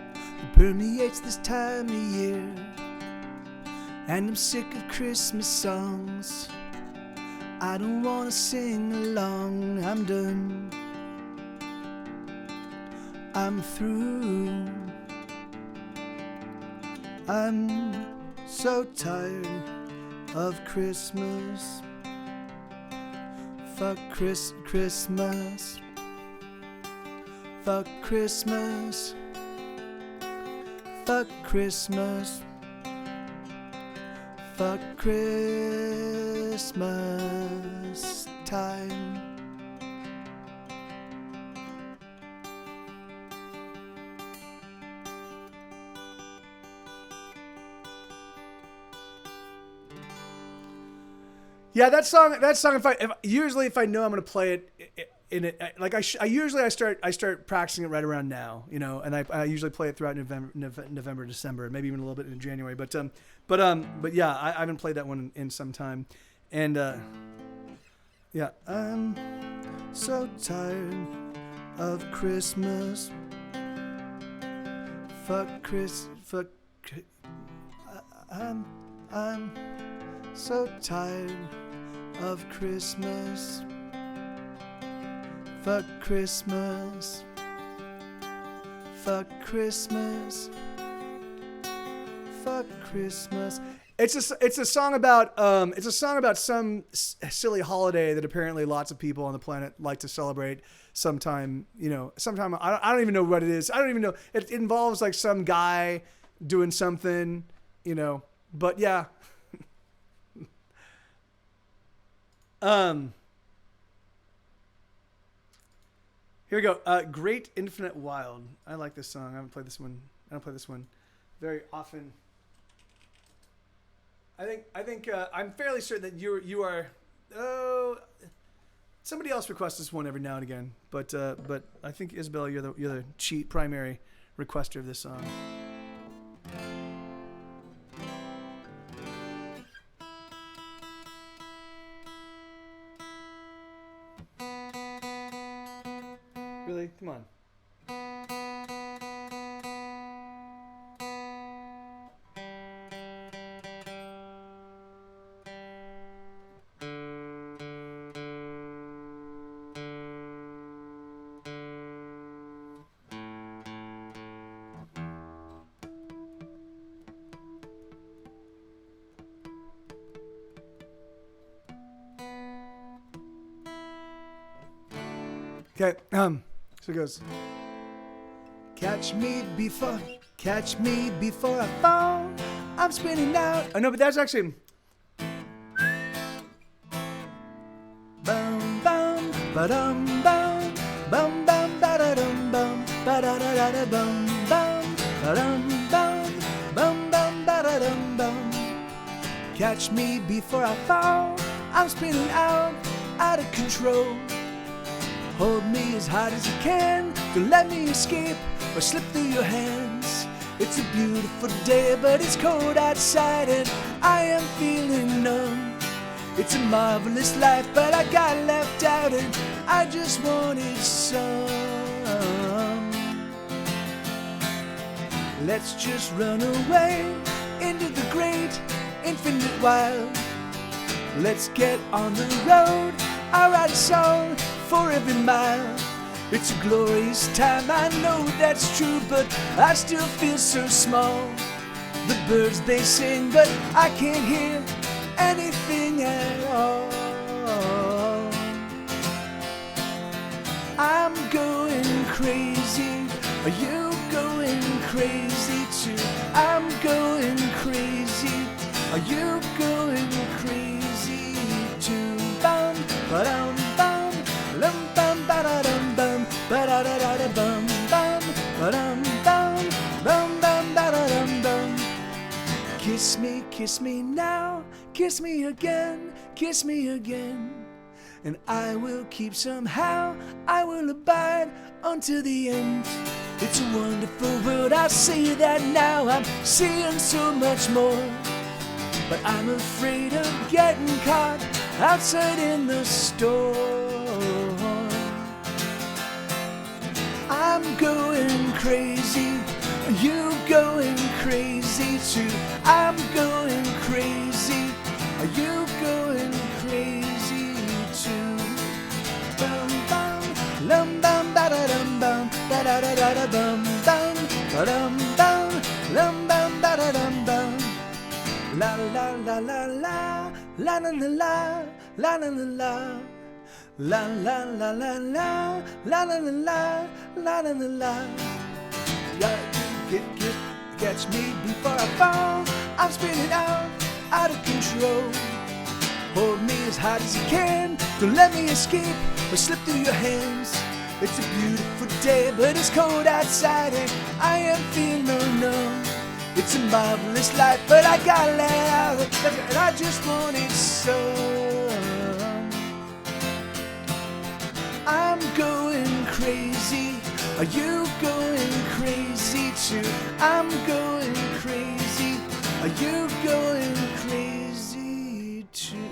that permeates this time of year, and I'm sick of Christmas songs. I don't wanna sing along. I'm done. I'm through. I'm so tired of Christmas. Fuck Christmas. Fuck Christmas. Fuck Christmas. Fuck Christmas time. Yeah, that song. If I know I'm gonna play it in it, like I usually start practicing it right around now, and I usually play it throughout November, December, maybe even a little bit in January. But yeah, I haven't played that one in some time, and yeah, I'm so tired of Christmas. Fuck. I'm so tired of Christmas. Fuck Christmas. Fuck Christmas. Fuck Christmas. It's a song about some silly holiday that apparently lots of people on the planet like to celebrate sometime. I don't even know what it is. I don't even know. It involves like some guy doing something. But yeah. Here we go. Great Infinite Wild. I like this song. I haven't played this one. I don't play this one very often. I think I'm fairly certain that you are. Oh, somebody else requests this one every now and again, but I think Isabella, you're the primary requester of this song. Really? Come on. Okay, so it goes. Catch me before I fall. I'm spinning out. Oh no, but that's actually. Bum bum ba dum bum bum bum ba da dum bum ba da da da da bum bum ba dum bum bum bum ba da dum bum. Catch me before I fall. I'm spinning out of control. Hold me as hard as you can. Don't let me escape or slip through your hands. It's a beautiful day, but it's cold outside and I am feeling numb. It's a marvelous life, but I got left out and I just wanted some. Let's just run away into the great infinite wild. Let's get on the road. I'll write a song for every mile. It's a glorious time, I know that's true, but I still feel so small. The birds they sing, but I can't hear anything at all. I'm going crazy. Are you going crazy too? I'm going crazy. Are you going crazy too? Bum, ba-dum, bum, lum, bum, ba-da-dum, bum, ba-da-da-da-da, bum, bum, ba-dum, bum, bum, bum, ba-da-dum, bum. Kiss me now, kiss me again, and I will keep somehow, I will abide until the end. It's a wonderful world, I see that now, I'm seeing so much more. But I'm afraid of getting caught outside in the storm. I'm going crazy, are you going crazy too? I'm going crazy, are you going crazy too? Bum bum, lum bum ba da dum bum, ba da da da da bum bum, ba dum bum, lum bum ba da dum bum. La la la la la, la la la la, la la la la. La la la la la, la la la la, la la la la. Catch me before I fall. I'm spinning out of control. Hold me as hard as you can. Don't let me escape or slip through your hands. It's a beautiful day, but it's cold outside and I am feeling numb. It's a marvelous life, but I gotta let out, and I just wanted some. I'm going crazy. Are you going crazy too? I'm going crazy. Are you going crazy too?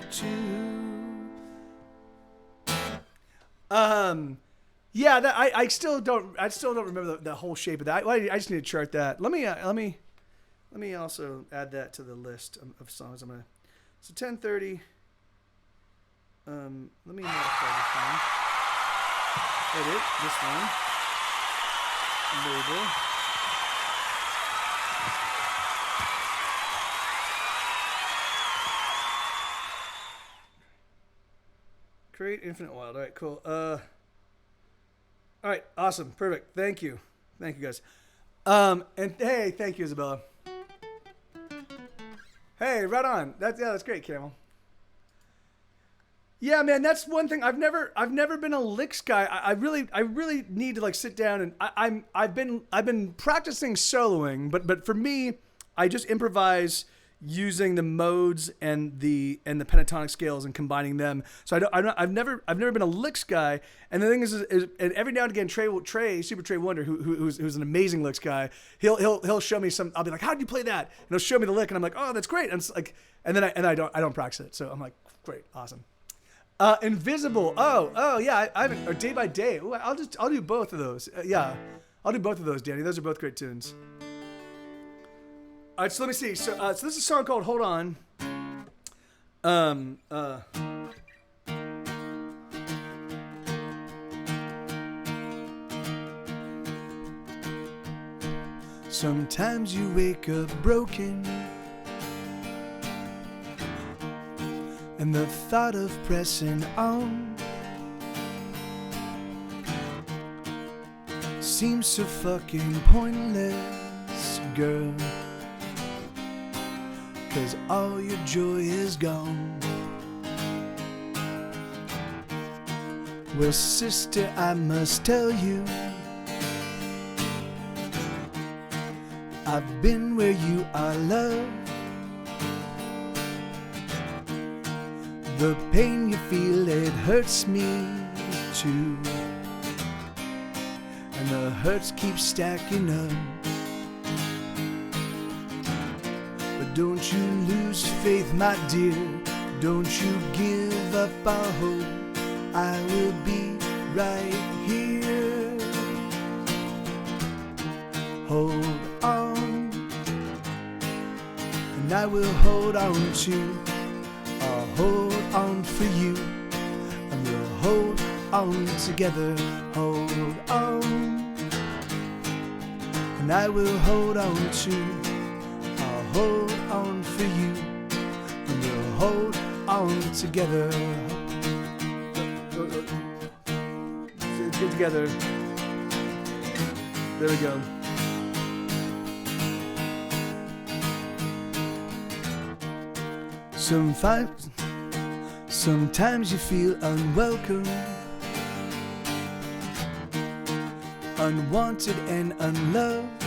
Yeah, that I still don't remember the whole shape of that. I just need to chart that. Let me also add that to the list of songs I'm gonna. So 10:30. Let me modify this one. Edit this one. Label. Create Infinite Wild. All right, cool. All right, awesome, perfect. Thank you guys. And hey, thank you, Isabella. Hey, right on. That's great, Camel. Yeah, man, that's one thing. I've never been a licks guy. I really need to like sit down and I've been practicing soloing, but for me, I just improvise using the modes and the pentatonic scales and combining them. So I've never been a licks guy. And the thing is and every now and again, Super Trey Wonder, who's an amazing licks guy, he'll show me some. I'll be like, how did you play that? And he'll show me the lick, and I'm like, oh, that's great. And it's like, and then I don't practice it. So I'm like, great, awesome. Invisible. Oh yeah. I haven't. Or Day by Day. Ooh, I'll do both of those. Yeah, I'll do both of those, Danny. Those are both great tunes. All right, so let me see. So this is a song called "Hold On." Sometimes you wake up broken, and the thought of pressing on seems so fucking pointless, girl, 'cause all your joy is gone. Well, sister, I must tell you, I've been where you are, love. The pain you feel, it hurts me too, and the hurts keep stacking up. But don't you lose faith, my dear. Don't you give up our hope. I will be right here. Hold on, and I will hold on to. I'll hold on for you, and we'll hold on together. Hold on, and I will hold on to. I'll hold on for you, and we'll hold on together. Let's get together. There we go. Sometimes you feel unwelcome, unwanted and unloved,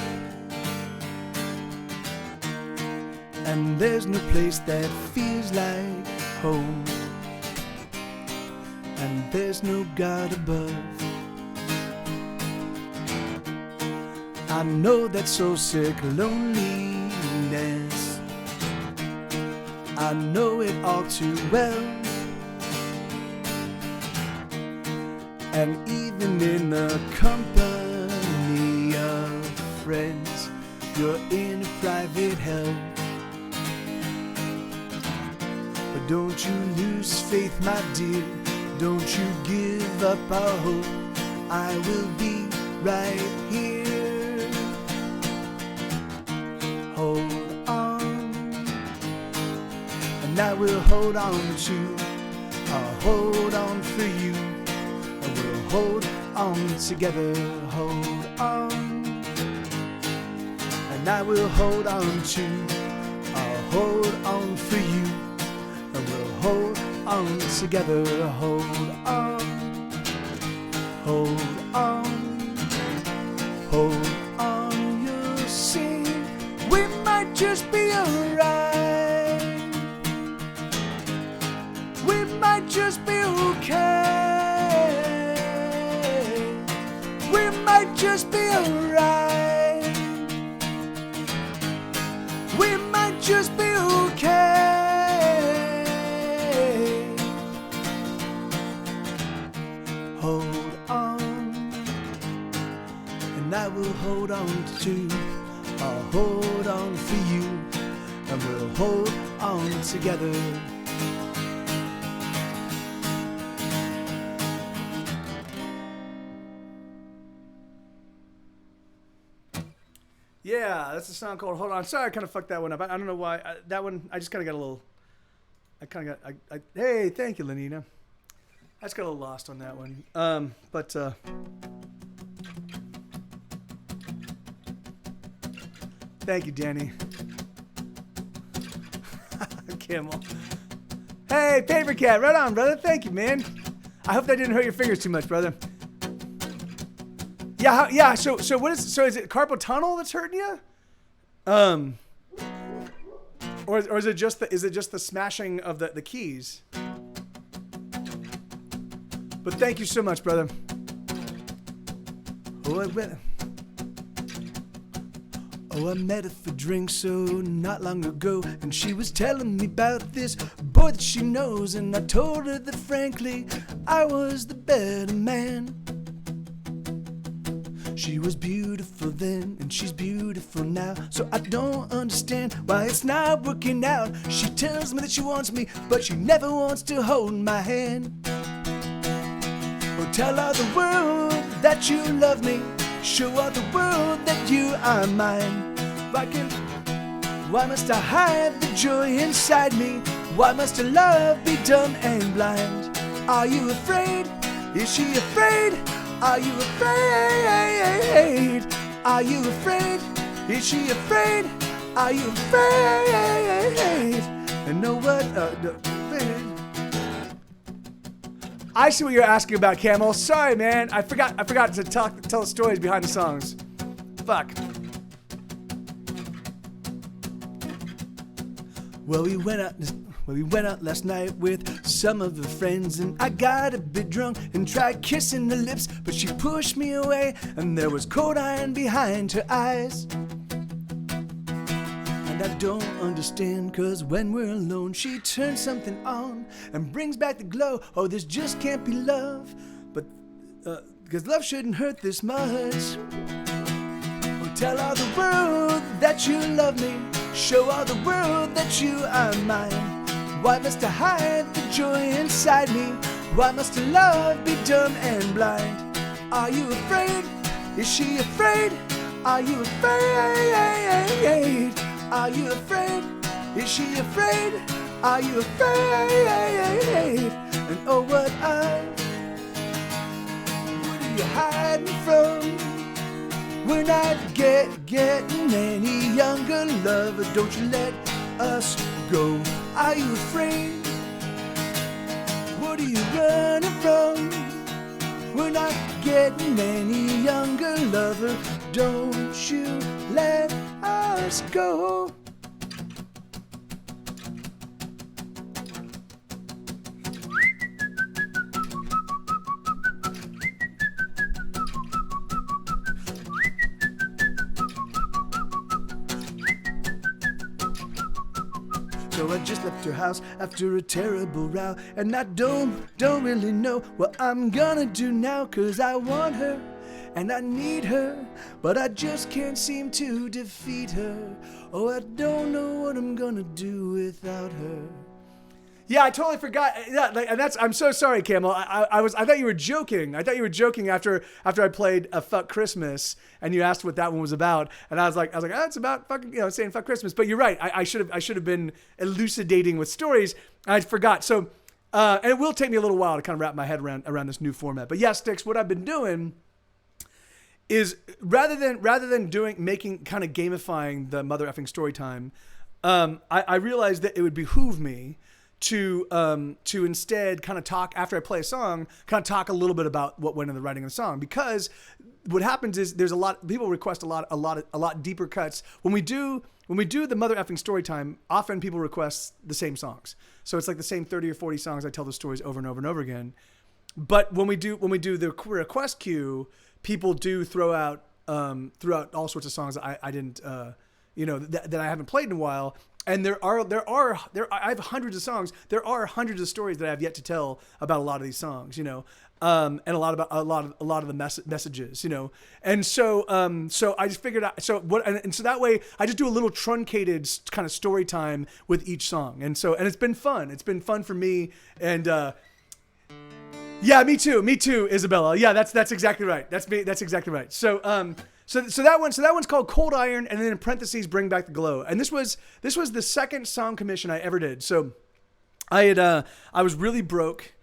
and there's no place that feels like home, and there's no God above. I know that soul-sick loneliness, I know it all too well. And even in the company of friends, you're in a private hell. But don't you lose faith, my dear. Don't you give up our hope. I will be right here. Hold on, and I will hold on to. I'll hold on for you, and we'll hold on together. Hold on, and I will hold on to. I'll hold on for you, and we'll hold on together. Hold on, hold on, hold on. You'll see, we might just be alright. We might just be okay. We might just be alright. We might just be okay. Hold on, and I will hold on to. I'll hold on for you, and we'll hold on together. Yeah, that's a song called "Hold On." Sorry, I kind of fucked that one up. I don't know why. That one, I just kind of got a little. Hey, thank you, Lenina. I just got a little lost on that one. Thank you, Danny. Kimmel. Hey, Paper Cat, right on, brother. Thank you, man. I hope that didn't hurt your fingers too much, brother. Yeah. So what is? So is it carpal tunnel that's hurting you? Or is it just the smashing of the keys? But thank you so much, brother. I met her for drinks so not long ago, and she was telling me about this boy that she knows, and I told her that frankly I was the better man. She was beautiful then, and she's beautiful now, so I don't understand why it's not working out. She tells me that she wants me, but she never wants to hold my hand. Oh, tell all the world that you love me, show all the world that you are mine. Why must I hide the joy inside me? Why must a love be dumb and blind? Are you afraid? Is she afraid? Are you afraid? Are you afraid? Is she afraid? Are you afraid? And know what? I see what you're asking about, Camel. Sorry, man. I forgot to tell the stories behind the songs. Fuck. Well, we went out last night with some of her friends, and I got a bit drunk and tried kissing her lips, but she pushed me away, and there was cold iron behind her eyes. And I don't understand, 'cause when we're alone, she turns something on and brings back the glow. Oh, this just can't be love, but 'cause love shouldn't hurt this much. Oh, tell all the world that you love me, show all the world that you are mine. Why must I hide the joy inside me? Why must a love be dumb and blind? Are you afraid? Is she afraid? Are you afraid? Are you afraid? Is she afraid? Are you afraid? And oh, what are you hiding from? We're not getting any younger, lover. Don't you let us go. Are you afraid? What are you running from? We're not getting any younger, lover. Don't you let us go. So I just left her house after a terrible row, and I don't really know what I'm gonna do now, 'cause I want her and I need her, but I just can't seem to defeat her. Oh, I don't know what I'm gonna do without her. Yeah, I totally forgot. Yeah, and I'm so sorry, Camel. I thought you were joking. I thought you were joking after I played a Fuck Christmas, and you asked what that one was about, and I was like, oh, it's about fucking, saying Fuck Christmas. But you're right. I should have been elucidating with stories. I forgot. So, and it will take me a little while to kind of wrap my head around this new format. But yeah, Sticks, what I've been doing is rather than making kind of gamifying the mother effing story time, I realized that it would behoove me to instead kind of talk after I play a song, kind of talk a little bit about what went in the writing of the song, because what happens is there's a lot people request a lot deeper cuts when we do the mother effing story time. Often people request the same songs, so it's like the same 30 or 40 songs. I tell the stories over and over and over again. But when we do the request queue, people do throw out all sorts of songs that I didn't that I haven't played in a while. And there are I have hundreds of songs. There are hundreds of stories that I have yet to tell about a lot of these songs, and a lot of the messages, And so I just figured out so that way I just do a little truncated kind of story time with each song, and it's been fun. It's been fun for me, and yeah, me too, Isabella. Yeah, that's exactly right. That's me. That's exactly right. So that one's called Cold Iron, and then in parentheses, Bring Back the Glow. And this was the second song commission I ever did. So I was really broke,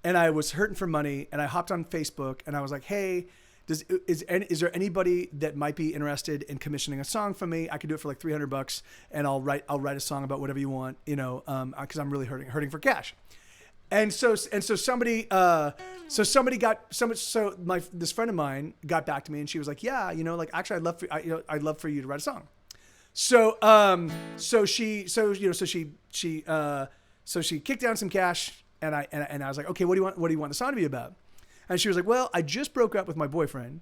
and I was hurting for money, and I hopped on Facebook, and I was like, hey, is there anybody that might be interested in commissioning a song from me? I could do it for like $300 and I'll write a song about whatever you want, you know, cause I'm really hurting for cash. And so somebody this friend of mine got back to me and she was like, yeah, you know, like actually I'd love for you to write a song. So she kicked down some cash and I was like, okay, what do you want the song to be about? And she was like, well, I just broke up with my boyfriend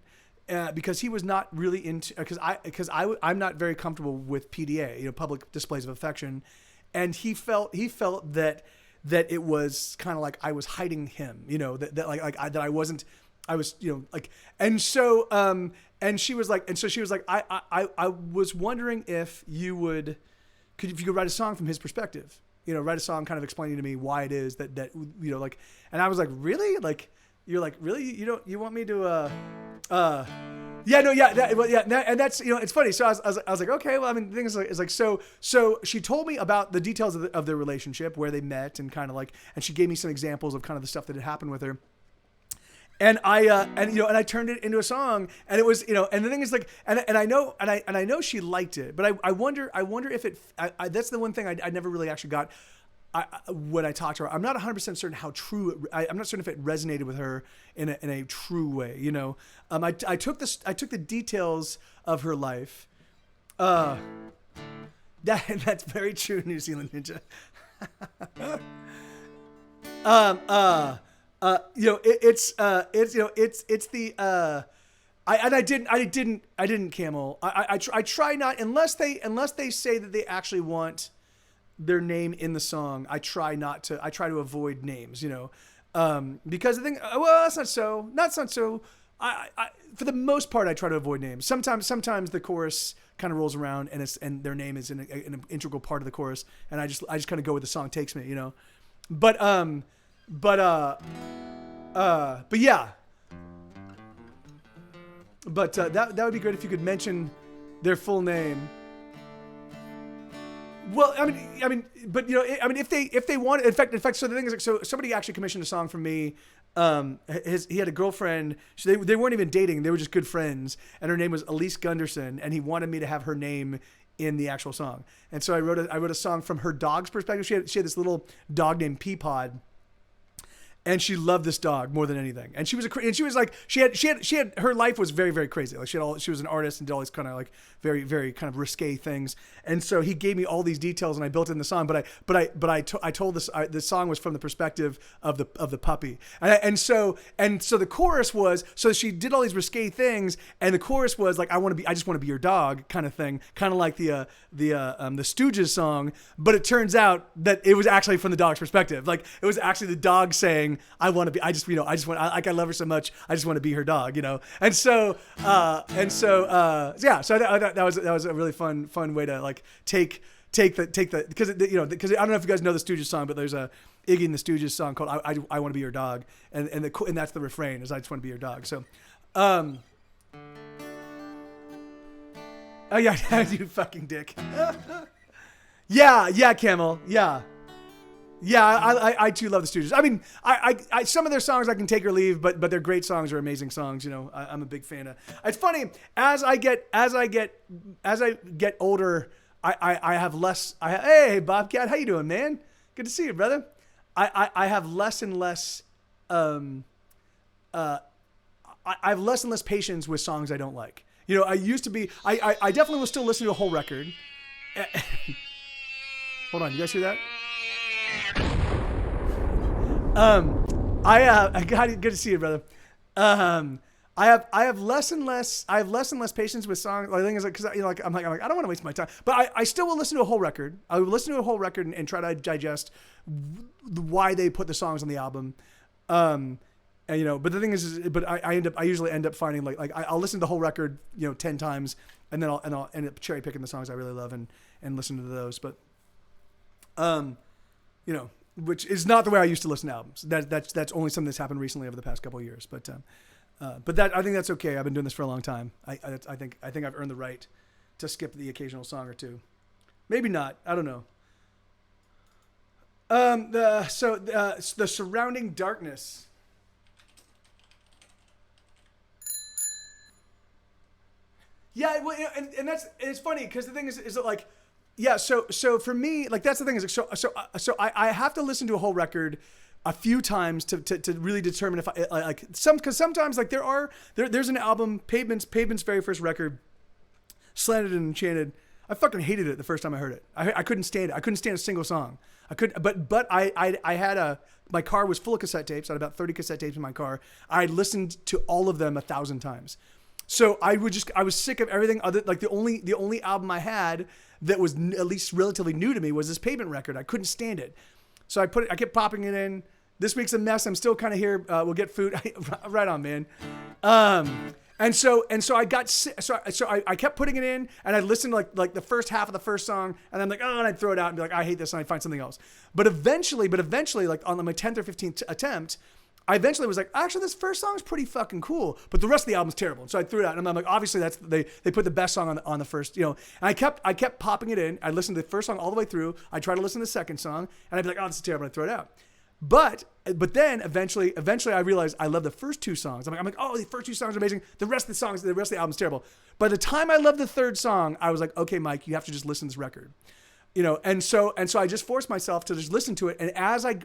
because he was not really into, because I'm not very comfortable with PDA, you know, public displays of affection. And he felt that it was kind of like I was hiding him, you know, that I wasn't, I was, you know, like, and so she was like, I was wondering if you could write a song from his perspective, you know, write a song kind of explaining to me why it is that, you know, like, and I was like, really? Like, you're like, really? You want me to, yeah, no, yeah, and that's, you know, it's funny. So I was like, okay, well, I mean, the thing is like, so she told me about the details of their relationship, where they met, and kind of like, and she gave me some examples of kind of the stuff that had happened with her. And I turned it into a song, and it was, you know, and the thing is like, and I know she liked it, but I wonder if it, that's the one thing I never really actually got. When I talked to her, I'm not 100% certain how true. I'm not certain if it resonated with her in a true way. You know, I took the details of her life. That's very true, New Zealand Ninja. You know, it's the. I didn't Camel. I try not, unless they say that they actually want their name in the song. I try to avoid names, you know, because I think, well, that's not so. I for the most part, I try to avoid names. Sometimes the chorus kind of rolls around and their name is an integral part of the chorus, and I just kind of go where the song takes me, you know. But yeah. But that would be great if you could mention their full name. Well, I mean, but you know, if they want, in fact, so the thing is, like, so somebody actually commissioned a song from me. He had a girlfriend. So they weren't even dating; they were just good friends, and her name was Elise Gunderson, and he wanted me to have her name in the actual song. And so I wrote a song from her dog's perspective. She had this little dog named Peapod. And she loved this dog more than anything. And she was like, she had her life was very, very crazy. Like she was an artist and did all these kind of like very, very kind of risque things. And so he gave me all these details and I built it in the song. But I told this, the song was from the perspective of the puppy. And so the chorus was, so she did all these risque things. And the chorus was like, I just want to be your dog kind of thing. Kind of like the Stooges song. But it turns out that it was actually from the dog's perspective. Like it was actually the dog saying, I love her so much. I just want to be her dog, you know? And so yeah, so that was a really fun way to like take the, because I don't know if you guys know the Stooges song, but there's a Iggy and the Stooges song called I want to be your dog. And that's the refrain is I just want to be your dog. So, oh yeah, you fucking dick. Yeah, Camel. Yeah. Yeah, I too love the Stooges. I mean, I some of their songs I can take or leave, but they're great songs or amazing songs. You know, I'm a big fan of. It's funny as I get older, I have less. Hey Bobcat, how you doing, man? Good to see you, brother. I have less and less. I have less and less patience with songs I don't like. You know, I used to be. I definitely will still listen to a whole record. Hold on, you guys hear that? Good to see you, brother. I have less and less patience with songs. Like, the thing is, like, because you know, like I'm like I don't want to waste my time, but I still will listen to a whole record. I will listen to a whole record and try to digest why they put the songs on the album. And you know, but the thing is I usually end up finding like I'll listen to the whole record, you know, 10 times, and then I'll end up cherry picking the songs I really love and listen to those. But you know, which is not the way I used to listen to albums. That's only something that's happened recently over the past couple of years. But that I think that's okay. I've been doing this for a long time. I think I've earned the right to skip the occasional song or two. Maybe not. I don't know. The surrounding darkness. Yeah, well, and it's funny because the thing is that like, yeah. So for me, like that's the thing is like, I have to listen to a whole record a few times to really determine if I like because sometimes like there's an album Pavement's very first record, Slanted and Enchanted. I fucking hated it the first time I heard it. I couldn't stand it. I couldn't stand a single song. But I had my car was full of cassette tapes. I had about 30 cassette tapes in my car. I listened to all of them 1,000 times. So I was sick of everything other, like the only album I had that was at least relatively new to me was this Pavement record. I couldn't stand it. So I kept popping it in. This week's a mess. I'm still kind of here. We'll get food. Right on, man. And so I got so I kept putting it in, and I listened to like the first half of the first song, and I'm like, oh, and I'd throw it out and be like, I hate this, and I'd find something else. But eventually, like on my 10th or 15th attempt, I eventually was like, actually, this first song is pretty fucking cool, but the rest of the album's terrible. So I threw it out, and I'm like, obviously that's they put the best song on the first, And I kept popping it in. I listened to the first song all the way through. I tried to listen to the second song, and I'd be like, oh, this is terrible, and I'd throw it out. But then eventually I realized I love the first two songs. I'm like, oh, the first two songs are amazing. The rest of the album's terrible. By the time I loved the third song, I was like, okay, Mike, you have to just listen to this record. And so I just forced myself to just listen to it. And as I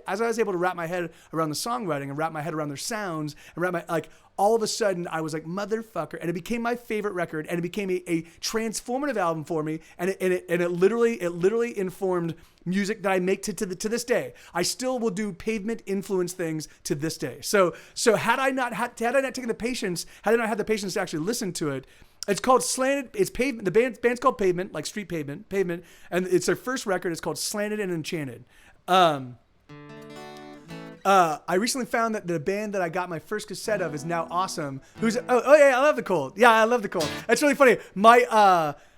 was able to wrap my head around the songwriting and wrap my head around their sounds and all of a sudden I was like, motherfucker. And it became my favorite record, and it became a transformative album for me. And it literally informed music that I make to this day. I still will do Pavement influenced things to this day. So had I not taken the patience, had I not had the patience to actually listen to it, it's called Slanted. It's Pavement. The band's called Pavement, like street pavement, and it's their first record. It's called Slanted and Enchanted. I recently found that the band that I got my first cassette of is now awesome. Oh yeah, I love the Cold. Yeah, I love the Cold. That's really funny.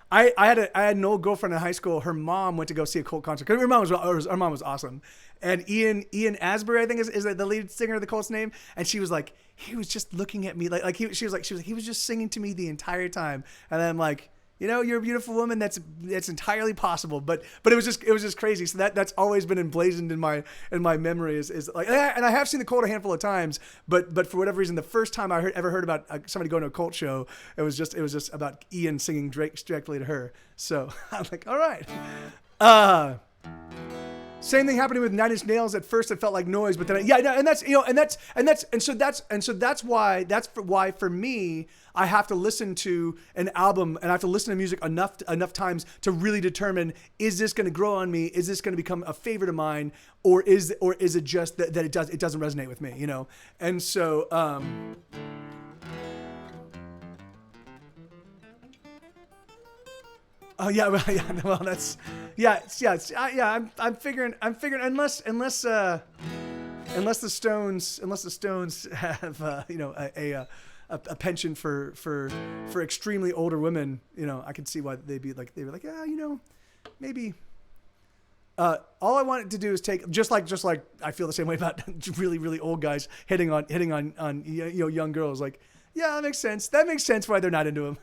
I had an old girlfriend in high school. Her mom went to go see a Cold concert. Her mom was awesome. And Ian Asbury, I think is the lead singer of the Colt's name. And she was like, he was just looking at me he was just singing to me the entire time. And then I'm like, you're a beautiful woman. That's entirely possible. But it was just crazy. So that's always been emblazoned in my memory is like, and I have seen the Colt a handful of times, but for whatever reason, the first time I ever heard about somebody going to a Colt show, it was just about Ian singing Drake directly to her. So I'm like, all right. Same thing happening with Nine Inch Nails. At first, it felt like noise, but then that's why for me, I have to listen to an album and I have to listen to music enough times to really determine, is this going to grow on me? Is this going to become a favorite of mine, or is it just that it doesn't resonate with me? And so. Oh yeah, well that's I'm figuring unless the Stones have a penchant for extremely older women, I could see why they were like maybe. All I wanted to do is take just like I feel the same way about really really old guys hitting on young girls. Like, yeah, that makes sense. That makes sense why they're not into them.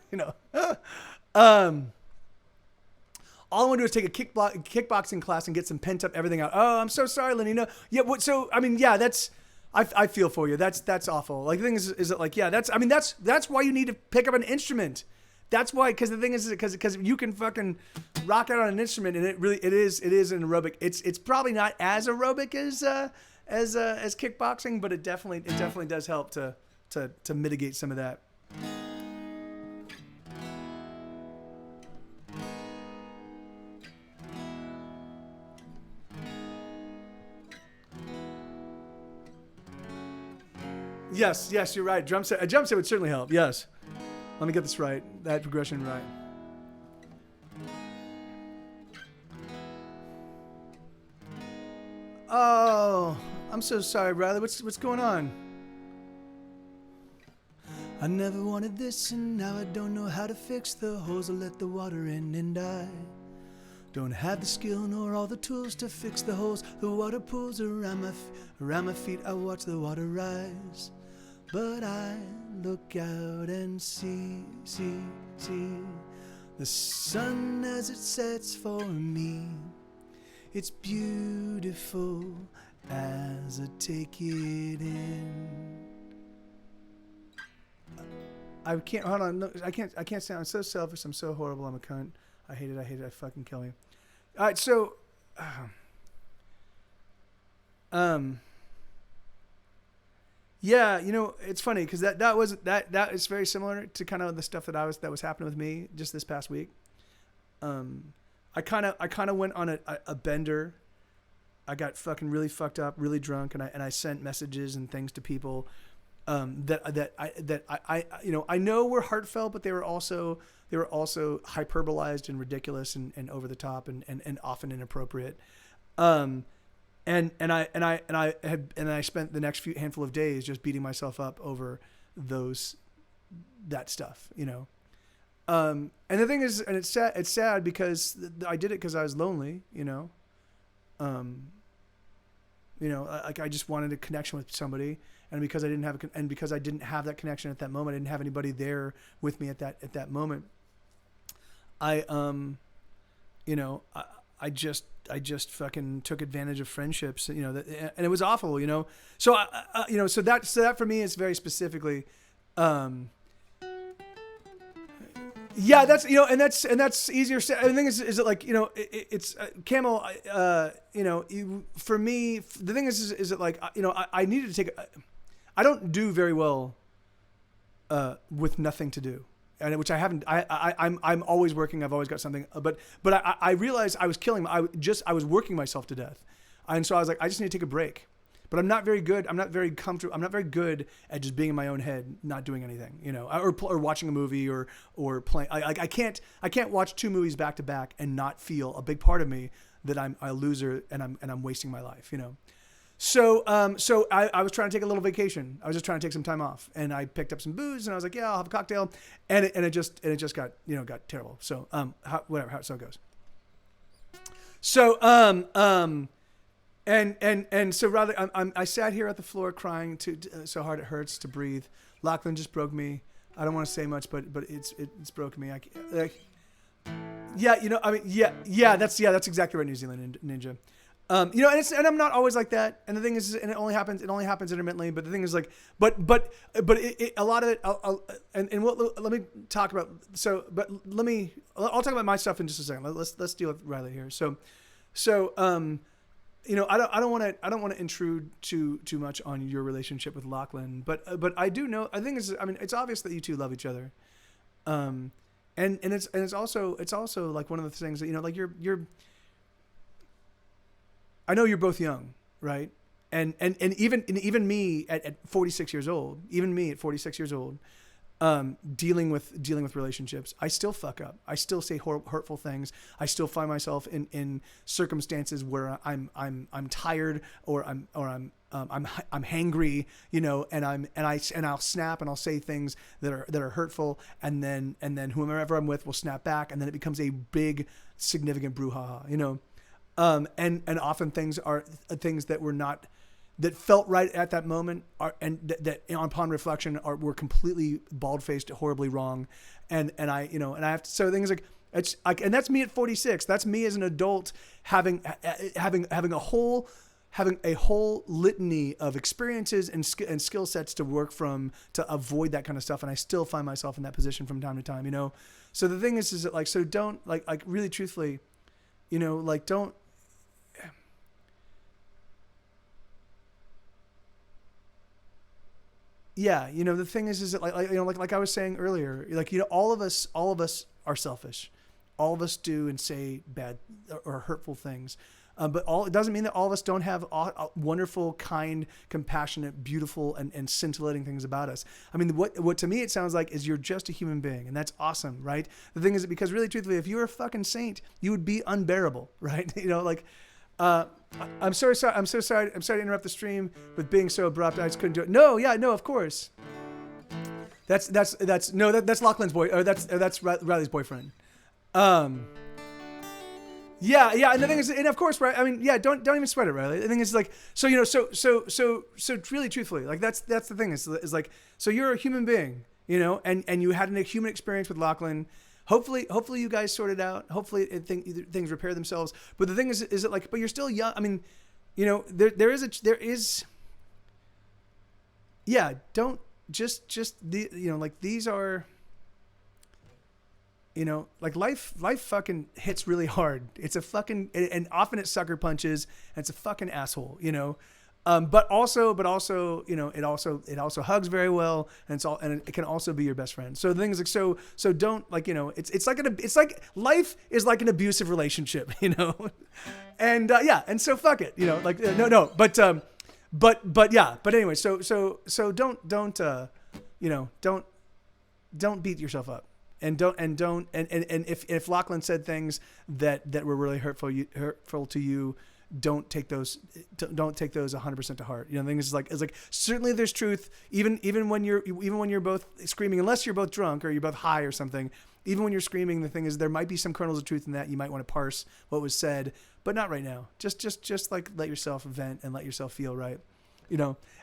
All I want to do is take a kickboxing class and get some pent up everything out. Oh, I'm so sorry, Lenny. No, yeah. So I mean, yeah, that's. I feel for you. That's awful. Like the thing is that like, yeah, that's why you need to pick up an instrument. That's why, because the thing is because you can fucking rock out on an instrument, and it is an aerobic. It's probably not as aerobic as kickboxing, but it definitely does help to mitigate some of that. Yes, you're right. A drum set would certainly help. Yes. Let me get this right. That progression right. Oh, I'm so sorry, Bradley. What's going on? I never wanted this, and now I don't know how to fix the holes or let the water in, and I don't have the skill nor all the tools to fix the holes. The water pools around my feet. I watch the water rise. But I look out and see the sun as it sets for me. It's beautiful as I take it in. I can't, hold on. No, I can't say I'm so selfish. I'm so horrible. I'm a cunt. I hate it. I fucking kill me. All right. So, yeah, you know, it's funny because that is very similar to kind of the stuff that was happening with me just this past week. I kind of went on a bender. I got fucking really fucked up, really drunk, and I sent messages and things to people that I you know, I know were heartfelt, but they were also hyperbolized and ridiculous and over the top and often inappropriate. And I spent the next handful of days just beating myself up over that stuff, you know. And the thing is, and it's sad because I did it because I was lonely, you know. Like I just wanted a connection with somebody, and because I didn't have that connection at that moment, I didn't have anybody there with me at that moment. I just fucking took advantage of friendships, you know, and it was awful, you know. So so that for me is very specifically, yeah, that's, you know, and that's easier said. The thing is it like, you know, it's Camel, you know, for me, the thing is it like, you know, I needed to take, I don't do very well, with nothing to do. And which I haven't, I'm always working. I've always got something, but I realized I was I was working myself to death. And so I was like, I just need to take a break. But I'm not very good. I'm not very comfortable. I'm not very good at just being in my own head, not doing anything, you know, or watching a movie or playing. I can't watch 2 movies back to back and not feel a big part of me that I'm a loser and I'm wasting my life, you know. So I was trying to take a little vacation. I was just trying to take some time off, and I picked up some booze, and I was like, yeah, I'll have a cocktail, and it just got, you know, got terrible. So how it goes. So And so rather, I sat here at the floor crying so hard it hurts to breathe. Lachlan just broke me. I don't want to say much, but it's broken me. Yeah, you know, I mean, yeah, that's exactly right, New Zealand Ninja. You know, and I'm not always like that. And the thing is, and it only happens intermittently. But the thing is, like, but a lot of it. Let me talk about. I'll talk about my stuff in just a second. Let's deal with Riley here. So. You know, I don't want to intrude too much on your relationship with Lachlan, but I do know. I think it's obvious that you two love each other, and it's also like one of the things that, you know, like you're. I know you're both young, right? And even me at 46 years old, dealing with relationships, I still fuck up. I still say hurtful things. I still find myself in circumstances where I'm tired or I'm hangry, you know, and I'll snap and I'll say things that are hurtful, and then whomever I'm with will snap back, and then it becomes a big significant brouhaha, you know. And often things are things that were not, that felt right at that moment, that upon reflection were completely bald-faced, horribly wrong, and I have to, so things like, it's like, and that's me at 46. That's me as an adult having a whole litany of experiences and skill sets to work from to avoid that kind of stuff, and I still find myself in that position from time to time, you know. So the thing is that, like, so don't, like really truthfully, you know, like, don't. Yeah, you know, the thing is that, like you know, like I was saying earlier, like, you know, all of us are selfish. All of us do and say bad or hurtful things. But it doesn't mean that all of us don't have wonderful, kind, compassionate, beautiful, and scintillating things about us. I mean, what to me it sounds like is you're just a human being, and that's awesome, right? The thing is that, because really, truthfully, if you were a fucking saint, you would be unbearable, right? You know, like, I'm so sorry to interrupt the stream with being so abrupt. I just couldn't do it. No, of course. That's Lachlan's boy, or that's Riley's boyfriend. Yeah, and the thing is, and of course, right? I mean, yeah, don't even sweat it, Riley. The thing is, like, so, you know, so really, truthfully, like, that's the thing is like, so you're a human being, you know, and you had a human experience with Lachlan. Hopefully you guys sort it out. Hopefully things repair themselves. But the thing is it like, but you're still young. I mean, you know, there is, yeah, don't just the, like these are, like life fucking hits really hard. It's a fucking, and often it sucker punches, and it's a fucking asshole, but also, it also hugs very well, and it can also be your best friend. So the thing is like, so don't like, it's like life is like an abusive relationship, and and so fuck it, like no, but yeah, but anyway, so don't beat yourself up. And if Lachlan said things that were really hurtful to you, don't take those 100% to heart. The thing is like certainly there's truth even when you're both screaming, unless you're both drunk or you're both high or something. Even when you're screaming, the thing is there might be some kernels of truth in that. You might want to parse what was said, but not right now. Just like let yourself vent and let yourself feel right.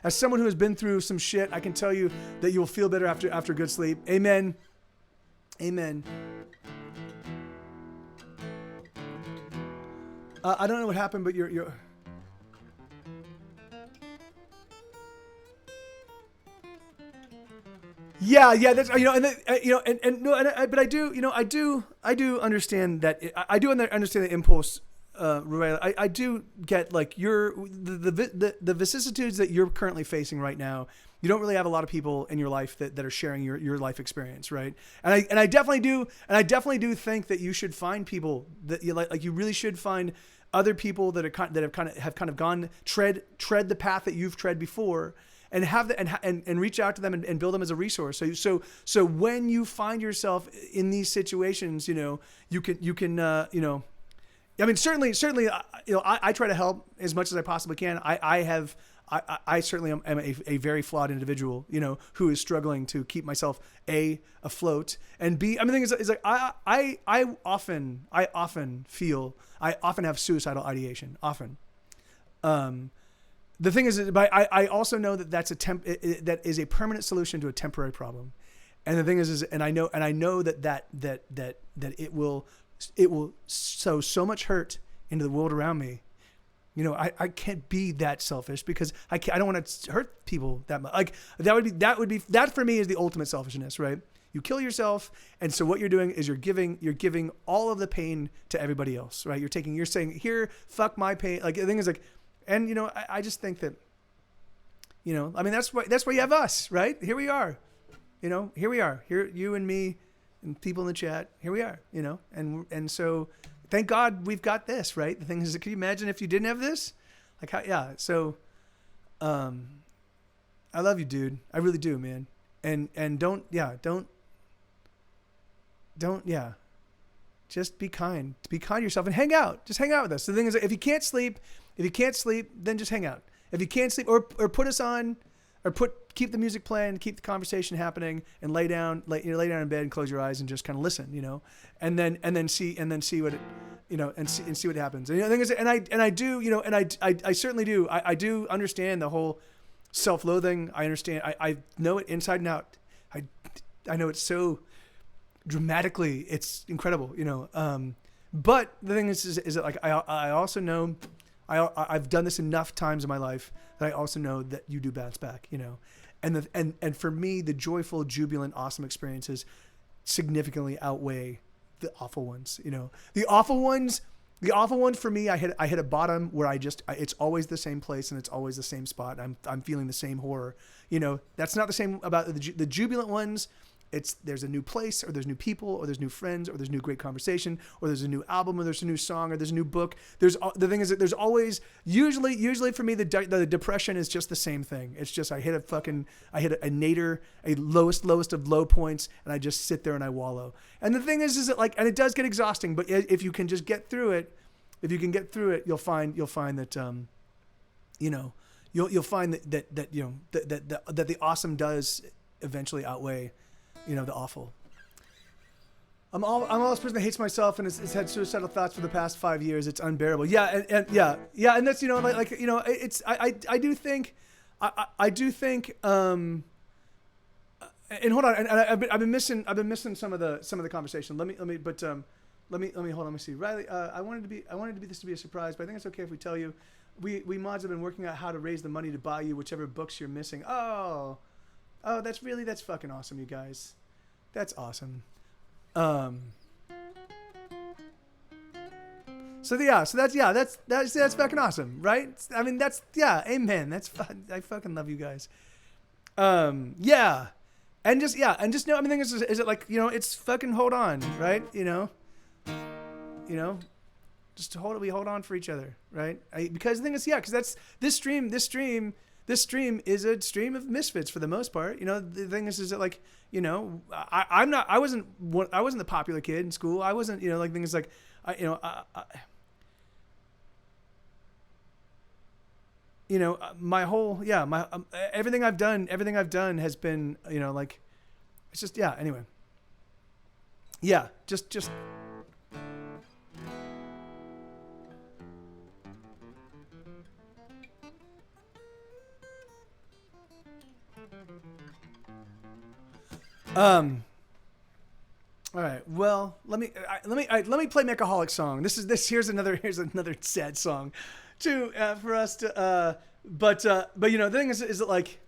As someone who has been through some shit, I can tell you that you will feel better after good sleep. Amen. Amen. I don't know what happened, but you're. Yeah, that's but I do understand that. I do understand the impulse. I do get like the vicissitudes that you're currently facing right now. You don't really have a lot of people in your life that are sharing your life experience, right? And I definitely do think that you should find people that you like you really should find other people that have kind of gone tread the path that you've tread before, and have and reach out to them and build them as a resource. So when you find yourself in these situations, you can I mean, certainly, I try to help as much as I possibly can. I certainly am a very flawed individual, who is struggling to keep myself afloat, and B, I mean, the thing is like I often have suicidal ideation often. The thing is, but I also know that that is a permanent solution to a temporary problem, and the thing is and I know that it will sow so much hurt into the world around me. I can't be that selfish because I don't want to hurt people that much. Like that for me is the ultimate selfishness, right? You kill yourself, and so what you're doing is you're giving all of the pain to everybody else, right? You're saying, here, fuck my pain. Like the thing is like, and I just think that, I mean that's why you have us, right? Here we are, here you and me and people in the chat. Here we are, and so. Thank God we've got this, right? The thing is, can you imagine if you didn't have this? Like, how, yeah. So, I love you, dude. I really do, man. And don't. Just be kind. Be kind to yourself and hang out. Just hang out with us. The thing is, if you can't sleep, then just hang out. If you can't sleep, or put us on, or keep the music playing, keep the conversation happening, and lay down in bed and close your eyes and just kind of listen, and then see what it, and see what happens. And the thing is, I certainly do. I do understand the whole self-loathing. I understand. I know it inside and out. I know it so dramatically. It's incredible, But the thing is that like I also know. I've done this enough times in my life that I also know that you do bounce back, and for me, the joyful, jubilant, awesome experiences significantly outweigh the awful ones, the awful ones for me, I hit a bottom where it's always the same place and it's always the same spot. I'm feeling the same horror, that's not the same about the jubilant ones. There's a new place, or there's new people, or there's new friends, or there's new great conversation, or there's a new album, or there's a new song, or there's a new book. The thing is that there's always, usually for me, the depression is just the same thing. It's just I hit a nadir, a lowest of low points, and I just sit there and I wallow. And the thing is that like, and it does get exhausting, but if you can just get through it, you'll find that, you'll find that the awesome does eventually outweigh the awful. I'm all this person that hates myself and has had suicidal thoughts for the past 5 years. It's unbearable. Yeah, and that's it's I do think and hold on, and I've been missing some of the conversation. Let me hold on. Let me see. Riley, I wanted this to be a surprise, but I think it's okay if we tell you. We mods have been working out how to raise the money to buy you whichever books you're missing. Oh. Oh, that's fucking awesome, you guys. That's awesome. So that's fucking awesome, right? I mean, amen. That's fun. I fucking love you guys. Yeah. And just know, I mean, the thing is it like, it's fucking hold on, right? Just we hold on for each other, right? Because the thing is, because that's this stream is a stream of misfits for the most part. The thing is that like, I wasn't the popular kid in school. I wasn't, like things like, my whole, everything I've done has been, like, it's just, anyway. Yeah, just. All right. Well, let me play Mechaholic song. Here's another sad song, too, for us to. But the thing is that like,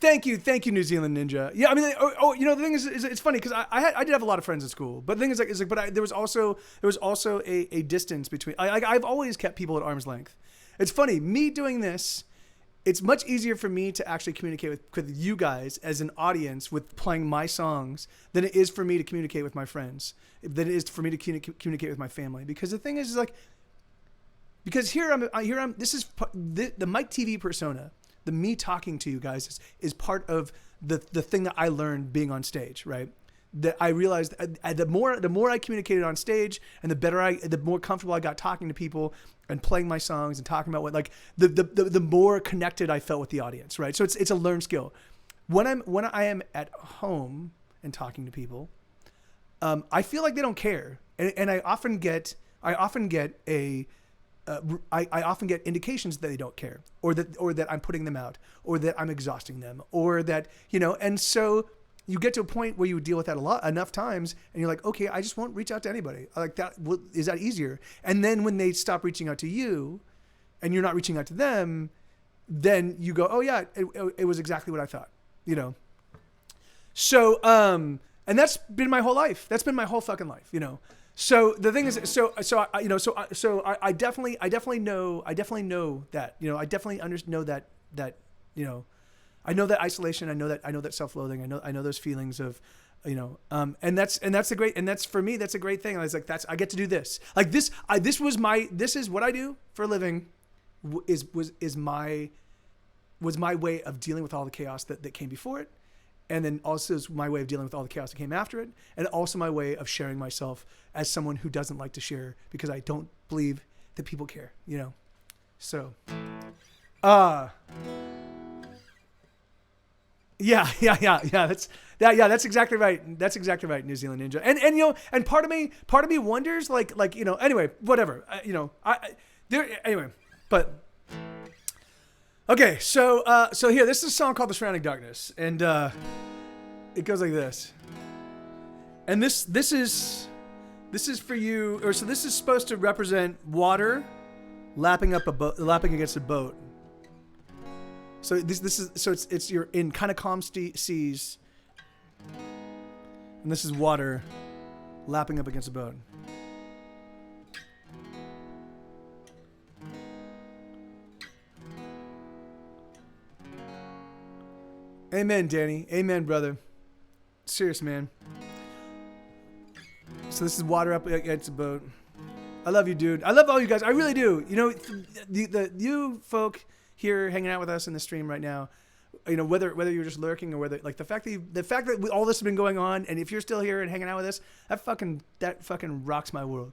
thank you, New Zealand Ninja. Yeah, I mean, the thing is it's funny because I did have a lot of friends at school, but the thing is like, there was also a distance between. I've always kept people at arm's length. It's funny, me doing this. It's much easier for me to actually communicate with you guys as an audience with playing my songs than it is for me to communicate with my friends, than it is for me to communicate with my family. Because the thing is like, because here I'm. This is the Mike TV persona. The me talking to you guys is part of the thing that I learned being on stage, right? That I realized the more I communicated on stage, and the more comfortable I got talking to people and playing my songs and talking about what, like, the more connected I felt with the audience, right? So it's a learned skill. When I am at home and talking to people, I feel like they don't care, and I often get indications that they don't care, or that I'm putting them out, or that I'm exhausting them, or that, and so you get to a point where you deal with that enough times, and you're like, okay, I just won't reach out to anybody. Like that, is that easier? And then when they stop reaching out to you, and you're not reaching out to them, then you go, oh yeah, it was exactly what I thought, So, and that's been my whole life. That's been my whole fucking life, So the thing is, I definitely know that, I definitely know that, I know that isolation. I know that self-loathing. I know those feelings of, and that's a great, and that's, for me, that's a great thing. I was like, I get to do this. Like this is what I do for a living, was my way of dealing with all the chaos that came before it. And then also is my way of dealing with all the chaos that came after it. And also my way of sharing myself as someone who doesn't like to share because I don't believe that people care, So, yeah. That's exactly right. That's exactly right, New Zealand Ninja. And part of me wonders, like, anyway, whatever, anyway, but okay. So here, this is a song called The Surrounding Darkness, and it goes like this. And this is for you, or so this is supposed to represent water lapping against a boat. So it's you're in kind of calm seas, and this is water lapping up against a boat. Amen, Danny. Amen, brother. Serious, man. So this is water up against a boat. I love you, dude. I love all you guys. I really do. You folk here hanging out with us in the stream right now, whether you're just lurking or whether, like, the fact that all this has been going on, and if you're still here and hanging out with us, that fucking rocks my world.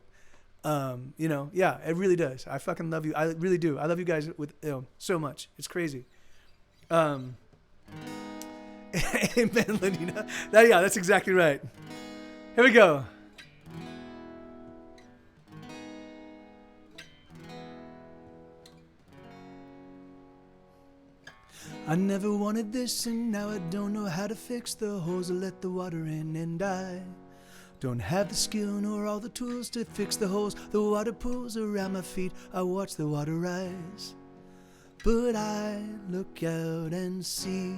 Yeah, it really does. I fucking love you. I really do. I love you guys with so much. It's crazy. Amen, Lenina. That's exactly right. Here we go. I never wanted this, and now I don't know how to fix the holes or let the water in, and I don't have the skill nor all the tools to fix the holes the water pulls around my feet. I watch the water rise. But I look out and see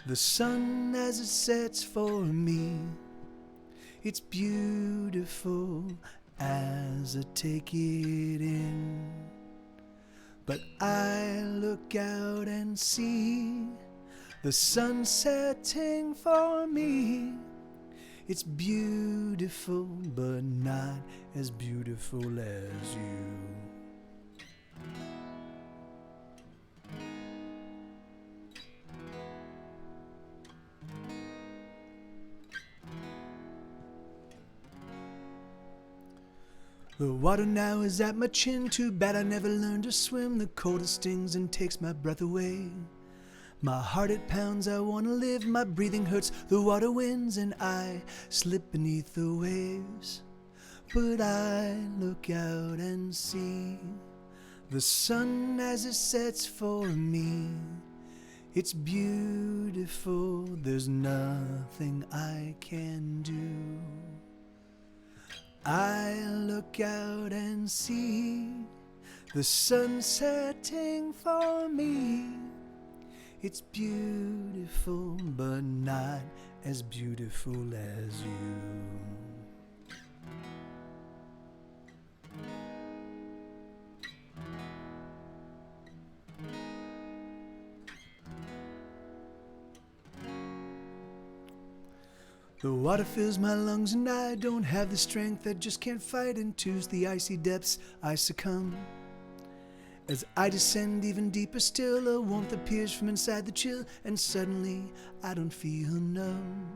the sun as it sets for me. It's beautiful as I take it in. But I look out and see the sun setting for me. It's beautiful, but not as beautiful as you. The water now is at my chin. Too bad I never learned to swim. The cold stings and takes my breath away. My heart it pounds, I wanna live. My breathing hurts, the water wins, and I slip beneath the waves. But I look out and see the sun as it sets for me. It's beautiful, there's nothing I can do. I look out and see the sun setting for me. It's beautiful, but not as beautiful as you. The water fills my lungs and I don't have the strength. I just can't fight into the icy depths. I succumb. As I descend even deeper still, a warmth appears from inside the chill, and suddenly I don't feel numb.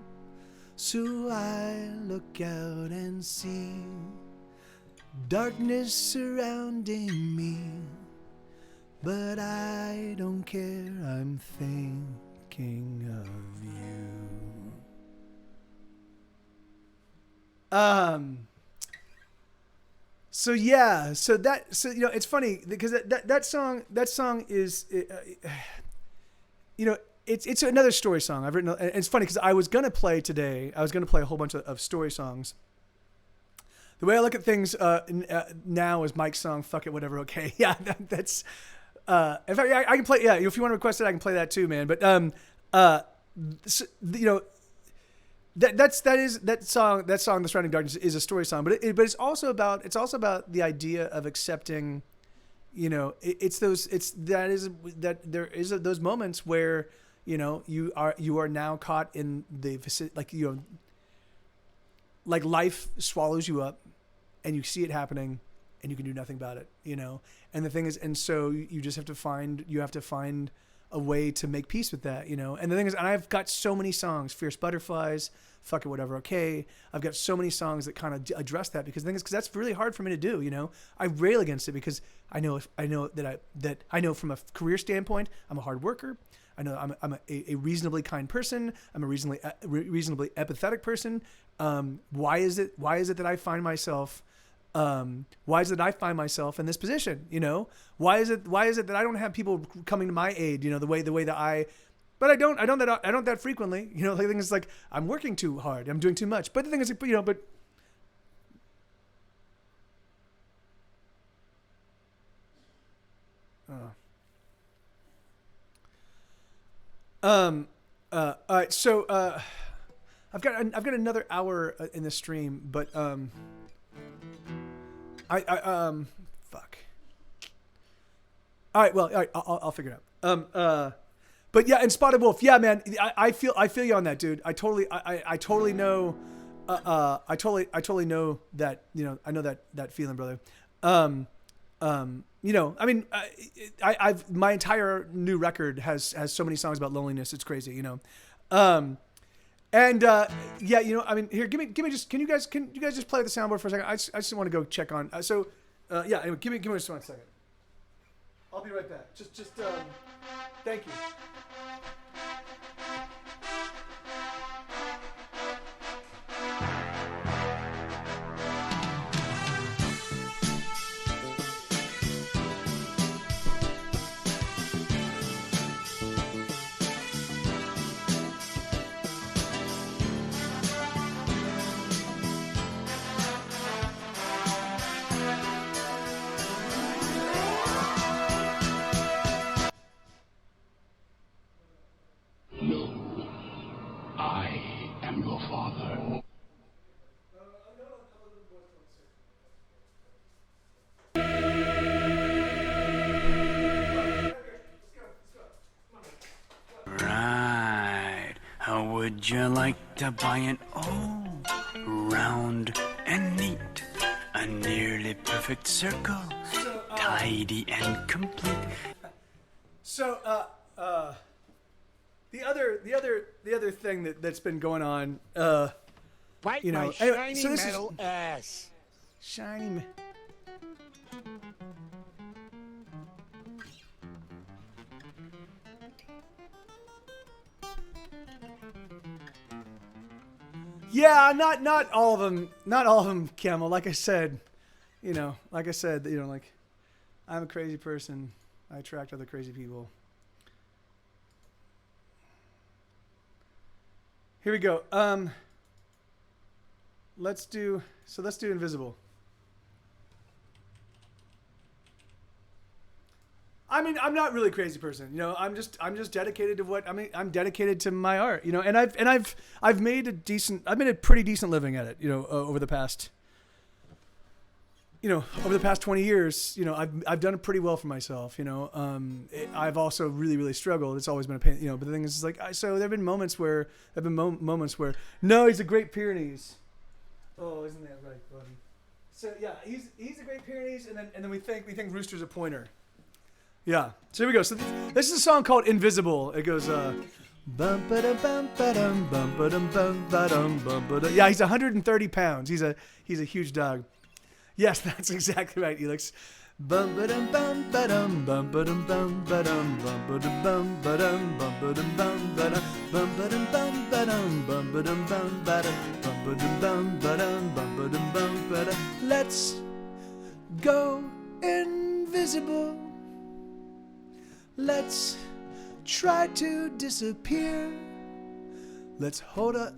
So I look out and see darkness surrounding me. But I don't care, I'm thinking of you. So yeah, so you know, it's funny because that song is, you know, it's another story song I've written. And it's funny because I was gonna play a whole bunch of story songs. The way I look at things now is Mike's song "Fuck It, Whatever." Okay, yeah, that's. In fact, I can play. Yeah, if you want to request it, I can play that too, man. But so, you know. That song, "The Surrounding Darkness," is a story song, but it's also about the idea of accepting, you know, those moments where, you know, you are now caught in the vicinity, like, you know, like life swallows you up, and you see it happening, and you can do nothing about it, you know. And the thing is, and so you just have to find a way to make peace with that, you know. And the thing is, and I've got so many songs, "Fierce Butterflies," "Fuck It, Whatever, Okay." I've got so many songs that kind of address that, because the thing is, because that's really hard for me to do, you know. I rail against it because I know from a career standpoint, I'm a hard worker. I know I'm a reasonably kind person. I'm a reasonably empathetic person. Why is it that I find myself in this position? You know, why is it that I don't have people coming to my aid? You know, the way that but I don't that frequently. You know, the thing is, like, I'm working too hard. I'm doing too much. But the thing is, you know, but. All right. So, I've got another hour in the stream, but fuck. All right. Well, all right. I'll figure it out. But yeah, and Spotted Wolf. Yeah, man. I feel you on that, dude. I totally know. I totally know that. You know, I know that feeling, brother. You know, I mean, I've my entire new record has so many songs about loneliness. It's crazy, you know. And yeah, you know, I mean, here, give me just. Can you guys just play the soundboard for a second? I just want to go check on. Yeah, anyway, give me just 1 second. I'll be right back. Just thank you. the Father. Right. How would you like to buy an old, round, and neat, a nearly perfect circle, tidy and complete? So, the other thing that's been going on, Bite you know, my anyway, shiny so this is- metal ass. shiny. Yeah, not all of them. Not all of them, Camel. Like I said, like I'm a crazy person. I attract other crazy people. Here we go. Let's do Invisible. I mean, I'm not really a crazy person, you know. I'm just dedicated to what I mean. I'm dedicated to my art, you know. And I've made a pretty decent living at it, you know, over the past 20 years. You know, I've done it pretty well for myself, you know. I've also really struggled. It's always been a pain, you know. But the thing is, like, so there've been moments where no, he's the Great Pyrenees. Oh, isn't that right, buddy? So yeah, he's the Great Pyrenees, and then we think Rooster's a pointer. Yeah. So here we go. So this is a song called Invisible. It goes bum ba bum ba-dum, bum ba-dum, bum ba-dum, bum ba-dum. Yeah, he's 130 pounds. He's a huge dog. Yes, that's exactly right, Elix. Bum ba-dum, bum ba-dum, bum ba-dum, bum ba-dum, bum ba-dum, bum ba-dum, bum ba-dum, bum ba-dum, bum ba-dum, bum ba-dum, bum ba-dum, bum ba-dum, bum ba-dum, bum ba-dum, bum ba-dum, bum ba-dum. Let's go invisible. Let's try to disappear. Let's hold our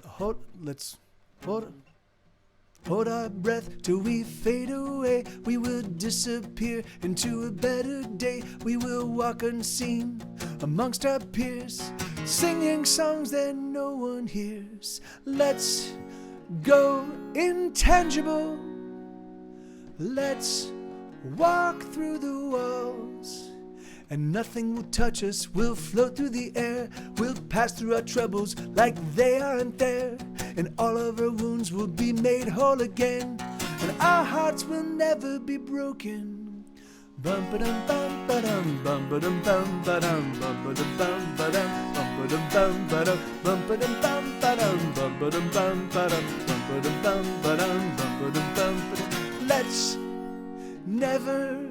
breath till we fade away. We will disappear into a better day. We will walk unseen amongst our peers, singing songs that no one hears. Let's go intangible. Let's walk through the walls. And nothing will touch us, we'll float through the air. We'll pass through our troubles like they aren't there. And all of our wounds will be made whole again. And our hearts will never be broken. Bum ba dum bum ba dum bum ba dum bum ba dum bum ba dum bum ba dum bum ba dum bum ba dum bum ba dum bum ba dum bum ba dum bum ba dum bum ba dum bum ba dum bum ba dum bum ba dum. Let's never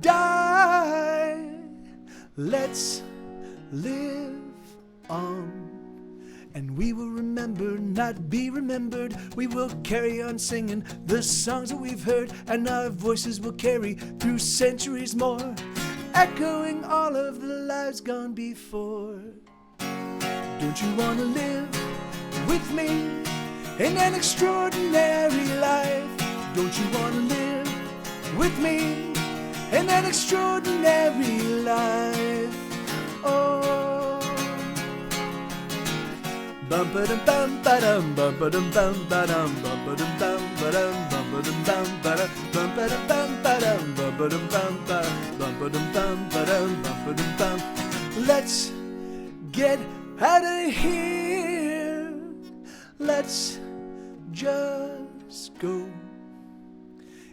die. Let's live on, and we will remember, not be remembered. We will carry on singing the songs that we've heard, and our voices will carry through centuries more, echoing all of the lives gone before. Don't you want to live with me in an extraordinary life? Don't you want to live with me in an extraordinary life? Oh, bum ba dum bum ba dum bum ba dum bum ba dum bum ba dum bum ba dum bum ba dum bum ba dum bum ba dum bum ba dum bum ba dum bum ba bum ba dum bum ba dum bum ba dum bum. Let's get out of here. Let's just go.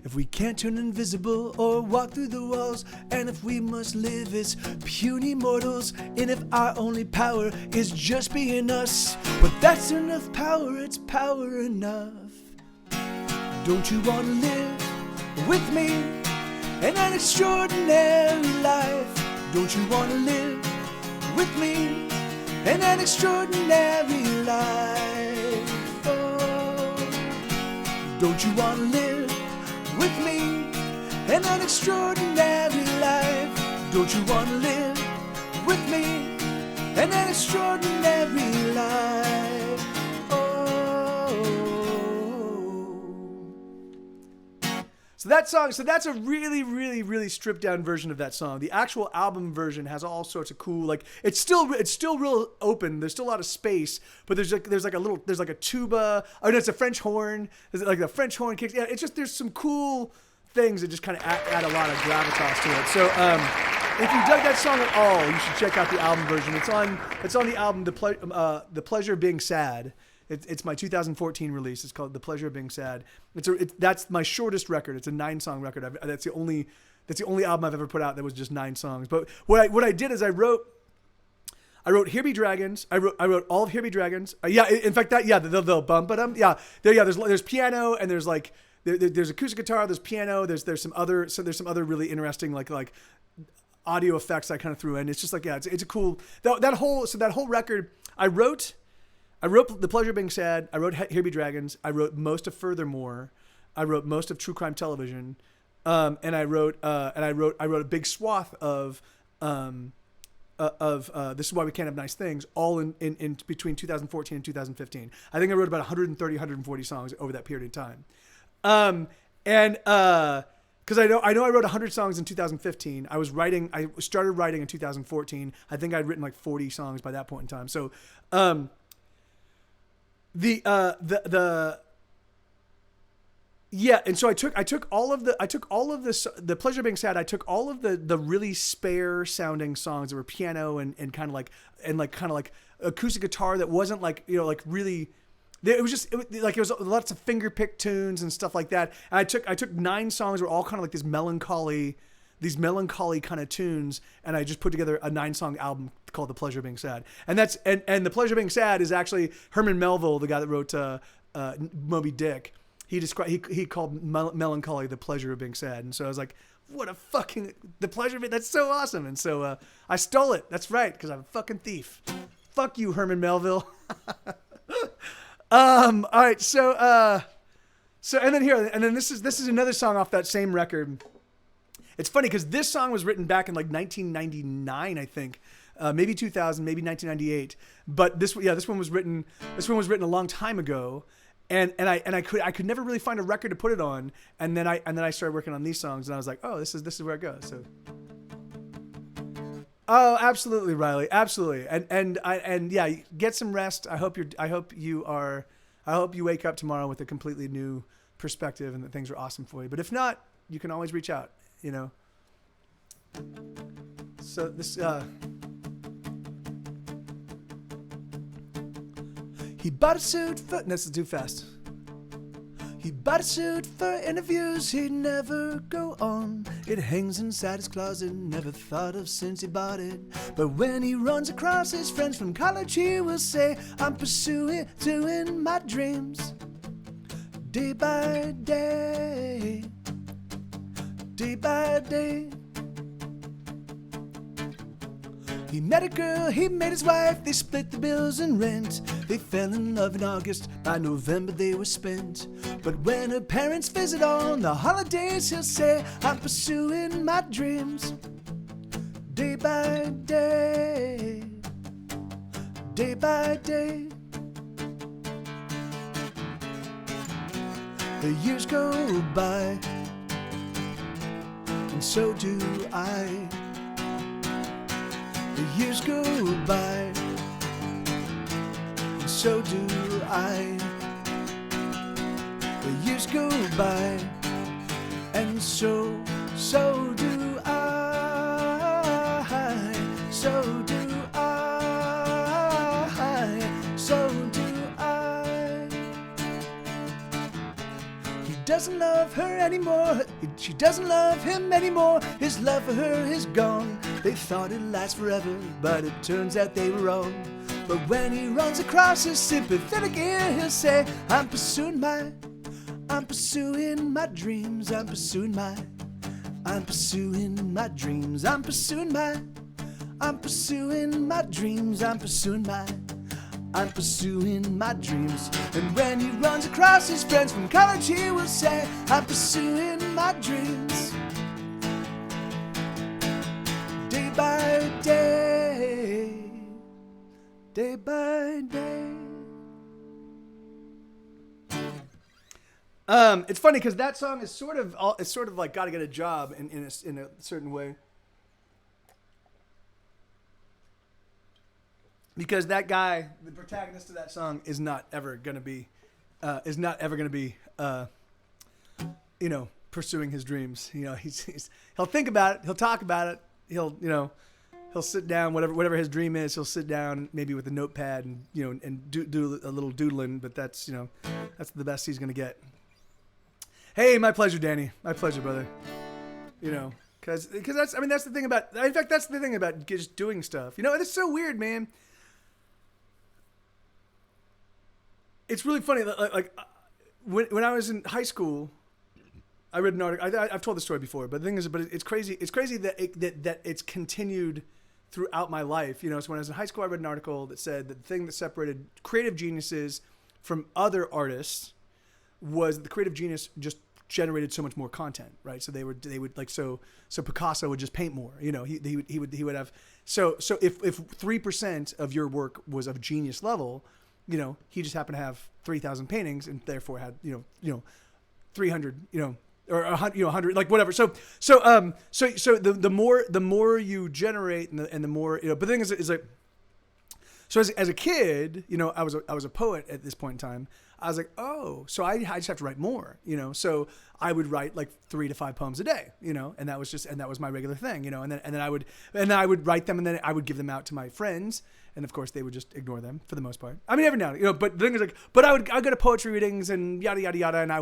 If we can't turn invisible or walk through the walls, and if we must live as puny mortals, and if our only power is just being us, but that's enough power, it's power enough. Don't you want to live with me in an extraordinary life? Don't you want to live with me in an extraordinary life? Oh, don't you want to live with me in an extraordinary life? Don't you want to live with me in an extraordinary life? Oh. So that song, so that's a really, really, really stripped down version of that song. The actual album version has all sorts of cool, like it's still real open. There's still a lot of space, but there's like a tuba. Oh no, it's a French horn. There's like the French horn kicks. Yeah, it's just there's some cool things that just kind of add a lot of gravitas to it. So if you dug that song at all, you should check out the album version. It's on the album The Pleasure of Being Sad. It's my 2014 release. It's called The Pleasure of Being Sad. That's my shortest record. It's a 9-song record. That's the only album I've ever put out that was just 9 songs. But what I did is I wrote Here Be Dragons. I wrote all of Here Be Dragons. In fact the bum but yeah. There's piano and there's like there's acoustic guitar. There's piano. There's some other really interesting like audio effects I kind of threw in. It's just like it's a cool that whole record. I wrote The Pleasure of Being Sad. I wrote Here Be Dragons. I wrote most of Furthermore. I wrote most of True Crime Television, and I wrote a big swath of This Is Why We Can't Have Nice Things, all in between 2014 and 2015. I think I wrote about 130, 140 songs over that period of time, because I know I wrote 100 songs in 2015. I started writing in 2014. I think I'd written like 40 songs by that point in time. So. And so I took all of this, The Pleasure of Being Sad. I took all of the really spare sounding songs that were piano and kind of like acoustic guitar that wasn't like, like really, it was lots of finger pick tunes and stuff like that. And I took 9 songs that were all kind of like these melancholy kind of tunes, and I just put together a 9-song album called The Pleasure of Being Sad. And that's and The Pleasure of Being Sad is actually Herman Melville, the guy that wrote Moby Dick. He called melancholy the pleasure of being sad. And so I was like, what a fucking the pleasure of it. That's so awesome. And so I stole it. That's right, because I'm a fucking thief. Fuck you, Herman Melville. All right, so and then this is another song off that same record. It's funny because this song was written back in like 1999, I think, maybe 2000, maybe 1998. But this one was written a long time ago, and I could never really find a record to put it on. And then I started working on these songs, and I was like, oh, this is where it goes. So, oh, absolutely, Riley, absolutely. And yeah, get some rest. I hope you wake up tomorrow with a completely new perspective and that things are awesome for you. But if not, you can always reach out. So this he bought a suit for this is too fast. He bought a suit for interviews he'd never go on. It hangs inside his closet, never thought of since he bought it. But when he runs across his friends from college, he will say, I'm pursuing my dreams day by day. Day by day. He met a girl, he met his wife, they split the bills and rent. They fell in love in August, by November they were spent. But when her parents visit on the holidays, he'll say, I'm pursuing my dreams day by day. Day by day. The years go by, and so do I. The years go by, and so do I. The years go by, and so do I. So do I. So do I. He doesn't love her anymore. She doesn't love him anymore. His love for her is gone. They thought it'd last forever, but it turns out they were wrong. But when he runs across his sympathetic ear, he'll say, I'm pursuing my dreams. I'm pursuing my dreams. I'm pursuing my dreams. I'm pursuing my dreams. And when he runs across his friends from college, he will say, I'm pursuing my dreams. Day by day. Day by day. It's funny because that song is sort of like "Gotta Get a Job" in a certain way. Because that guy, the protagonist of that song, is not ever gonna be, pursuing his dreams. He'll think about it, he'll talk about it, he'll sit down, whatever his dream is, he'll sit down maybe with a notepad and do a little doodling. But that's that's the best he's gonna get. Hey, my pleasure, Danny. My pleasure, brother. Because that's the thing about. In fact, that's the thing about just doing stuff. And it's so weird, man. It's really funny. Like when I was in high school, I read an article. I've told the story before, but the thing is, it's crazy. It's crazy that it's continued throughout my life. So when I was in high school, I read an article that said that the thing that separated creative geniuses from other artists was that the creative genius just generated so much more content, right? So they would like so Picasso would just paint more. He would have so if 3% of your work was of genius level, he just happened to have 3,000 paintings and therefore had 300 or 100 like whatever. So the more you generate and the more but the thing is like. So as a kid, I was a poet at this point in time. I was like, oh, so I just have to write more, So I would write like 3 to 5 poems a day, and that was my regular thing, and then I would write them and then I would give them out to my friends, and of course they would just ignore them for the most part. I mean, every now and then, but the thing is like, but I'd go to poetry readings and yada yada yada, and I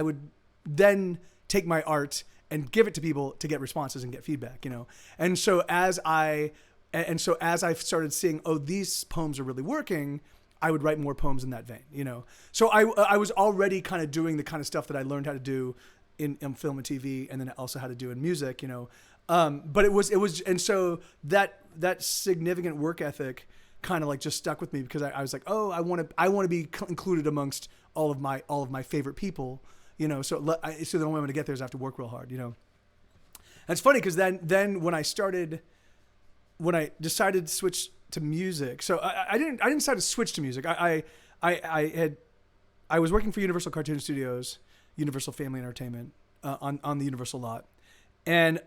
would then take my art and give it to people to get responses and get feedback, and so as I started seeing, oh, these poems are really working, I would write more poems in that vein, So I was already kind of doing the kind of stuff that I learned how to do in film and TV, and then also how to do in music, But it was, and so that significant work ethic kind of like just stuck with me because I was like, oh, I want to be included amongst all of my favorite people, So the only way I'm going to get there is I have to work real hard, And it's funny because then when I decided to switch to music, so I didn't decide to switch to music. I was working for Universal Cartoon Studios, Universal Family Entertainment, on the Universal lot, and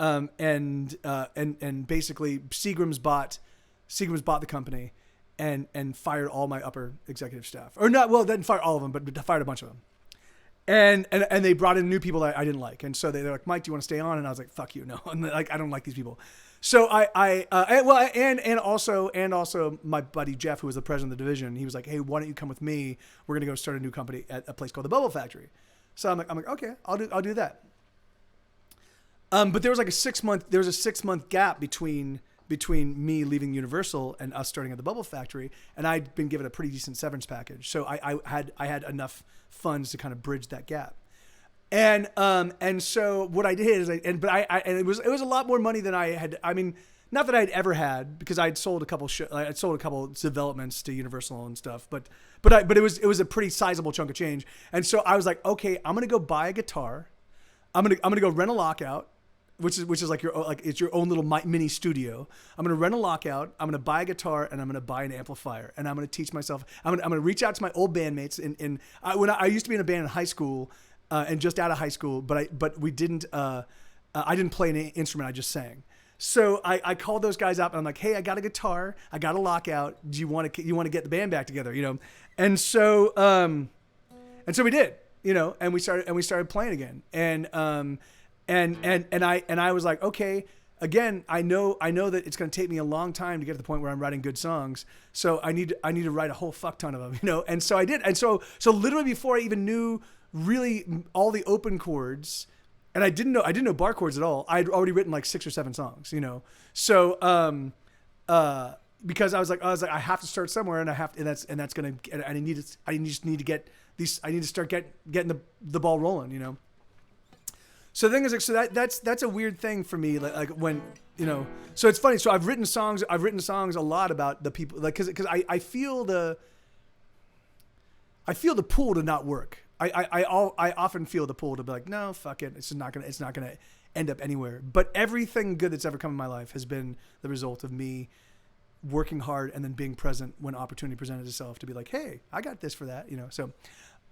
basically Seagram's bought the company, and fired all my upper executive staff, or not. Well, didn't fire all of them, but fired a bunch of them. And they brought in new people that I didn't like, and so they're like, Mike, do you want to stay on? And I was like, fuck you, no, and like I don't like these people. So and also my buddy Jeff, who was the president of the division, he was like, hey, why don't you come with me? We're gonna go start a new company at a place called the Bubble Factory. So I'm like, okay, I'll do that. But there was like a 6-month gap between me leaving Universal and us starting at the Bubble Factory, and I'd been given a pretty decent severance package, so I had enough funds to kind of bridge that gap. And so what I did is it was a lot more money than I had. I mean, not that I'd ever had, because I'd sold a couple developments to Universal and stuff, but it was a pretty sizable chunk of change. And so I was like, okay, I'm gonna go buy a guitar. I'm gonna go rent a Lockout, which is like it's your own little mini studio. I'm gonna rent a Lockout. I'm gonna buy a guitar and I'm gonna buy an amplifier, and I'm gonna teach myself. I'm gonna reach out to my old bandmates. When I used to be in a band in high school, and just out of high school, but we didn't. I didn't play an instrument. I just sang. So I called those guys up and I'm like, hey, I got a guitar. I got a Lockout. Do you want to get the band back together? And so we did. And we started playing again. And I was like, okay, again, I know that it's going to take me a long time to get to the point where I'm writing good songs. So I need to write a whole fuck ton of them, And so I did. And so literally before I even knew really all the open chords, and I didn't know bar chords at all. I'd already written like 6 or 7 songs, So because I was like, I have to start somewhere, and I need to start getting the ball rolling, So the thing is, like, so that's a weird thing for me, like when, so it's funny. So I've written songs a lot about the people, like, cause I feel the pull to not work. I often feel the pull to be like, no, fuck it. It's not gonna end up anywhere. But everything good that's ever come in my life has been the result of me working hard and then being present when opportunity presented itself to be like, hey, I got this for that, So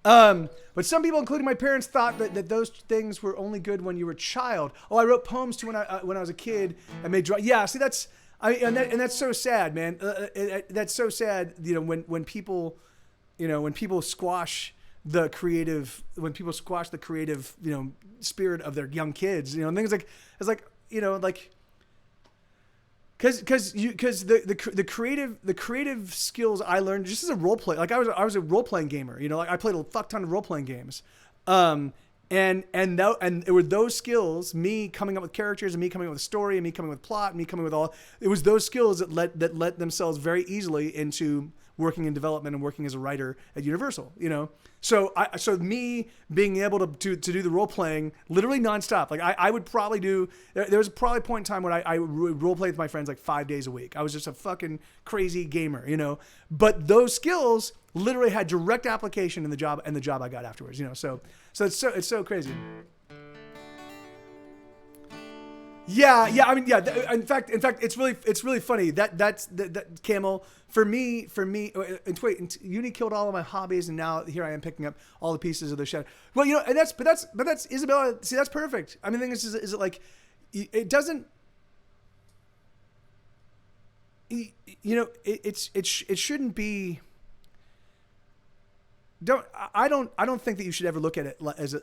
But some people, including my parents, thought that those things were only good when you were a child. Oh, I wrote poems too when I was a kid. I made yeah. See, and that's so sad, man. That's so sad. You know, when people, when people squash the creative, spirit of their young kids, and things like it's like because the creative skills I learned just as a role play, like I was a role playing gamer, like I played a fuck ton of role playing games, and it were those skills, me coming up with characters and me coming up with a story and me coming with plot and me coming with it was those skills that let themselves very easily into working in development and working as a writer at Universal, So me being able to do the role playing literally nonstop. Like I would probably there was probably a point in time when I role played with my friends like 5 days a week. I was just a fucking crazy gamer, But those skills literally had direct application in the job I got afterwards, So it's so crazy. Yeah. I mean, yeah. In fact, it's really funny that Camel for me. And wait, uni killed all of my hobbies, and now here I am picking up all the pieces of the shadow. Well, and that's Isabella. See, that's perfect. I mean, the thing is it like it doesn't. It shouldn't be. I don't think that you should ever look at it as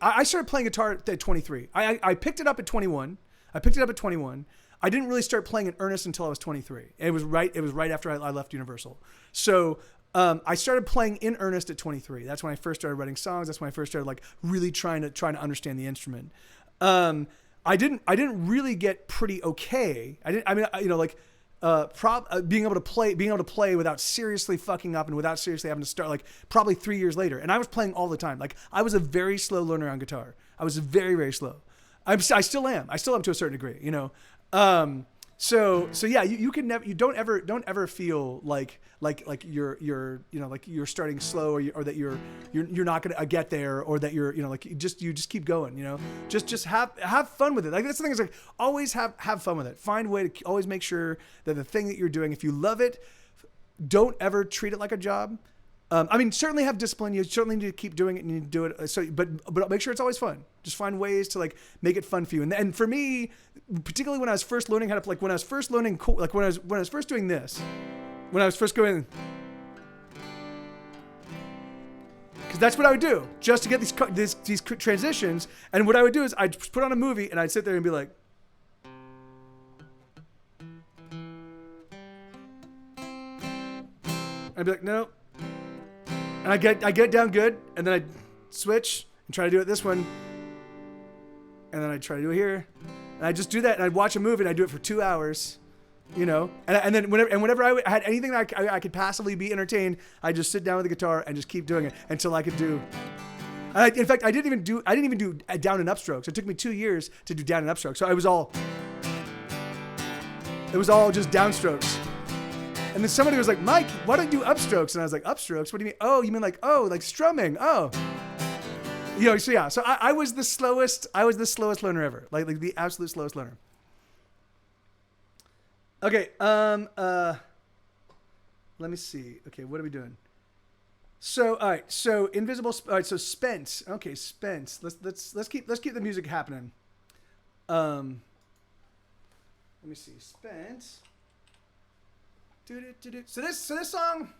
I started playing guitar at 23. I picked it up at 21. I didn't really start playing in earnest until I was 23. It was right after I left Universal. So I started playing in earnest at 23. That's when I first started writing songs. That's when I first started like really trying to understand the instrument. I didn't really get pretty okay. Being able to play without seriously fucking up and without seriously having to start like probably 3 years later. And I was playing all the time. Like I was a very slow learner on guitar. I was very, very slow. I still am to a certain degree, So yeah, you can never, you don't ever feel like you're starting slow or that you're not gonna get there, or that you just keep going, just have fun with it. Like that's the thing is like always have fun with it. Find a way to always make sure that the thing that you're doing, if you love it, don't ever treat it like a job. Certainly have discipline. You certainly need to keep doing it and you need to do it. But make sure it's always fun. Just find ways to like make it fun for you. And for me, particularly when I was first learning how to when I was first learning, like when I was first doing this, when I was first going, because that's what I would do just to get these transitions. And what I would do is I'd put on a movie and I'd sit there and be like, I'd be like, no. And I get down good, and then I switch and try to do it this one, and then I try to do it here, and I just do that, and I'd watch a movie, and I'd do it for 2 hours, and then whenever I had anything that I could passively be entertained, I'd just sit down with the guitar and just keep doing it until I could do. In fact, I didn't even do down and upstrokes. It took me 2 years to do down and upstrokes, so it was all just downstrokes. And then somebody was like, Mike, why don't you do upstrokes? And I was like, upstrokes? What do you mean? Oh, you mean like strumming? Oh. So yeah. So I was the slowest learner ever. Like the absolute slowest learner. Okay. Let me see. Okay, what are we doing? So all right. So invisible. All right. So Spence. Okay, Spence. Let's keep the music happening. Let me see. Spence. So this song.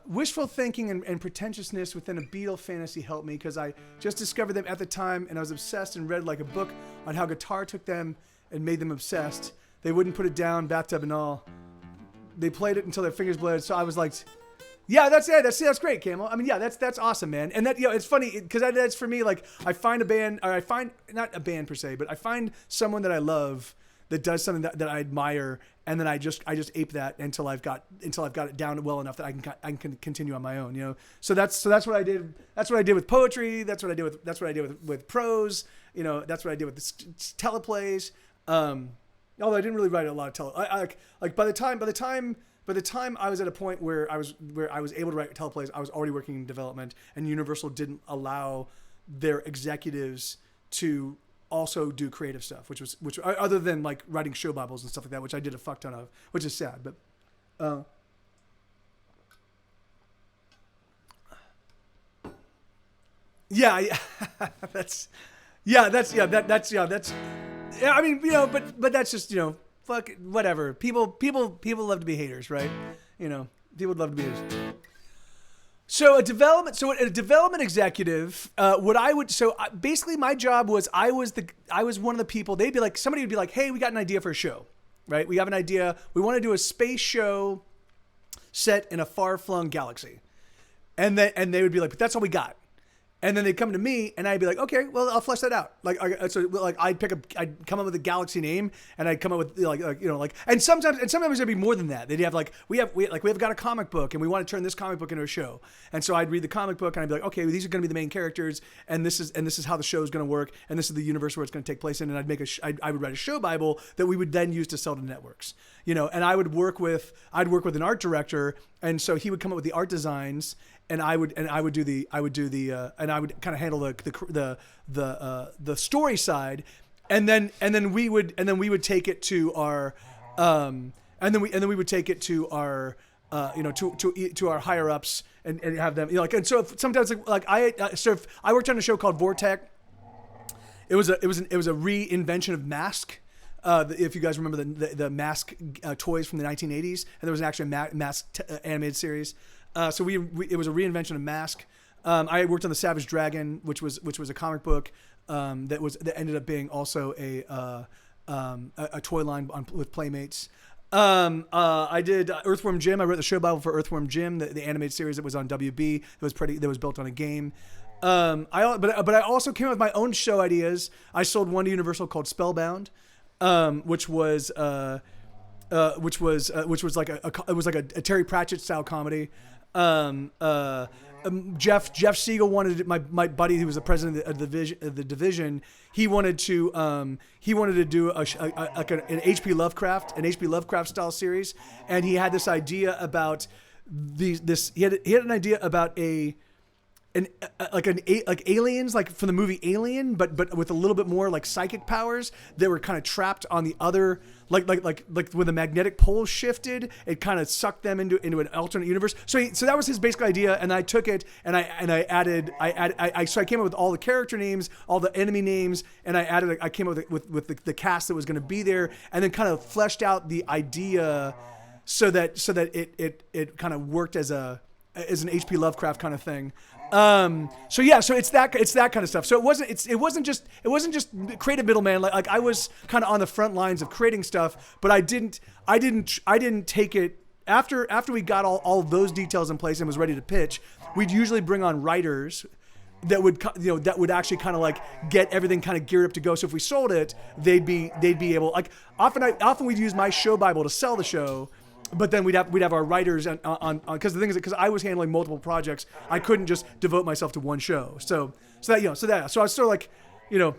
Wishful thinking and pretentiousness within a Beatle fantasy helped me because I just discovered them at the time and I was obsessed and read like a book on how guitar took them and made them obsessed. They wouldn't put it down, bathtub and all. They played it until their fingers bled. So I was like, yeah, that's it. That's great, Camel. I mean, yeah, that's awesome, man. And that, it's funny because that's for me. Like I find a band, or I find not a band per se, but I find someone that I love that does something that I admire, and then I just ape that until I've got it down well enough that I can continue on my own, So that's what I did. That's what I did with poetry. That's what I did with prose. That's what I did with the teleplays. Although I didn't really write a lot of by the time I was at a point where I was able to write teleplays, I was already working in development, and Universal didn't allow their executives to also do creative stuff, which other than like writing show bibles and stuff like that, which I did a fuck ton of, which is sad, but Yeah, that's I mean, but that's just, fuck it, whatever. People love to be haters, right? People would love to be haters. So a development executive, basically my job was I was one of the people. Somebody would be like, hey, we got an idea for a show, right? We have an idea. We want to do a space show set in a far-flung galaxy, and they would be like, but that's all we got. And then they'd come to me, and I'd be like, okay, well, I'll flesh that out. I'd come up with a galaxy name, and I'd come up with and sometimes it'd be more than that. They'd have we've got a comic book, and we want to turn this comic book into a show. And so I'd read the comic book, and I'd be like, okay, well, these are going to be the main characters, and this is how the show is going to work, and this is the universe where it's going to take place in. And I would write a show Bible that we would then use to sell to networks. And I would work with an art director, and so he would come up with the art designs. And I would kind of handle the story side, and then we would take it to our to our higher ups and have them, and so sometimes I worked on a show called Vortex. It was a reinvention of Mask. If you guys remember the Mask toys from the 1980s, and there was actually a Mask animated series. So it was a reinvention of Mask. I worked on the Savage Dragon, which was a comic book that ended up being also a toy line with Playmates. I did Earthworm Jim. I wrote the show Bible for Earthworm Jim, the animated series that was on WB. That was built on a game. But I also came up with my own show ideas. I sold one to Universal called Spellbound, which was like a Terry Pratchett style comedy. Jeff Siegel wanted my buddy who was the president of the division. He wanted to do an H.P. Lovecraft style series, and he had this idea about he had an idea about like aliens, like from the movie Alien, but with a little bit more like psychic powers that were kind of trapped on the other, like when the magnetic poles shifted, it kind of sucked them into an alternate universe. So that was his basic idea, and I took it and I came up with all the character names, all the enemy names, and I came up with the cast that was going to be there, and then kind of fleshed out the idea so that it kind of worked as an H.P. Lovecraft kind of thing. So it's that kind of stuff. So it wasn't just creative middleman. Like I was kind of on the front lines of creating stuff, but I didn't take it after we got all of those details in place and was ready to pitch. We'd usually bring on writers that would actually kind of like get everything kind of geared up to go. So if we sold it, they'd be able, like often we'd use my show Bible to sell the show. But then we'd have our writers on because the thing is, because I was handling multiple projects, I couldn't just devote myself to one show. So I was sort of like, we're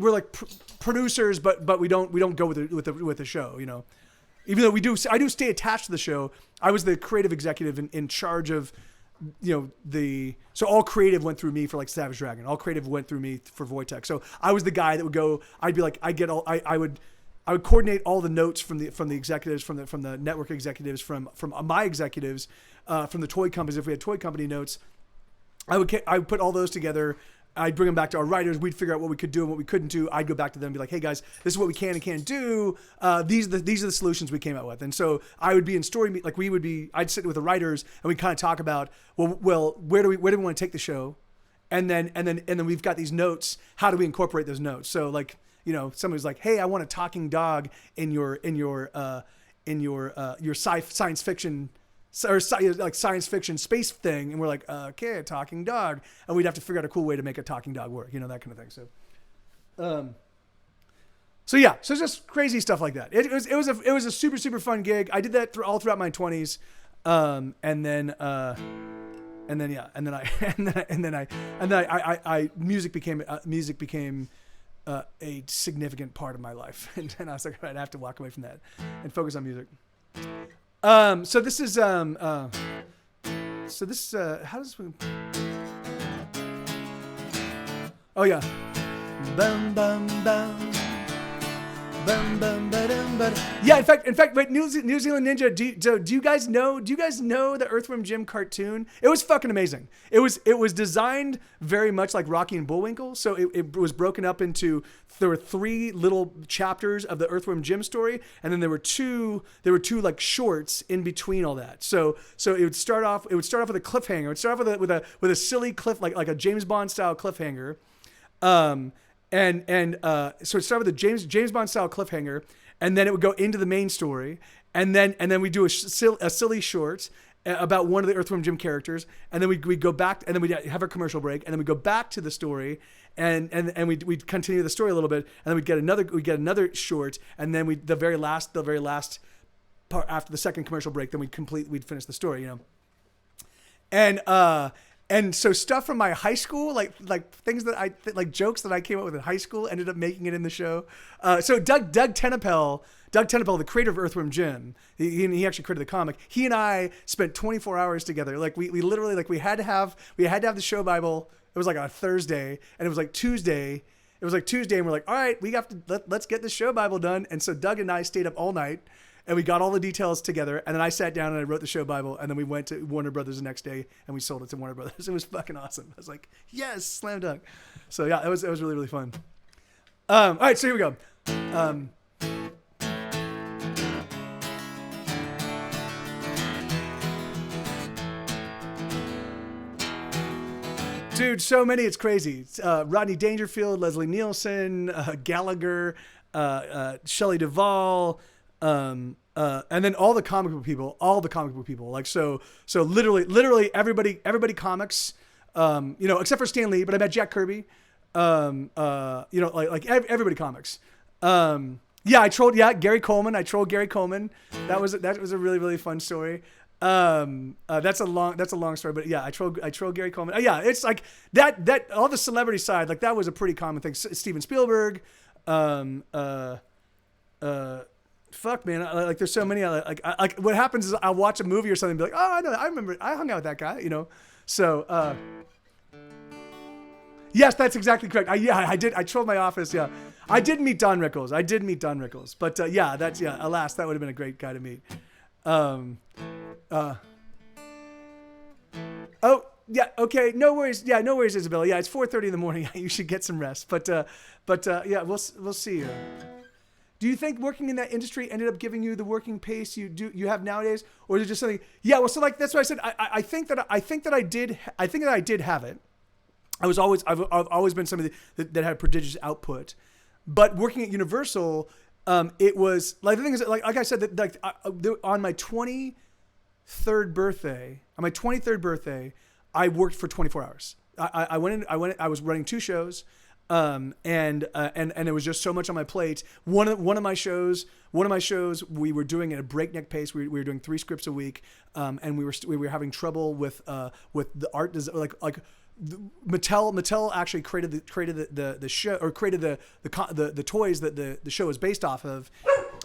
like producers, but we don't go with the show, even though I do stay attached to the show. I was the creative executive in charge of, so all creative went through me for like Savage Dragon. All creative went through me for Vortex. So I was the guy that would go. I'd be like, I would coordinate all the notes from the executives, from the network executives, from my executives, from the toy companies. If we had toy company notes, I would put all those together. I'd bring them back to our writers. We'd figure out what we could do and what we couldn't do. I'd go back to them and be like, hey guys, this is what we can and can't do. These are the solutions we came out with. And so I would be in story meet, I'd sit with the writers and we'd kind of talk about, well, where do we want to take the show? And then we've got these notes. How do we incorporate those notes? So like, somebody's like, hey, I want a talking dog in your science fiction or like science fiction space thing. And we're like, okay, a talking dog. And we'd have to figure out a cool way to make a talking dog work, that kind of thing. So just crazy stuff like that. It was a super, super fun gig. I did that all throughout my 20s. Music became a significant part of my life, and I was like, I'd have to walk away from that and focus on music. So this is how does we? Oh yeah, bum bum bum, Bum, bum, ba-dum, ba-dum. Yeah, in fact, wait, New Zealand Ninja. Do you guys know? Do you guys know the Earthworm Jim cartoon? It was fucking amazing. It was designed very much like Rocky and Bullwinkle. So it was broken up into, there were 3 little chapters of the Earthworm Jim story, and then there were two like shorts in between all that. So it would start off with a cliffhanger. It would start off with a silly cliff, like a James Bond style cliffhanger. So it started with a James Bond style cliffhanger, and then it would go into the main story, and then we do a silly short about one of the Earthworm Jim characters, and then we go back, and then we have a commercial break, and then we go back to the story, and we continue the story a little bit, and then we get another short, and then the very last part after the second commercial break, then we'd finish the story, you know, And so stuff from my high school, like things that like jokes that I came up with in high school, ended up making it in the show. So Doug Tenapel, the creator of Earthworm Jim, he actually created the comic. He and I spent 24 hours together. Like we literally, like we had to have the show Bible. It was like on a Thursday, and it was like Tuesday. And we're like, all right, let's get the show Bible done. And so Doug and I stayed up all night. And we got all the details together, and then I sat down and I wrote the show Bible, and then we went to Warner Brothers the next day, and we sold it to Warner Brothers. It was fucking awesome. I was like, yes, slam dunk. So yeah, it was really, really fun. All right, so here we go. Dude, so many, it's crazy. Rodney Dangerfield, Leslie Nielsen, Gallagher, Shelley Duvall, and then all the comic book people, like, so literally everybody comics, you know, except for Stan Lee, but I met Jack Kirby, you know, like everybody comics. I trolled Gary Coleman. That was a really, really fun story. That's a long story, but yeah, I troll Gary Coleman. Yeah, it's like that all the celebrity side, like that was a pretty common thing. Steven Spielberg, fuck, man. Like, there's so many. Like, what happens is I'll watch a movie or something and be like, oh, I know, I remember, I hung out with that guy, you know? So, yes, that's exactly correct. I did. I trolled my office. Yeah. I did meet Don Rickles. But, alas, that would have been a great guy to meet. Oh, yeah. Okay. No worries. Yeah. No worries, Isabella. Yeah. It's 4:30 in the morning. You should get some rest. But yeah, we'll see. Do you think working in that industry ended up giving you the working pace you have nowadays, or is it just something? Yeah, well, so like that's what I said. I think that I did have it. I've always been somebody that had prodigious output, but working at Universal, it was like, the thing is, like I said, that like on my 23rd birthday, I worked for 24 hours. I was running 2 shows. And it was just so much on my plate. One of my shows, we were doing at a breakneck pace. We were doing 3 scripts a week, and we were having trouble with the art design. Like Mattel actually created the show, or created the toys that the show is based off of.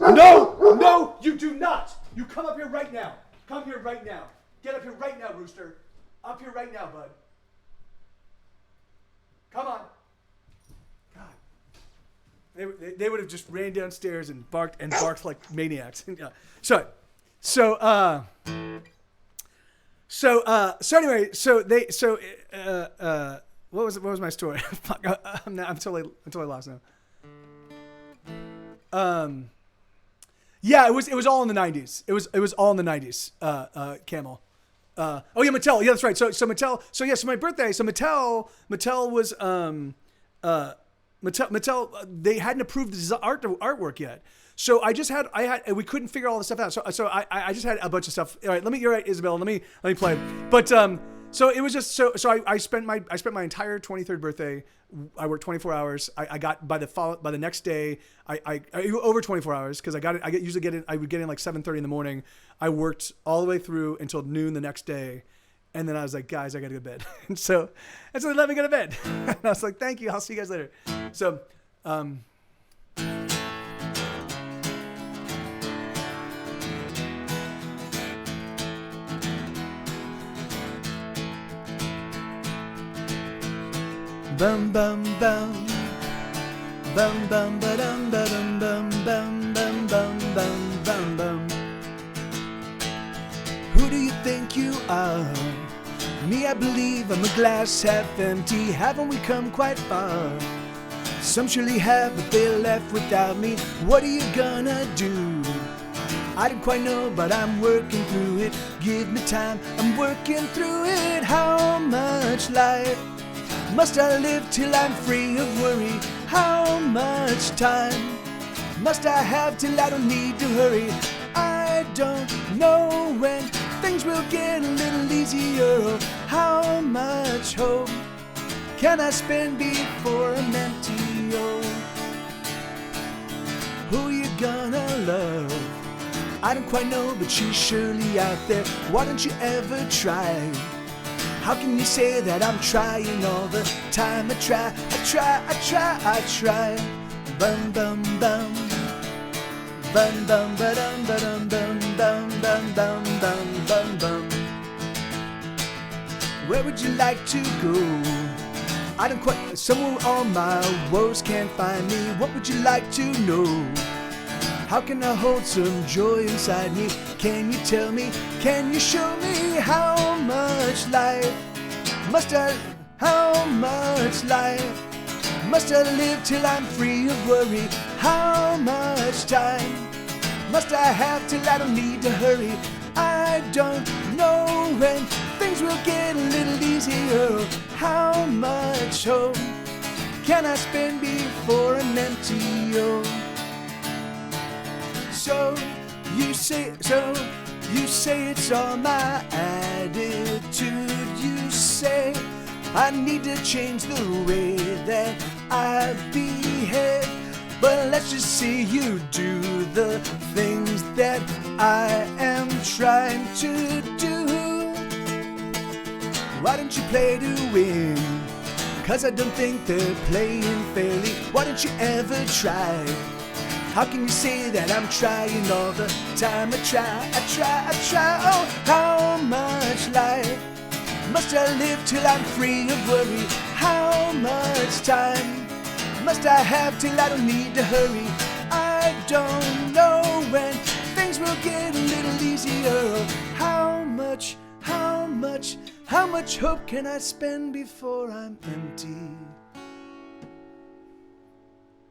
No, you do not. You come up here right now. Come here right now. Get up here right now, Rooster. Up here right now, bud. Come on. They would have just ran downstairs and barked like maniacs. Yeah. So anyway, what was my story? Fuck, I'm totally lost now. Yeah, it was all in the 90s. It was all in the 90s. Camel. Oh yeah, Mattel. Yeah, that's right. So Mattel. So my birthday. So Mattel was Mattel, they hadn't approved the artwork yet. So we couldn't figure all this stuff out. So I just had a bunch of stuff. All right, you're right, Isabella. Let me play. But so it was just so I spent my entire 23rd birthday. I worked 24 hours. I got by the next day, I over 24 hours, because I would get in like 7:30 in the morning. I worked all the way through until noon the next day. And then I was like, guys, I gotta go to bed. and so they let me go to bed. And I was like, thank you. I'll see you guys later. So, bum bum bum, Bum bum ba dum ba dum bum bum bum bum bum bum bum. Who do you think you are? Me, I believe I'm a glass half empty. Haven't we come quite far? Some surely have, but they left without me. What are you gonna do? I don't quite know, but I'm working through it. Give me time, I'm working through it. How much life must I live till I'm free of worry? How much time must I have till I don't need to hurry? I don't know when things will get a little easier. How much hope can I spend before I'm empty? Oh, who you gonna love? I don't quite know, but she's surely out there. Why don't you ever try? How can you say that I'm trying all the time? I try. Bum bum bum. Bum bum ba dum ba dum bum bum bum bum bum bum bum. Where would you like to go? I don't quite. Somewhere all my woes can't find me. What would you like to know? How can I hold some joy inside me? Can you tell me? Can you show me how much life must I? How much life must I live till I'm free of worry? How much time must I have till I don't need to hurry? I don't know when things will get a little easier. How much hope can I spend before I'm empty? Oh, so you say it's all my attitude. You say I need to change the way that I behave. But let's just see you do the things that I am trying to do. Why don't you play to win? 'Cause I don't think they're playing fairly. Why don't you ever try? How can you say that I'm trying all the time? I try. Oh, how much life must I live till I'm free of worry? How much time must I have till I don't need to hurry? I don't know when things will get a little easier. How much hope can I spend before I'm empty?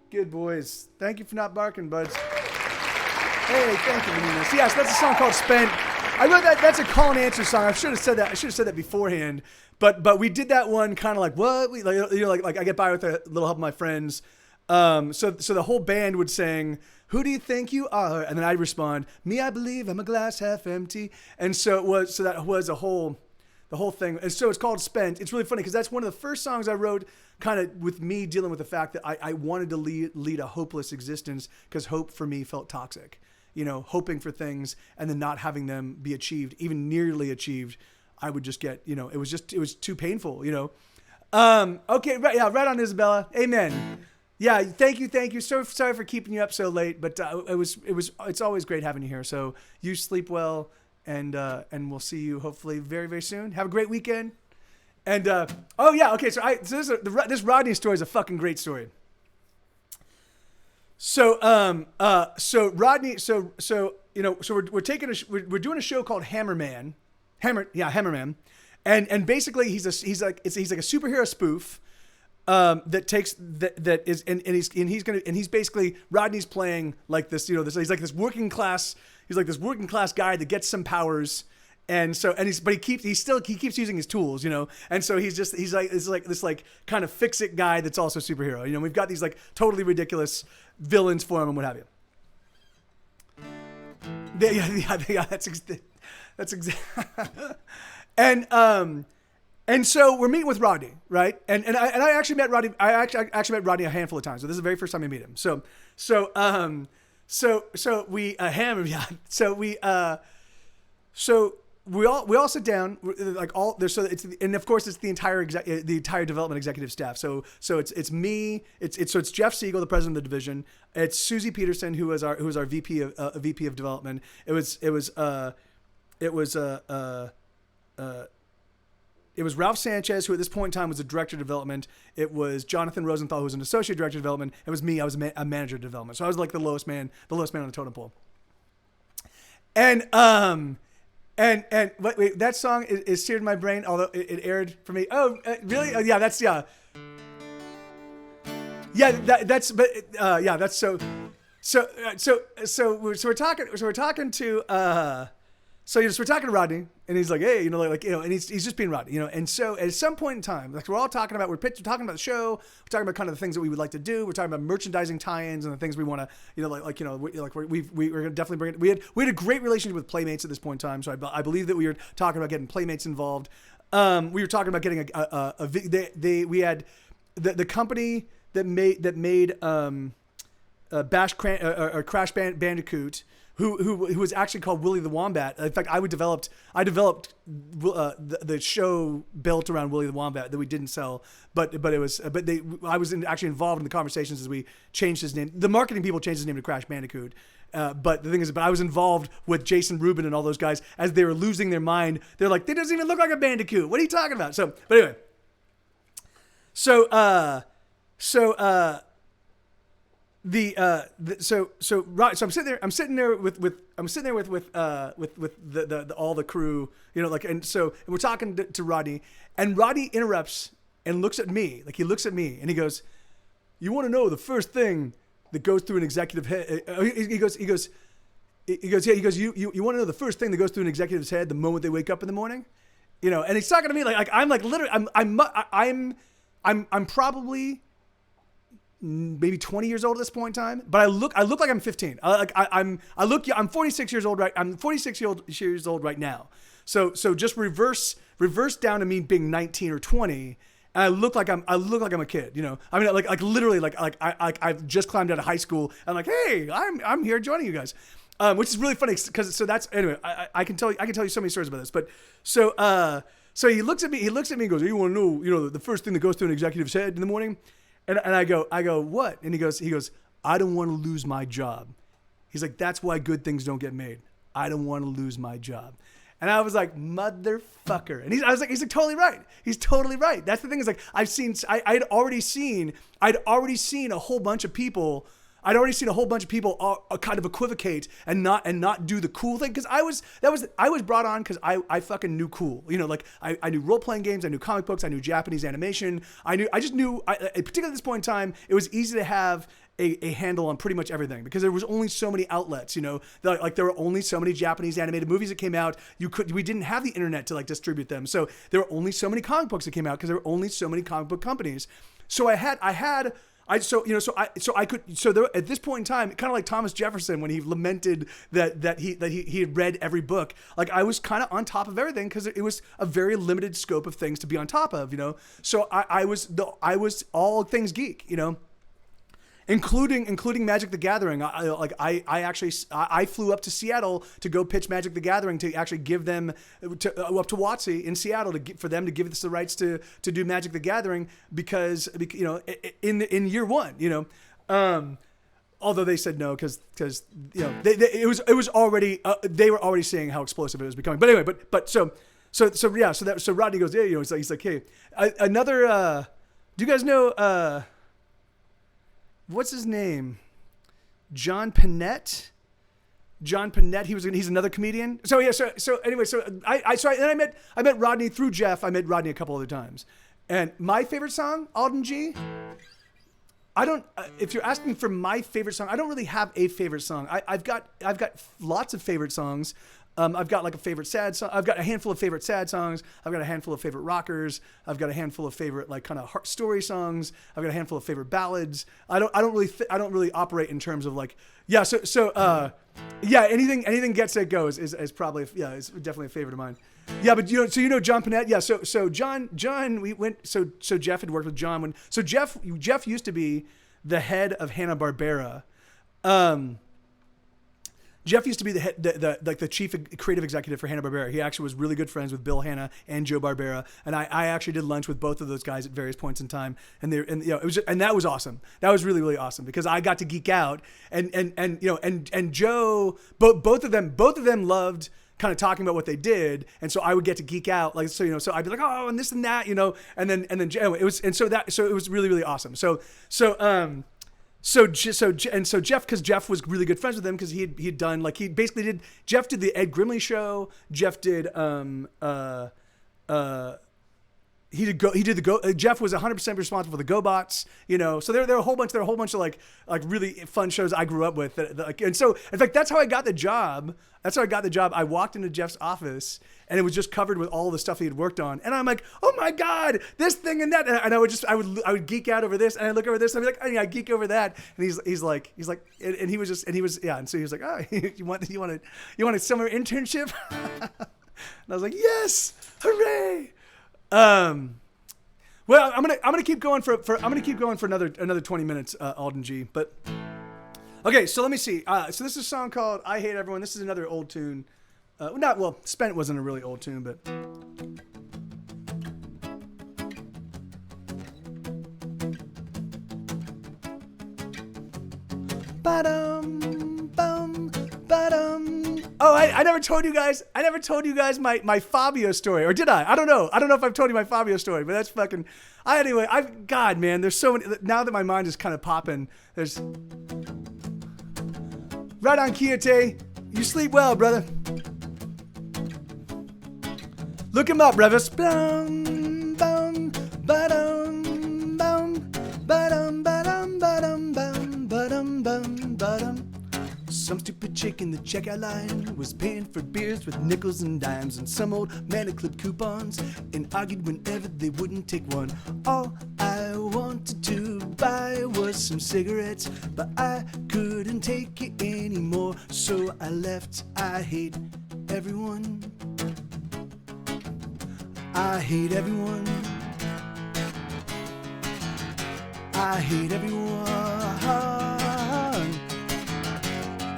Good boys. Thank you for not barking, buds. Hey, thank you for doing this. Yes, that's a song called Spent. I wrote that. That's a call and answer song. I should have said that beforehand. But we did that one kind of like what? Like I get by with a little help of my friends. So the whole band would sing, "Who do you think you are?" And then I'd respond, "Me, I believe I'm a glass half empty." And that was the whole thing. And so it's called Spent. It's really funny because that's one of the first songs I wrote kind of with me dealing with the fact that I wanted to lead a hopeless existence because hope for me felt toxic. You know, hoping for things and then not having them be achieved, even nearly achieved. I would just get, it was too painful, Okay, right on, Isabella. Amen. Yeah, thank you. So sorry for keeping you up so late, but it's always great having you here. So you sleep well, and we'll see you hopefully very, very soon. Have a great weekend. And this Rodney story is a fucking great story. So Rodney, we're doing a show called Hammerman. Hammerman, and basically he's like a superhero spoof he's basically Rodney's playing like this, he's like this working class guy that gets some powers. He keeps using his tools, and so he's like this kind of fix it guy that's also a superhero. We've got these like totally ridiculous villains for him and what have you. Yeah, that's exactly. And so we're meeting with Rodney, right? And I actually met Rodney. I actually met Rodney a handful of times. So this is the very first time I meet him. So we all sit down, like all there. So and of course it's the entire development executive staff. So it's me. It's Jeff Siegel, the president of the division. It's Susie Peterson, who was our VP of development. it was Ralph Sanchez, who at this point in time was a director of development. It was Jonathan Rosenthal, who was an associate director of development. It was me. I was a manager of development. So I was like the lowest man on the totem pole. And wait, that song is seared in my brain, although it aired for me. Oh, really? Oh, yeah, that's yeah. Yeah, that's so we're talking to we're talking to Rodney, and he's like, hey, and he's just being Rodney, and so at some point in time, like we're all talking about, we're talking about the show, we're talking about kind of the things that we would like to do, we're talking about merchandising tie-ins and the things we want to, we're gonna definitely bring it. We had a great relationship with Playmates at this point in time, so I believe that we were talking about getting Playmates involved. We were talking about getting we had the company that made Crash Bandicoot, who was actually called Willy the Wombat. In fact, I developed the show built around Willy the Wombat that we didn't sell, I was actually involved in the conversations as we changed his name. The marketing people changed his name to Crash Bandicoot. But the thing is, I was involved with Jason Rubin and all those guys as they were losing their mind. They're like, that doesn't even look like a Bandicoot. What are you talking about? So I'm sitting there with all the crew, and we're talking to Rodney, and Rodney interrupts and looks at me, he looks at me and he goes, you want to know the first thing that goes through an executive head? He goes, you want to know the first thing that goes through an executive's head the moment they wake up in the morning, and he's talking to me like I'm like literally I'm probably maybe 20 years old at this point in time, but I look like I'm 15. I'm 46 years old, right? I'm 46 years old right now. So just reverse down to me being 19 or 20, and I look like I'm a kid, I mean, like literally, like I've just climbed out of high school. And I'm like, hey, I'm here joining you guys, which is really funny because that's anyway. I can tell you so many stories about this, but so he looks at me and goes, you want to know, the first thing that goes through an executive's head in the morning? And I go, what? And he goes, I don't want to lose my job. He's like, that's why good things don't get made. I don't want to lose my job. And I was like, motherfucker. And he's like, totally right. He's totally right. That's the thing is like, I'd already seen a whole bunch of people. I'd already seen a whole bunch of people kind of equivocate and not do the cool thing. Cause I was brought on cause I fucking knew cool, I knew role-playing games. I knew comic books. I knew Japanese animation. Particularly at this point in time, it was easy to have a handle on pretty much everything because there was only so many outlets, like there were only so many Japanese animated movies that came out. We didn't have the internet to distribute them. So there were only so many comic books that came out because there were only so many comic book companies. So at this point in time, kind of like Thomas Jefferson when he lamented that he had read every book. Like I was kind of on top of everything because it was a very limited scope of things to be on top of, So I was all things geek, including Magic the Gathering. I flew up to Seattle to go pitch Magic the Gathering to actually give them up to WotC in Seattle for them to give us the rights to do Magic the Gathering because in year one, although they said no because it was already they were already seeing how explosive it was becoming. But anyway, so Rodney goes, yeah, he's like, hey, another. Do you guys know? What's his name? John Panette. He's another comedian. So yeah. So anyway. So I met Rodney through Jeff. I met Rodney a couple other times. And my favorite song, Alden G. If you're asking for my favorite song, I don't really have a favorite song. I've got lots of favorite songs. I've got like a favorite sad song. I've got a handful of favorite sad songs. I've got a handful of favorite rockers. I've got a handful of favorite like kind of heart story songs. I've got a handful of favorite ballads. I don't really operate in terms of like, yeah. Anything Gets Set Goes is probably, yeah, it's definitely a favorite of mine. Yeah, but John Panette. Yeah. So John, we went, so Jeff had worked with John Jeff used to be the head of Hanna-Barbera. Jeff used to be the chief creative executive for Hanna-Barbera. He actually was really good friends with Bill Hanna and Joe Barbera, and I actually did lunch with both of those guys at various points in time. And that was awesome. That was really, really awesome because I got to geek out and Joe. Both of them loved kind of talking about what they did, and so I would get to geek out, like, so, you know, so I'd be like, oh, and this and that, you know, and then anyway, it was, and so it was really, really awesome. So Jeff, because Jeff was really good friends with him, because he'd done, like, he basically did, Jeff did the Ed Grimley show. Jeff did Jeff was 100% responsible for the GoBots, you know. So there are a whole bunch of like really fun shows I grew up with, and so in fact that's how I got the job. I walked into Jeff's office, and it was just covered with all the stuff he had worked on, and I'm like, oh my god, this thing and that, and I would geek out over this, and I look over this, and I'd be like, oh, yeah, I geek over that, and he's like, and he was yeah, and so he was like, oh, you want a summer internship, and I was like, yes, hooray. Well, I'm gonna keep going for another 20 minutes, Alden G. But okay, so let me see. So this is a song called "I Hate Everyone." This is another old tune. Spent wasn't a really old tune, but. Ba-dum, bum, ba-dum. Oh, I never told you guys my Fabio story, or did I? I don't know if I've told you my Fabio story, but that's fucking. God, man, there's so many. Now that my mind is kind of popping, there's. Right on, Quixote. You sleep well, brother. Look him up, Revis. Bum, bum, ba-dum, bum, ba-dum, ba-dum, ba-dum, bum, ba-dum, bum, ba-dum. Some stupid chick in the checkout line was paying for beers with nickels and dimes, and some old man had clipped coupons and argued whenever they wouldn't take one. All I wanted to buy was some cigarettes, but I couldn't take it anymore, so I left. I hate everyone. I hate everyone. I hate everyone.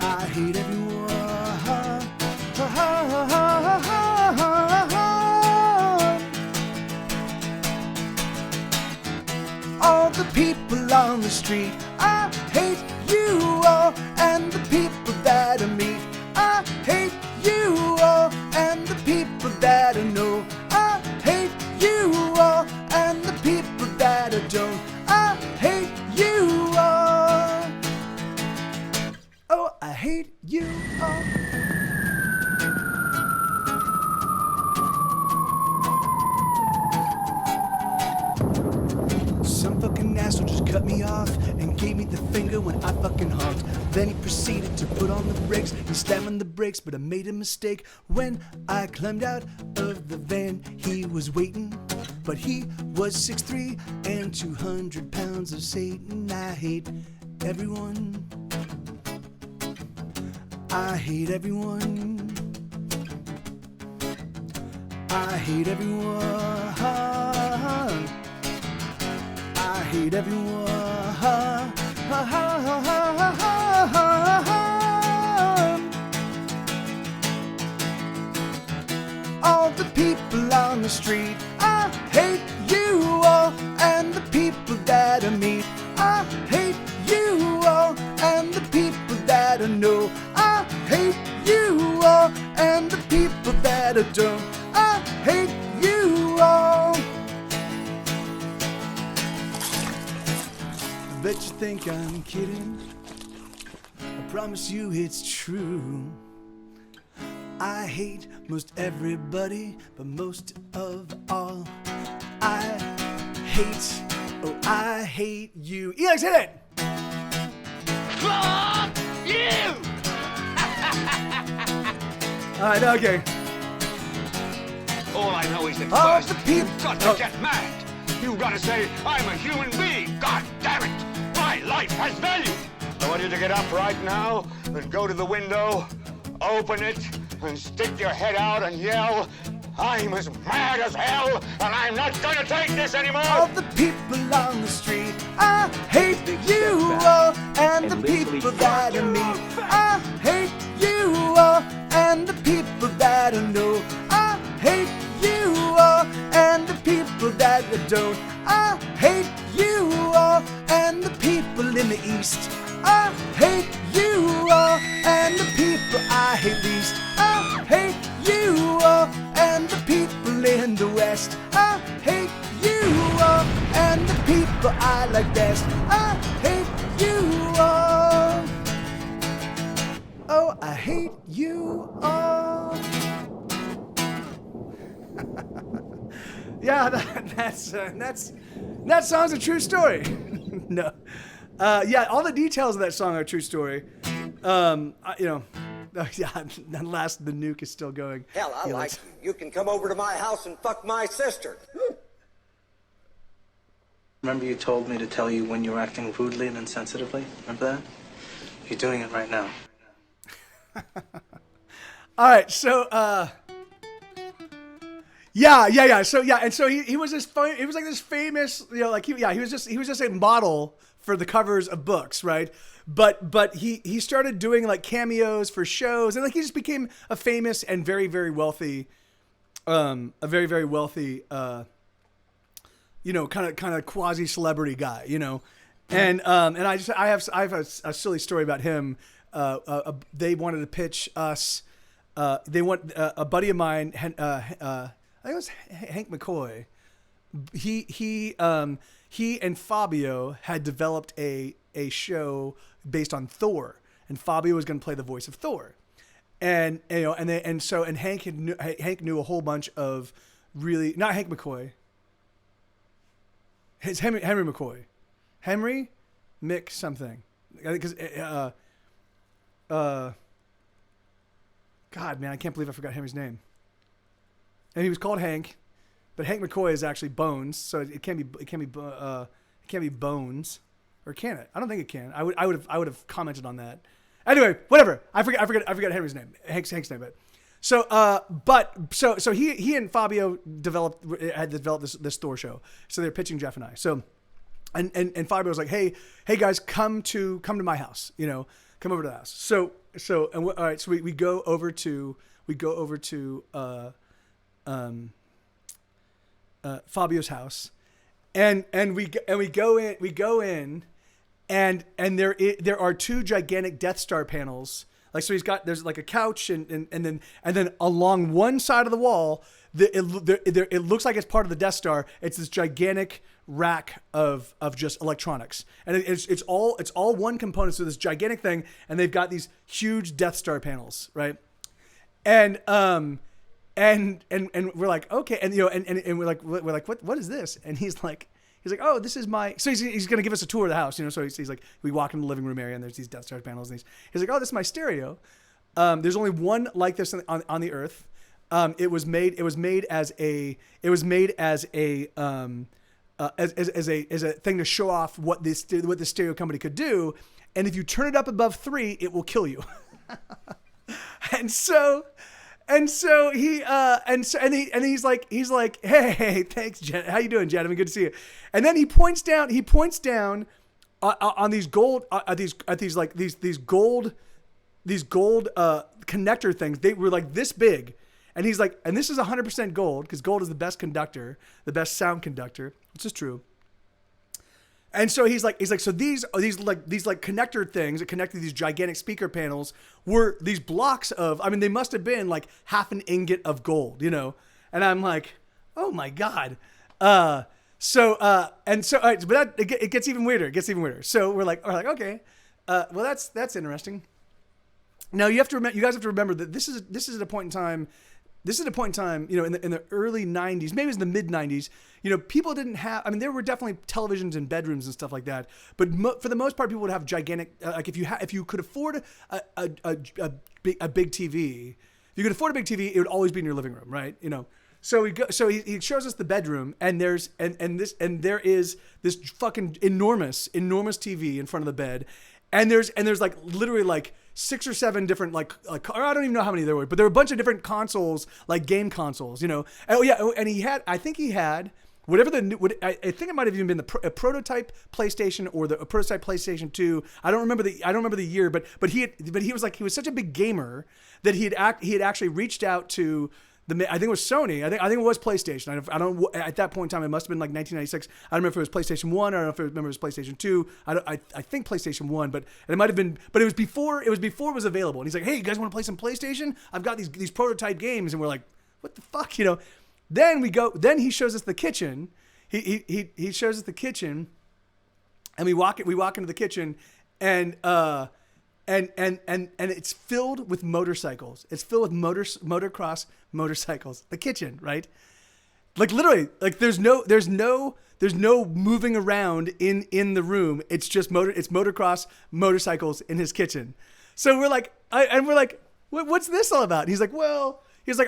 I hate everyone. All the people on the street, I hate you all, and the people that I meet, I hate you all, and the people that I know, I hate you all, and the people that I don't, I hate you all. Oh, I hate you all. Some fucking asshole just cut me off and gave me the finger when I fucking honked. Then he proceeded to put on the brakes. He slammed on the brakes, but I made a mistake. When I climbed out of the van, he was waiting. But he was 6'3" and 200 pounds of Satan. I hate everyone. I hate everyone. I hate everyone. I hate everyone. All the people on the street, I hate you all, and the people that I meet, I hate you all, and the people that I know, I hate you all, and the people that I don't, I hate you all. Bet you think I'm kidding. I promise you it's true. I hate most everybody, but most of all, I hate you. Elix, hit it! Fuck you! Alright, okay. All I know is that All first, the people- you've got to get mad. You've got to say, I'm a human being. God damn it. My life has value. I want you to get up right now and go to the window, open it, and stick your head out and yell, I'm as mad as hell, and I'm not going to take this anymore. All the people on the street, I hate you all, and the people that I meet, I hate you all, and the people that I know, I hate you all, and the people that I don't, I hate you all, and the people in the east, I hate you all, and the people I hate least, I hate best. I hate you all, and the people I like best. I hate you all. Oh, I hate you all. Yeah, that song's a true story. No, yeah, all the details of that song are a true story. Yeah, and last, the nuke is still going. Hell, I like you. You can come over to my house and fuck my sister. Remember you told me to tell you when you were acting rudely and insensitively? Remember that? You're doing it right now. All right, so yeah. So yeah, and so he was this he was like this famous, like he was just a model for the covers of books, right? But he started doing like cameos for shows, and like he just became a famous and very, very wealthy, kind of quasi celebrity guy, and I have a silly story about him. They wanted to pitch us. They want a buddy of mine. I think it was Hank McCoy. He and Fabio had developed a show based on Thor, and Fabio was going to play the voice of Thor, and Hank knew a whole bunch of really, not Hank McCoy. It's Henry McCoy, Henry Mick something, because God, man, I can't believe I forgot Henry's name. And he was called Hank, but Hank McCoy is actually Bones, so it can't be Bones, or can it? I don't think it can. I would have commented on that. Anyway, whatever. I forget Henry's name, Hank's name, but so he and Fabio had developed this Thor show. So they're pitching Jeff and I. So and Fabio was like, hey guys, come to my house, come over to the house. So all right, so we go over to Fabio's house, and we go in, and there are two gigantic Death Star panels. Like, so there's like a couch, and then along one side of the wall, it looks like it's part of the Death Star. It's this gigantic rack of just electronics, and it's all one component. So this gigantic thing, and they've got these huge Death Star panels, right? And we're like, okay, and we're like what is this? And he's like, oh, this is my. So he's gonna give us a tour of the house, So he's like, we walk in the living room area, and there's these Death Star panels, and he's like, oh, this is my stereo. There's only one like this on the earth. It was made as a thing to show off what this stereo company could do, and if you turn it up above 3, it will kill you. And he's like, hey, thanks, Jen. How you doing, Jen? I mean, good to see you. And then he points down on these gold, these gold connector things. They were like this big. And he's like, and this is 100% gold, because gold is the best conductor, the best sound conductor, which is true. And so he's like, so these connector things that connected these gigantic speaker panels were these blocks of, I mean, they must have been like half an ingot of gold, And I'm like, oh my God. All right, but it gets even weirder. So we're like, okay, well, that's interesting. Now you guys have to remember that this is at a point in time. This is a point in time, in the early 90s, maybe it was in the mid 90s, people didn't have, I mean, there were definitely televisions in bedrooms and stuff like that. But for the most part, people would have gigantic, like if you could afford a big TV, it would always be in your living room, right? So he shows us the bedroom, and there is this fucking enormous TV in front of the bed. And there's like literally like 6 or 7 different or I don't even know how many there were, but there were a bunch of different consoles, like game consoles, Oh yeah, and I think he had whatever I think it might have even been a prototype PlayStation or a prototype PlayStation 2. I don't remember the year, but he was such a big gamer that he had actually reached out to. I think it was Sony. I think it was PlayStation. I don't. At that point in time, it must have been like 1996. I don't remember if it was PlayStation 1. I don't know if it was PlayStation 2. I think PlayStation 1, but it might have been. But it was before it was available. And he's like, "Hey, you guys want to play some PlayStation? I've got these prototype games." And we're like, "What the fuck?" Then he shows us the kitchen. He shows us the kitchen, and we walk into the kitchen, and it's filled with motorcycles. It's filled with motocross motorcycles. The kitchen, right? Like literally, like there's no moving around in the room. It's just motocross motorcycles in his kitchen. So we're like, what's this all about? And he's like, well,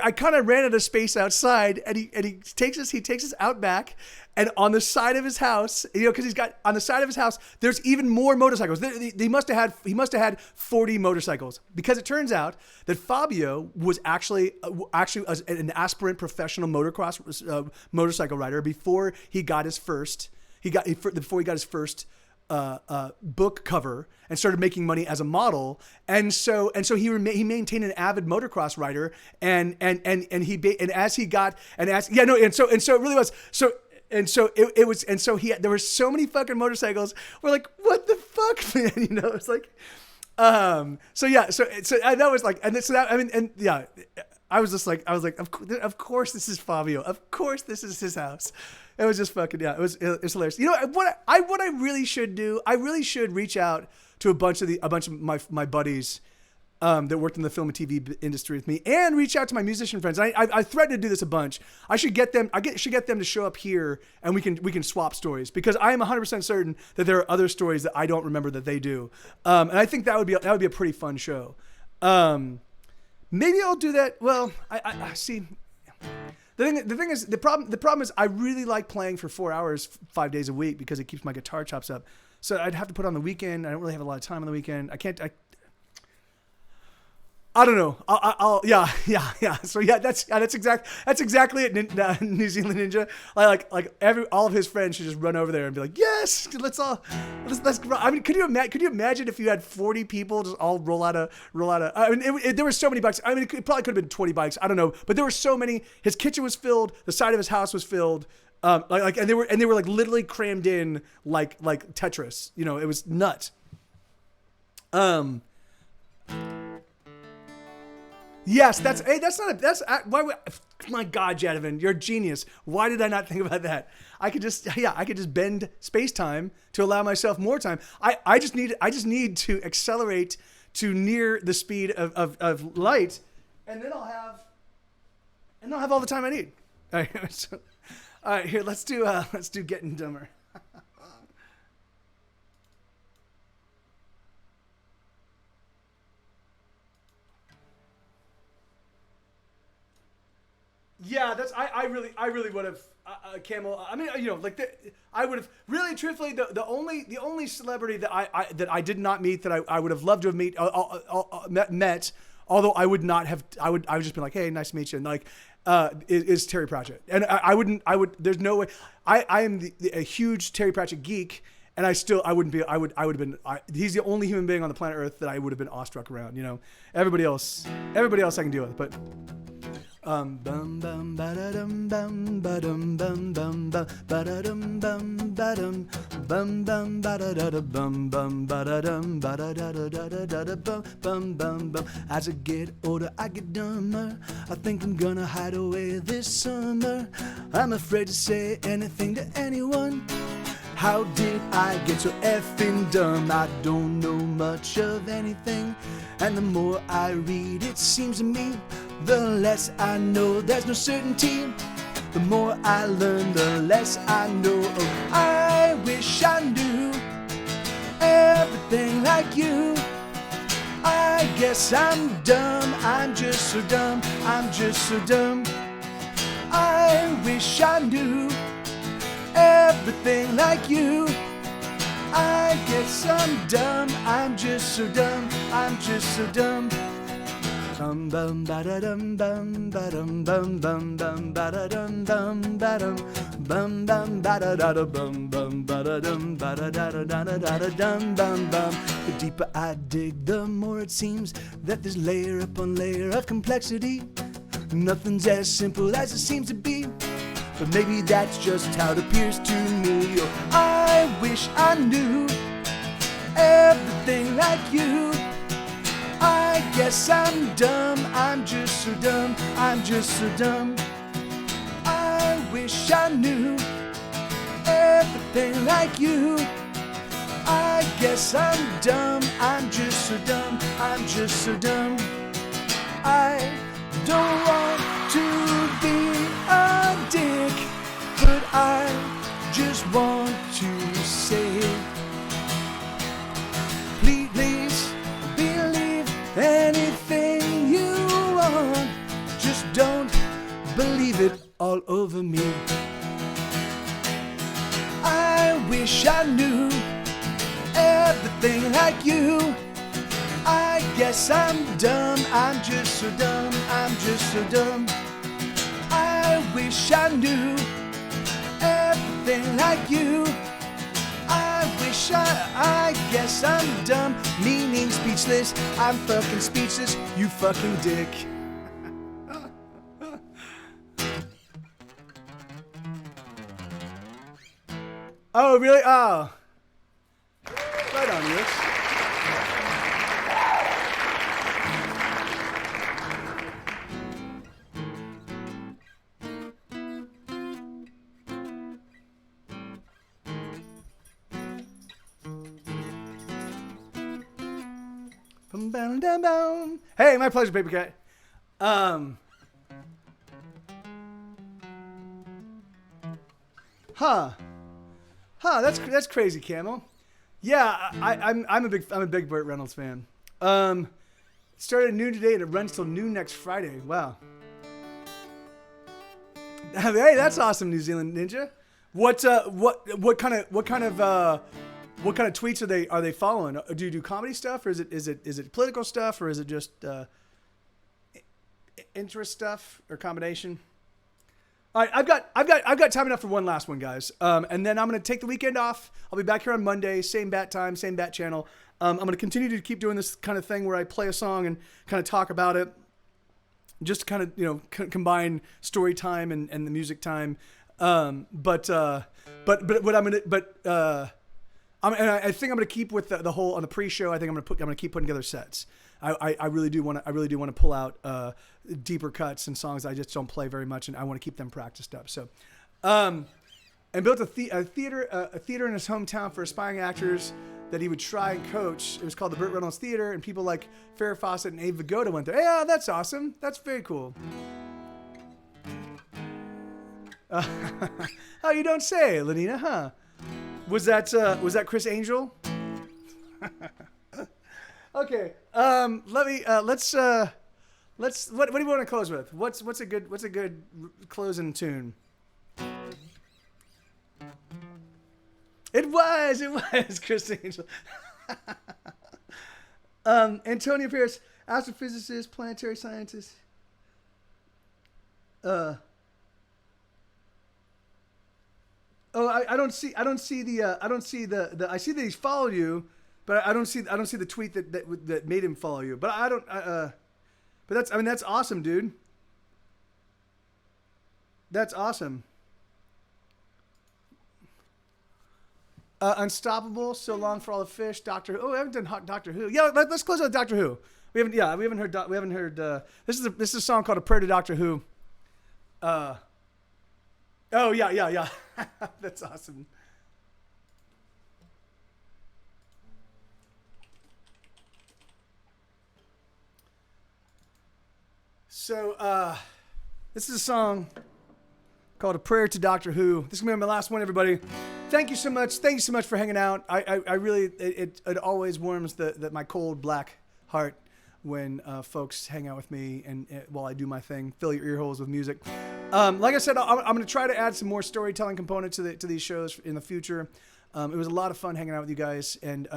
I kind of ran out of space outside, and he takes us out back, and on the side of his house, because he's got on the side of his house, there's even more motorcycles. He must have had 40 motorcycles, because it turns out that Fabio was actually an aspirant professional motocross motorcycle rider before he got his first book cover and started making money as a model, and so he maintained an avid motocross rider, and there were so many fucking motorcycles. We're like, what the fuck, man? It's like, I was like, of course this is Fabio. Of course this is his house. It was just fucking, yeah, it was hilarious. You know what I really should do? I really should reach out to a bunch of my buddies that worked in the film and TV industry with me, and reach out to my musician friends. I threatened to do this a bunch. I should get them to show up here, and we can swap stories, because I am 100% certain that there are other stories that I don't remember that they do. And I think that would be a pretty fun show. Maybe I'll do that. Well, I see. The problem is I really like playing for 4 hours, 5 days a week, because it keeps my guitar chops up. So I'd have to put on the weekend. I don't really have a lot of time on the weekend. I don't know. Yeah. So yeah, that's exactly it. New Zealand Ninja. Like all of his friends should just run over there and be like, yes, let's. I mean, could you imagine if you had 40 people just all roll out a? I mean, there were so many bikes. I mean, it probably could have been 20 bikes. I don't know, but there were so many. His kitchen was filled. The side of his house was filled. And they were like literally crammed in like Tetris. It was nuts. Yes, my God, Jadavan, you're a genius. Why did I not think about that? I could just bend space-time to allow myself more time. I just need to accelerate to near the speed of light, and then I'll have all the time I need. All right, all right, here, let's do Getting Dumber. Yeah, I really would have Camel. I mean, I would have really, truthfully, the only celebrity that I did not meet that I would have loved to have met, although I would not have. I would just be like, hey, nice to meet you, and is Terry Pratchett, and I would. There's no way. I am a huge Terry Pratchett geek. And I wouldn't be. I would have been. He's the only human being on the planet Earth that I would have been awestruck around. Everybody else I can deal with. But bum bum ba da dum bum ba dum bum bum ba da dum bum ba dum bum bum ba da da bum bum ba da dum ba da da da da da bum bum bum bum. As I get older, I get dumber. I think I'm gonna hide away this summer. I'm afraid to say anything to anyone. How did I get so effing dumb? I don't know much of anything, and the more I read, it seems to me, the less I know. There's no certainty. The more I learn, the less I know. Oh, I wish I knew everything like you. I guess I'm dumb. I'm just so dumb. I'm just so dumb. I wish I knew everything like you. I guess I'm dumb. I'm just so dumb. I'm just so dumb. Bum bum ba da dum bum ba dum bum bum bum ba da dum bum ba dum bum bum ba da da bum bum ba da dum ba da da da da da dum bum bum. The deeper I dig, the more it seems that there's layer upon layer of complexity. Nothing's as simple as it seems to be. But maybe that's just how it appears to me. Oh, I wish I knew everything like you. I guess I'm dumb. I'm just so dumb. I'm just so dumb. wish I knew everything like you. I guess I'm dumb, I'm just so dumb, I'm just so dumb. I don't want to be a dick, but I just want to say, please believe anything you want, just don't believe it all over me. I wish I knew everything like you. I guess I'm dumb, I'm just so dumb, I'm just so dumb. I wish I knew everything like you. I wish I guess I'm dumb, meaning speechless. I'm fucking speechless, you fucking dick. Oh, really? Oh. Right on, Rich. Hey, my pleasure, Paper Cat. That's crazy, Camel. Yeah, I'm a big Burt Reynolds fan. It started at noon today and it runs till noon next Friday. Wow. Hey, that's awesome, New Zealand Ninja. What kind of tweets are they following? Do you do comedy stuff, or is it political stuff, or is it just interest stuff, or combination? All right, I've got time enough for one last one, guys. And then I'm gonna take the weekend off. I'll be back here on Monday, same bat time, same bat channel. I'm gonna continue to keep doing this kind of thing where I play a song and kind of talk about it, just to kind of combine story time and the music time. I think I'm gonna keep with the whole on the pre-show. I think I'm gonna keep putting together sets. I really do want to pull out deeper cuts and songs I just don't play very much, and I want to keep them practiced up. So, and built a theater in his hometown for aspiring actors that he would try and coach. It was called the Burt Reynolds Theater, and people like Farrah Fawcett and Abe Vigoda went there. Yeah, that's awesome. That's very cool. Oh, you don't say, Lenina, huh? Was that Chris Angel? Okay. Let's what do you want to close with? What's a good closing tune? It was Chris Angel. Antonio Pierce, astrophysicist, planetary scientist. I don't see the I see that he's followed you, but I don't see the tweet that made him follow you. But but that's awesome, dude. That's awesome. Unstoppable, So Long for All the Fish, Doctor Who. Oh, we haven't done Doctor Who. Yeah, let's close out Doctor Who. We haven't heard. This is a song called A Prayer to Doctor Who. Oh yeah. That's awesome. So this is a song called A Prayer to Doctor Who. This is gonna be my last one, everybody. Thank you so much. Thank you so much for hanging out. I really it always warms my cold black heart when folks hang out with me and while I do my thing, fill your ear holes with music. Like I said, I'm going to try to add some more storytelling components to these shows in the future. It was a lot of fun hanging out with you guys, and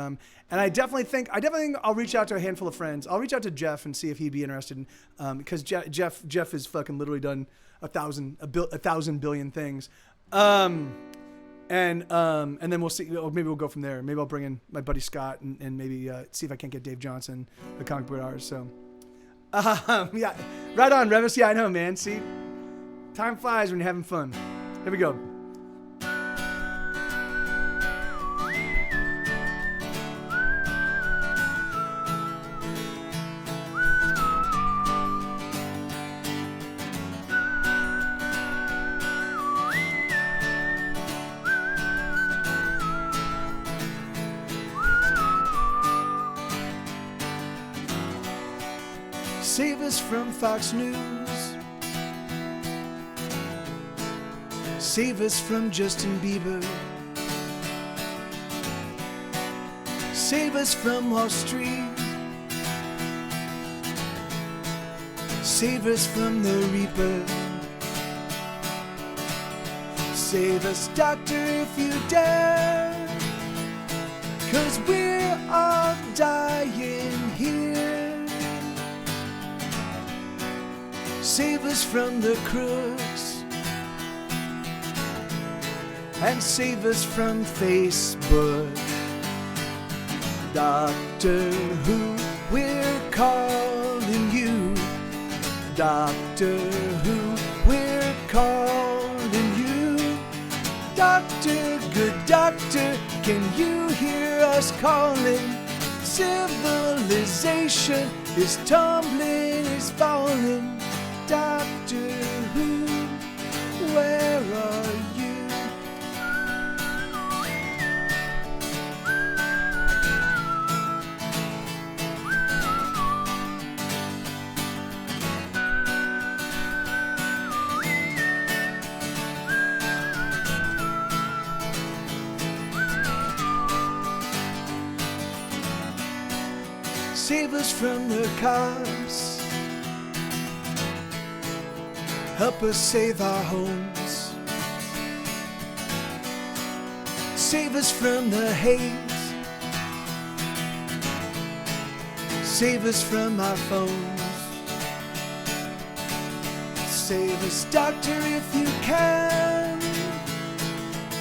I definitely think I'll reach out to a handful of friends. I'll reach out to Jeff and see if he'd be interested, because Jeff has fucking literally done a thousand billion things. And then we'll see. Maybe we'll go from there. Maybe I'll bring in my buddy Scott and maybe see if I can't get Dave Johnson, the comic book artist. So, yeah, right on, Revis. Yeah, I know, man. See, time flies when you're having fun. Here we go. Save us from Fox News. Save us from Justin Bieber. Save us from Wall Street. Save us from the Reaper. Save us, doctor, if you dare. 'Cause we're all dying here. Save us from the crooks. And save us from Facebook. Doctor Who, we're calling you. Doctor Who, we're calling you. Doctor, good doctor, can you hear us calling? Civilization is tumbling, is falling. Doctor Who, where are you? Save us from the cops. Help us save our homes. Save us from the hate. Save us from our phones. Save us, doctor, if you can.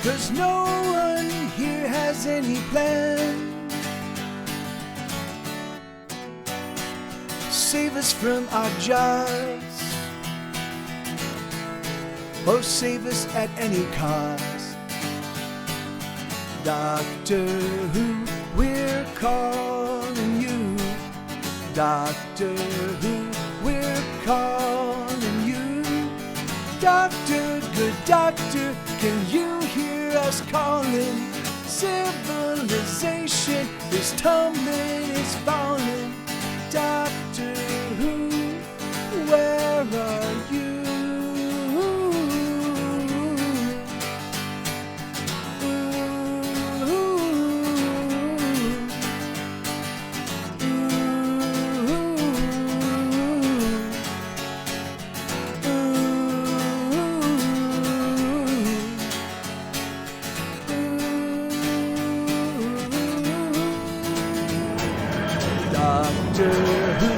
'Cause no one here has any plan. Save us from our jobs. Oh, save us at any cost. Doctor Who, we're calling you. Doctor Who, we're calling you. Doctor, good doctor, can you hear us calling? Civilization is tumbling, it's falling. Doctor Who, where are you? Doctor Who,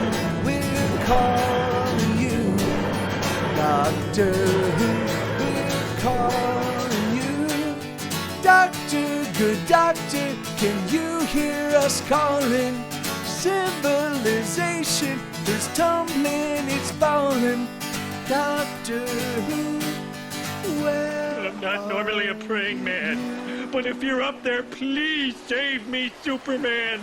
we're calling you. Doctor Who, we're calling you. Doctor, good doctor, can you hear us calling? Civilization is tumbling, it's falling. Doctor Who, where I'm not normally a praying man, but if you're up there, please save me, Superman.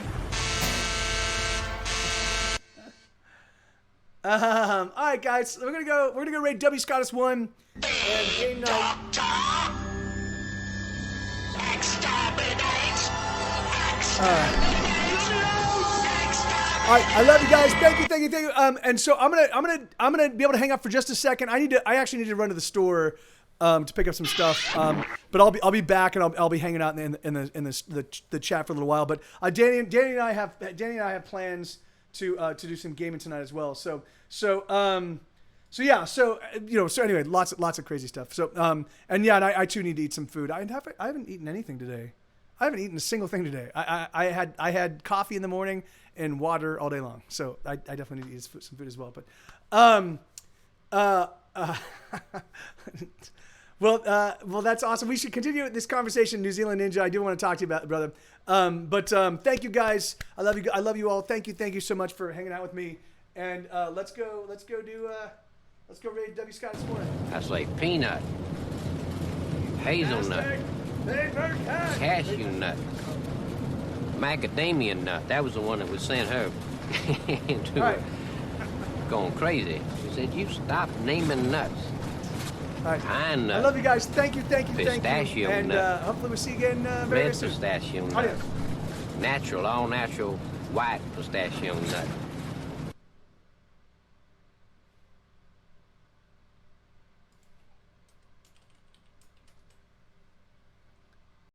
All right, guys, we're gonna go raid W. Scottus 1 and game night. All right, I love you guys. Thank you. And so I'm gonna be able to hang up for just a second. I actually need to run to the store to pick up some stuff. But I'll be back and I'll be hanging out in the chat for a little while. But Danny and I have plans to do some gaming tonight as well. So anyway, lots of crazy stuff. So and I too need to eat some food. I haven't eaten anything today. I haven't eaten a single thing today. I had coffee in the morning and water all day long. So I definitely need to eat some food as well. But well, that's awesome. We should continue this conversation, New Zealand Ninja. I do want to talk to you about it, brother. But thank you guys. I love you all. Thank you so much for hanging out with me. And let's go raid W. Scott this morning. That's like peanut, hazelnut, cashew nut, macadamia nut. That was the one that was sent her into right. Going crazy. She said, "You stop naming nuts." All right. Pine nut. I love you guys. Thank you. Pistachio And nut. hopefully we'll see you again very Red soon. pistachio nut. Adios. Natural, all natural, white pistachio nut.